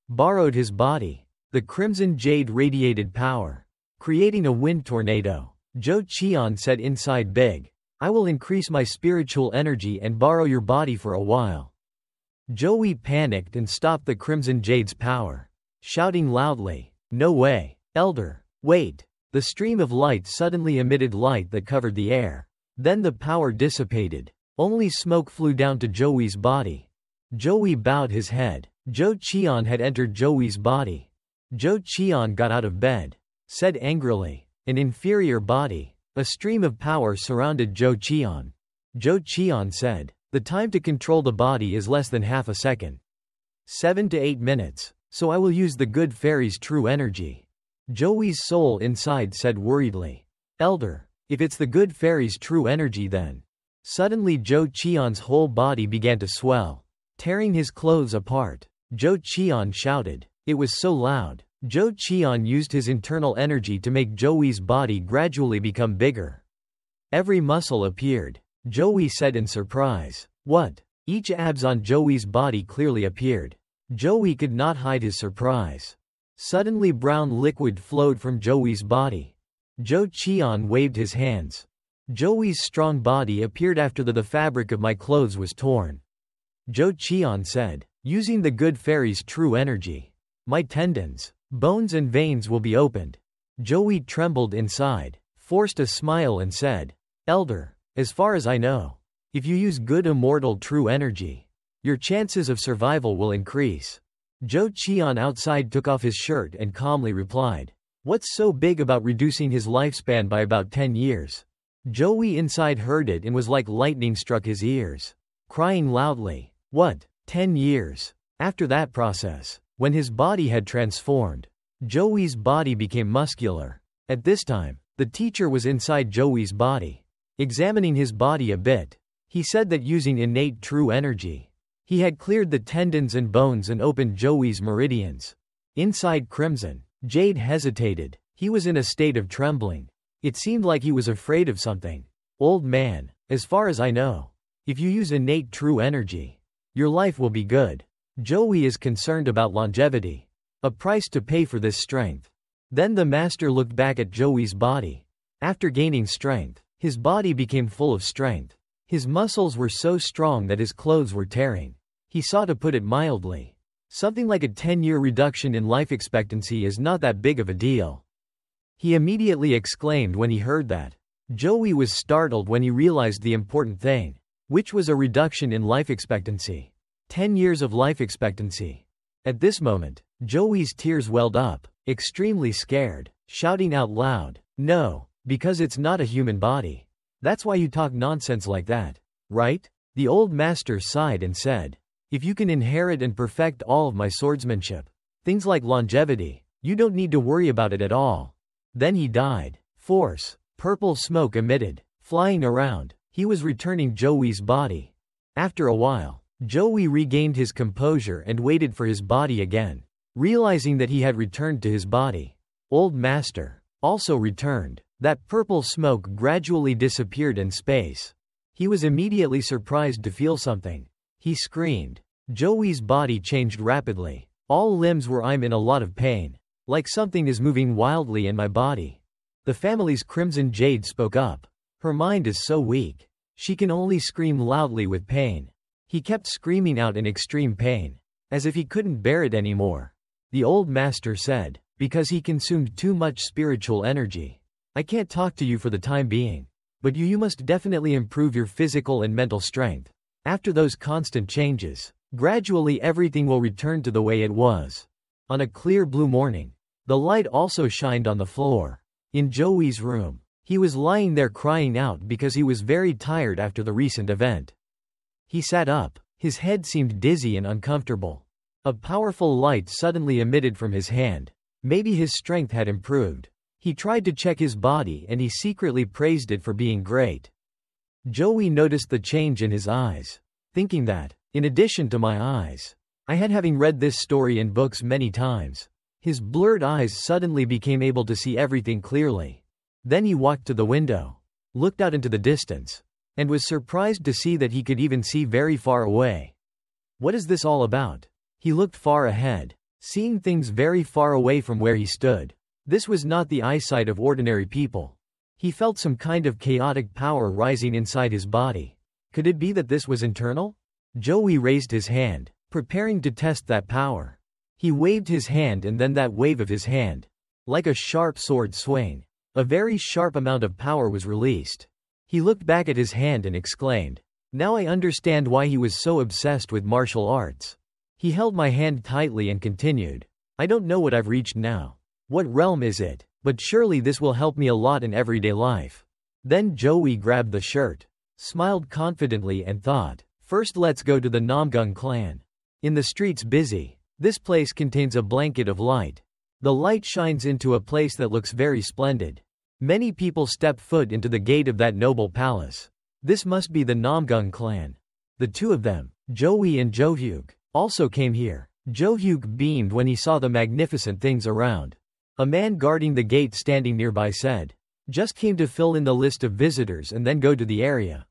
A: Borrowed his body. The crimson jade radiated power, creating a wind tornado. Zhou Qian said inside big, I will increase my spiritual energy and borrow your body for a while. Zhou panicked and stopped the crimson jade's power, shouting loudly, No way, elder, wait. The stream of light suddenly emitted light that covered the air. Then the power dissipated. Only smoke flew down to Zhou's body. Zhou bowed his head. Zhou Qian had entered Zhou's body. Zhou Qian got out of bed, said angrily, an inferior body. A stream of power surrounded Zhou Qian. Zhou Qian said, the time to control the body is less than half a second. 7 to 8 minutes, so I will use the good fairy's true energy. Zhou's soul inside said worriedly, Elder, if it's the good fairy's true energy then. Suddenly Zhou Qian's whole body began to swell, tearing his clothes apart. Zhou Qian shouted. It was so loud. Zhou Qian used his internal energy to make Zhou's body gradually become bigger. Every muscle appeared. Zhou said in surprise. What? Each abs on Zhou's body clearly appeared. Zhou could not hide his surprise. Suddenly brown liquid flowed from Zhou's body. Zhou Qian waved his hands. Zhou's strong body appeared after the fabric of my clothes was torn. Zhou Qian said, using the good fairy's true energy, my tendons, bones and veins will be opened. Zhou trembled inside, forced a smile and said, Elder, as far as I know, if you use good immortal true energy, your chances of survival will increase. Zhou Qian outside took off his shirt and calmly replied, what's so big about reducing his lifespan by about 10 years? Zhou inside heard it and was like lightning struck his ears, crying loudly, what, 10 years? After that process, when his body had transformed, Zhou's body became muscular. At this time, the teacher was inside Zhou's body, examining his body a bit. He said that using innate true energy, he had cleared the tendons and bones and opened Zhou's meridians. Inside Crimson, Jade hesitated. He was in a state of trembling. It seemed like he was afraid of something. Old man, as far as I know, if you use innate true energy, your life will be good. Zhou is concerned about longevity. A price to pay for this strength. Then the master looked back at Zhou's body. After gaining strength, his body became full of strength. His muscles were so strong that his clothes were tearing. He saw, to put it mildly, something like a 10-year reduction in life expectancy is not that big of a deal. He immediately exclaimed when he heard that. Zhou was startled when he realized the important thing, which was a reduction in life expectancy. 10 years of life expectancy. At this moment, Zhou's tears welled up, extremely scared, shouting out loud, no, because it's not a human body. That's why you talk nonsense like that, right? The old master sighed and said, if you can inherit and perfect all of my swordsmanship, things like longevity, you don't need to worry about it at all. Then he died. Force. Purple smoke emitted, flying around. He was returning Zhou's body. After a while, Zhou regained his composure and waited for his body again. Realizing that he had returned to his body, Old Master also returned. That purple smoke gradually disappeared in space. He was immediately surprised to feel something. He screamed. Zhou's body changed rapidly. All limbs were I'm in a lot of pain. Like something is moving wildly in my body. The family's Crimson Jade spoke up. Her mind is so weak. She can only scream loudly with pain. He kept screaming out in extreme pain, as if he couldn't bear it anymore. The old master said, because he consumed too much spiritual energy. I can't talk to you for the time being. But you must definitely improve your physical and mental strength. After those constant changes, gradually everything will return to the way it was. On a clear blue morning, the light also shined on the floor. In Zhou's room, he was lying there crying out because he was very tired after the recent event. He sat up. His head seemed dizzy and uncomfortable. A powerful light suddenly emitted from his hand. Maybe his strength had improved. He tried to check his body and he secretly praised it for being great. Joey noticed the change in his eyes, thinking that, in addition to my eyes, I had having read this story in books many times. His blurred eyes suddenly became able to see everything clearly. Then he walked to the window, looked out into the distance, and was surprised to see that he could even see very far away. What is this all about? He looked far ahead, seeing things very far away from where he stood. This was not the eyesight of ordinary people. He felt some kind of chaotic power rising inside his body. Could it be that this was internal? Joey raised his hand, preparing to test that power. He waved his hand and then that wave of his hand, like a sharp sword swing, a very sharp amount of power was released. He looked back at his hand and exclaimed, "Now I understand why he was so obsessed with martial arts." He held my hand tightly and continued, "I don't know what I've reached now. What realm is it? But surely this will help me a lot in everyday life." Then Joey grabbed the shirt, smiled confidently and thought, "First let's go to the Namgung clan. In the streets busy. This place contains a blanket of light. The light shines into a place that looks very splendid. Many people step foot into the gate of that noble palace. This must be the Namgung clan." The two of them, Joey and Johyuk, also came here. Johyuk beamed when he saw the magnificent things around. A man guarding the gate standing nearby said, "Just came to fill in the list of visitors and then go to the area."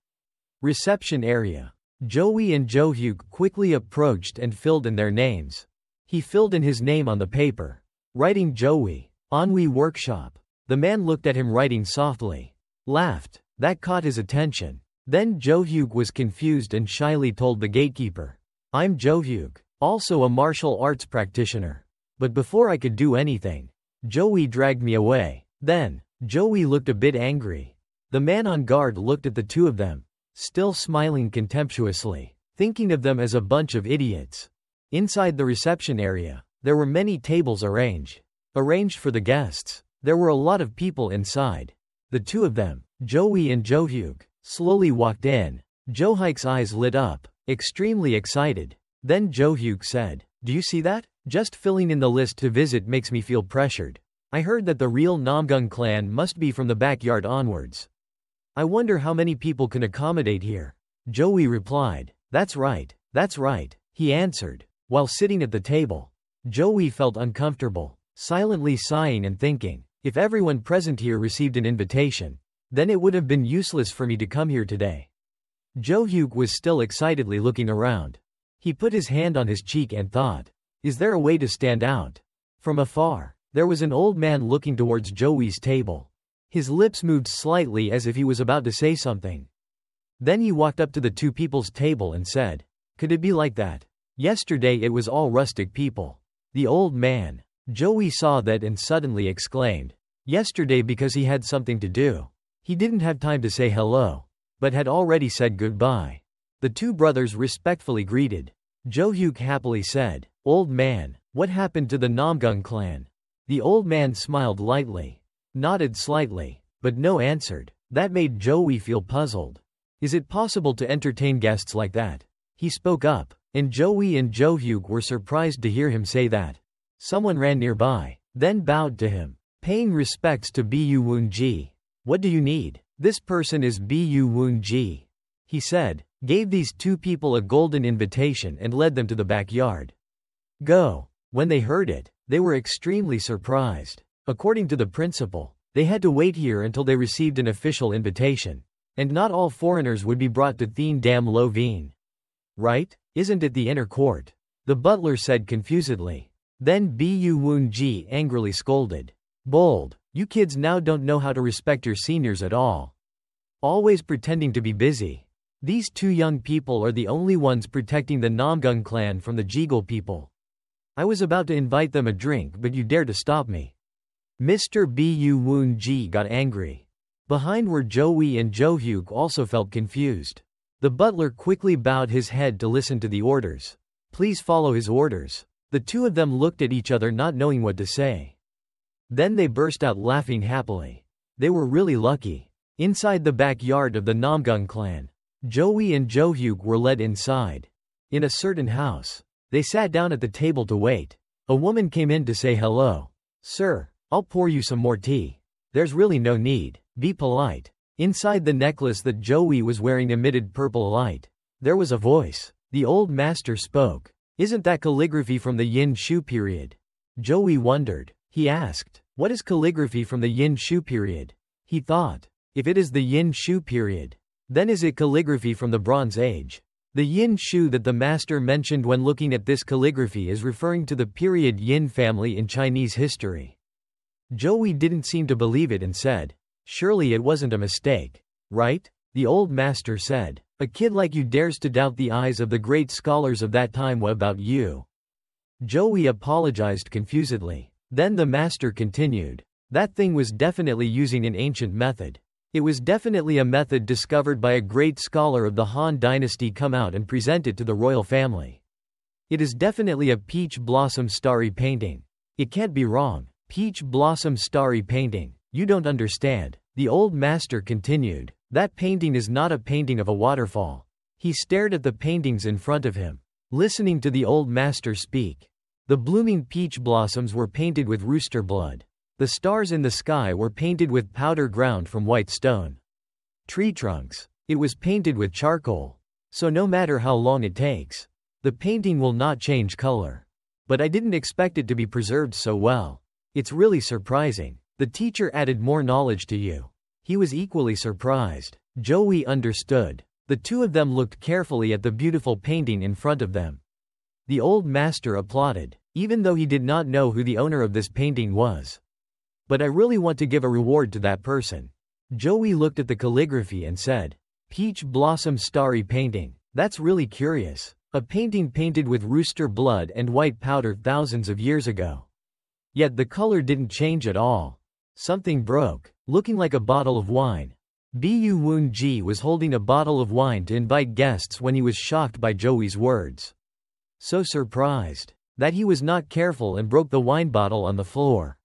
A: Reception area. Joey and Johyuk quickly approached and filled in their names. He filled in his name on the paper, writing Joey, Onwe Workshop. The man looked at him writing softly, laughed. That caught his attention. Then Johyuk was confused and shyly told the gatekeeper, "I'm Johyuk, also a martial arts practitioner. But before I could do anything, Joey dragged me away." Then, Joey looked a bit angry. The man on guard looked at the two of them, still smiling contemptuously, thinking of them as a bunch of idiots. Inside the reception area, there were many tables arranged for the guests. There were a lot of people inside. The two of them, Joey and Johyuk, slowly walked in. Johyuk's eyes lit up, extremely excited. Then Johyuk said, "Do you see that? Just filling in the list to visit makes me feel pressured. I heard that the real Namgung clan must be from the backyard onwards. I wonder how many people can accommodate here." Joey replied, that's right, he answered. While sitting at the table, Joey felt uncomfortable, silently sighing and thinking, if everyone present here received an invitation, then it would have been useless for me to come here today. Johyuk was still excitedly looking around. He put his hand on his cheek and thought, is there a way to stand out? From afar, there was an old man looking towards Joey's table. His lips moved slightly as if he was about to say something. Then he walked up to the two people's table and said, "Could it be like that? Yesterday it was all rustic people." The old man, Joey saw that and suddenly exclaimed, "Yesterday because he had something to do. He didn't have time to say hello, but had already said goodbye." The two brothers respectfully greeted. Johyuk happily said, "Old man, what happened to the Namgung clan?" The old man smiled lightly, nodded slightly, but no answered. That made Joey feel puzzled. Is it possible to entertain guests like that? He spoke up, and Joey and Johyuk were surprised to hear him say that. Someone ran nearby, then bowed to him, paying respects to Bu Woon-ji. "What do you need?" "This person is Bu Woon-ji," he said, gave these two people a golden invitation and led them to the backyard. Go. When they heard it, they were extremely surprised. According to the principle, they had to wait here until they received an official invitation. And not all foreigners would be brought to Thien Dam Lo Vien. Right? Isn't it the inner court? The butler said confusedly. Then Bu Woon-ji angrily scolded. Bold, you kids now don't know how to respect your seniors at all. Always pretending to be busy. These two young people are the only ones protecting the Namgung clan from the Jegal people. I was about to invite them a drink but you dare to stop me. Mr. Bu Woon-ji got angry. Behind were Joey and Johyuk also felt confused. The butler quickly bowed his head to listen to the orders. Please follow his orders. The two of them looked at each other not knowing what to say. Then they burst out laughing happily. They were really lucky. Inside the backyard of the Namgung clan, Joey and Johyuk were led inside. In a certain house, they sat down at the table to wait. A woman came in to say hello. Sir, I'll pour you some more tea. There's really no need. Be polite. Inside the necklace that Joey was wearing emitted purple light. There was a voice. The old master spoke. Isn't that calligraphy from the Yin Shu period? Joey wondered. He asked, what is calligraphy from the Yin Shu period? He thought, if it is the Yin Shu period, then is it calligraphy from the Bronze Age? The Yin Shu that the master mentioned when looking at this calligraphy is referring to the period Yin family in Chinese history. Joey didn't seem to believe it and said, surely it wasn't a mistake, right? The old master said, a kid like you dares to doubt the eyes of the great scholars of that time. What about you? Joey apologized confusedly. Then the master continued. That thing was definitely using an ancient method. It was definitely a method discovered by a great scholar of the Han dynasty, come out and present it to the royal family. It is definitely a peach blossom starry painting. It can't be wrong. Peach blossom starry painting. You don't understand. The old master continued. That painting is not a painting of a waterfall. He stared at the paintings in front of him, listening to the old master speak. The blooming peach blossoms were painted with rooster blood. The stars in the sky were painted with powder ground from white stone. Tree trunks. It was painted with charcoal. So no matter how long it takes, the painting will not change color. But I didn't expect it to be preserved so well. It's really surprising. The teacher added more knowledge to you. He was equally surprised. Joey understood. The two of them looked carefully at the beautiful painting in front of them. The old master applauded, even though he did not know who the owner of this painting was. But I really want to give a reward to that person. Joey looked at the calligraphy and said, peach blossom starry painting. That's really curious. A painting painted with rooster blood and white powder thousands of years ago. Yet the color didn't change at all. Something broke, looking like a bottle of wine. Bu Woon-ji was holding a bottle of wine to invite guests when he was shocked by Joey's words. So surprised that he was not careful and broke the wine bottle on the floor.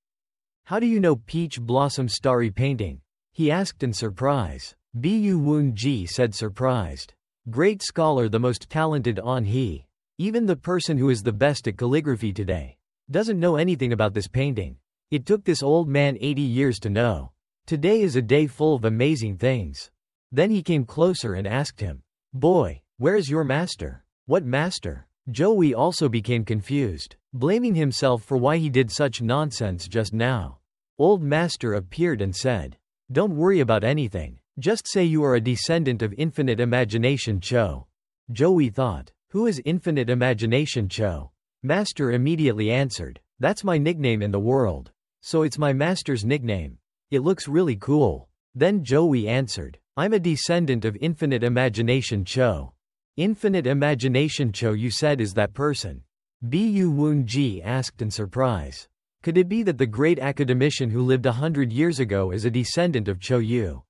A: How do you know peach blossom starry painting? He asked in surprise. Bu Woon-ji said, surprised. Great scholar, the most talented on he. Even the person who is the best at calligraphy today doesn't know anything about this painting. It took this old man 80 years to know. Today is a day full of amazing things. Then he came closer and asked him, boy, where is your master? What master? Joey also became confused, blaming himself for why he did such nonsense just now. Old master appeared and said, don't worry about anything. Just say you are a descendant of Infinite Imagination Cho. Joey thought, who is Infinite Imagination Cho? Master immediately answered, that's my nickname in the world. So it's my master's nickname. It looks really cool. Then Joey answered, I'm a descendant of Infinite Imagination Cho. Infinite Imagination Cho, you said, is that person? Bu Woon-ji asked in surprise. Could it be that the great academician who lived 100 years ago is a descendant of Cho Yu?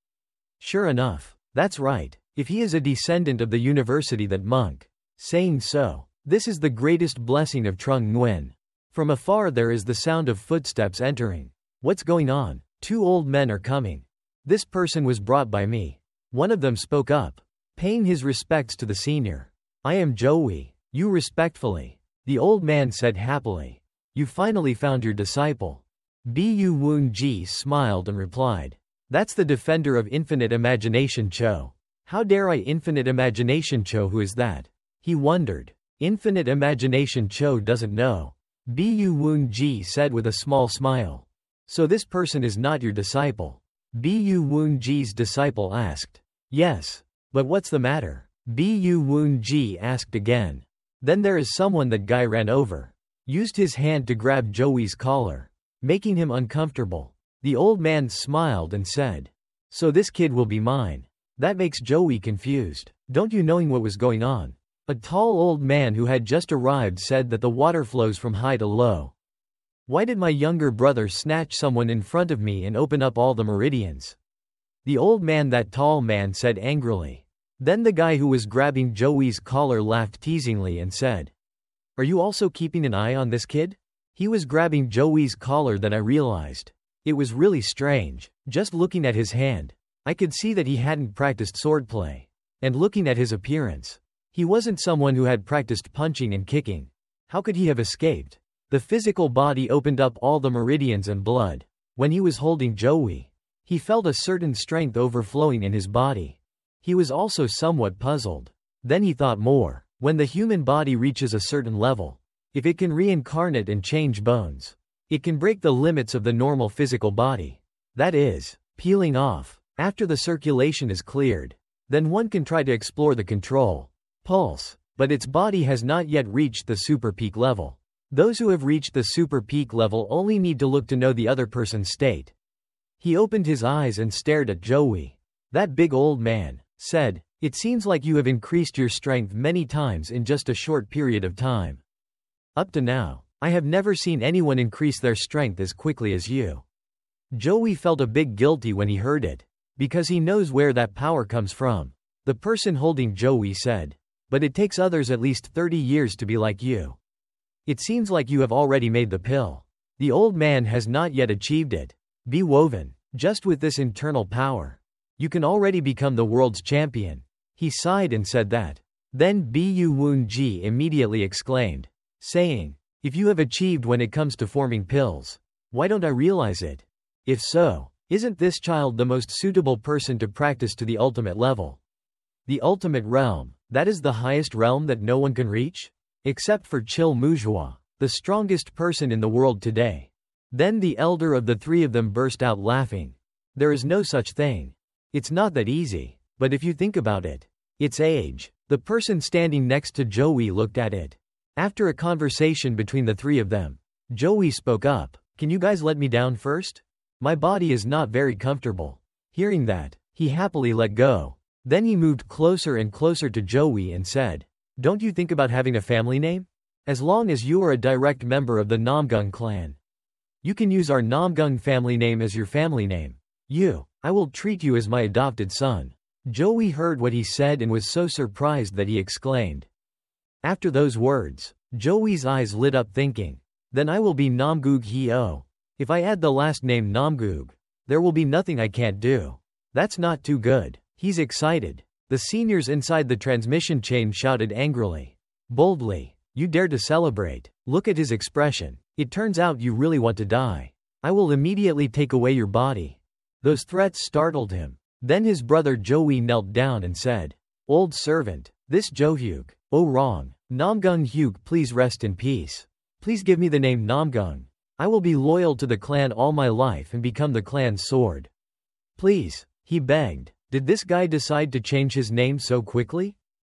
A: Sure enough. That's right. If he is a descendant of the university that monk. Saying so, this is the greatest blessing of Trung Nguyen. From afar there is the sound of footsteps entering. What's going on? Two old men are coming. This person was brought by me. One of them spoke up, paying his respects to the senior. I am Joey. You respectfully. The old man said happily. You finally found your disciple. Bu Woon-ji smiled and replied. That's the defender of Infinite Imagination Cho. How dare I? Infinite Imagination Cho, who is that? He wondered. Infinite Imagination Cho doesn't know. Bu Woon-ji said with a small smile. So this person is not your disciple? Bu Woon-ji's disciple asked. Yes. But what's the matter? Bu Woon-ji asked again. Then there is someone. That guy ran over. Used his hand to grab Joey's collar, making him uncomfortable. The old man smiled and said, so this kid will be mine. That makes Joey confused. Don't you knowing what was going on? A tall old man who had just arrived said that the water flows from high to low. Why did my younger brother snatch someone in front of me and open up all the meridians? The old man, that tall man, said angrily. Then the guy who was grabbing Joey's collar laughed teasingly and said, are you also keeping an eye on this kid? He was grabbing Joey's collar. Then I realized. It was really strange. Just looking at his hand, I could see that he hadn't practiced swordplay. And looking at his appearance, he wasn't someone who had practiced punching and kicking. How could he have escaped? The physical body opened up all the meridians and blood. When he was holding Joey, He felt a certain strength overflowing in his body. He was also somewhat puzzled. Then he thought more. When the human body reaches a certain level, if it can reincarnate and change bones, it can break the limits of the normal physical body. That is, peeling off. After the circulation is cleared, then one can try to explore the control, pulse, but its body has not yet reached the super peak level. Those who have reached the super peak level only need to look to know the other person's state. He opened his eyes and stared at Joey. That big old man said, "It seems like you have increased your strength many times in just a short period of time. Up to now, I have never seen anyone increase their strength as quickly as you." Joey felt a bit guilty when he heard it, because he knows where that power comes from. The person holding Joey said, "But it takes others at least 30 years to be like you. It seems like you have already made the pill. The old man has not yet achieved it. Be woven, just with this internal power. You can already become the world's champion." He sighed and said that. Then Bu Woon-ji immediately exclaimed, saying, "If you have achieved when it comes to forming pills, why don't I realize it? If so, isn't this child the most suitable person to practice to the ultimate level? The ultimate realm, that is the highest realm that no one can reach? Except for Jinwoo, the strongest person in the world today." Then the elder of the three of them burst out laughing. "There is no such thing. It's not that easy, but if you think about it, it's age." The person standing next to Joey looked at it. After a conversation between the three of them, Joey spoke up. "Can you guys let me down first? My body is not very comfortable." Hearing that, he happily let go. Then he moved closer and closer to Joey and said, "Don't you think about having a family name? As long as you are a direct member of the Namgung clan, you can use our Namgung family name as your family name. I will treat you as my adopted son." Joey heard what he said and was so surprised that he exclaimed. After those words, Joey's eyes lit up thinking, "Then I will be Namgoog Heo. If I add the last name Namgoog, there will be nothing I can't do. That's not too good." He's excited. The seniors inside the transmission chain shouted angrily. Boldly, "You dare to celebrate? Look at his expression. It turns out you really want to die. I will immediately take away your body." Those threats startled him. Then his brother Joey knelt down and said, "Old servant, this Johyuk, oh wrong, Namgung Hyuk, please rest in peace. Please give me the name Namgung. I will be loyal to the clan all my life and become the clan's sword. Please," he begged. Did this guy decide to change his name so quickly?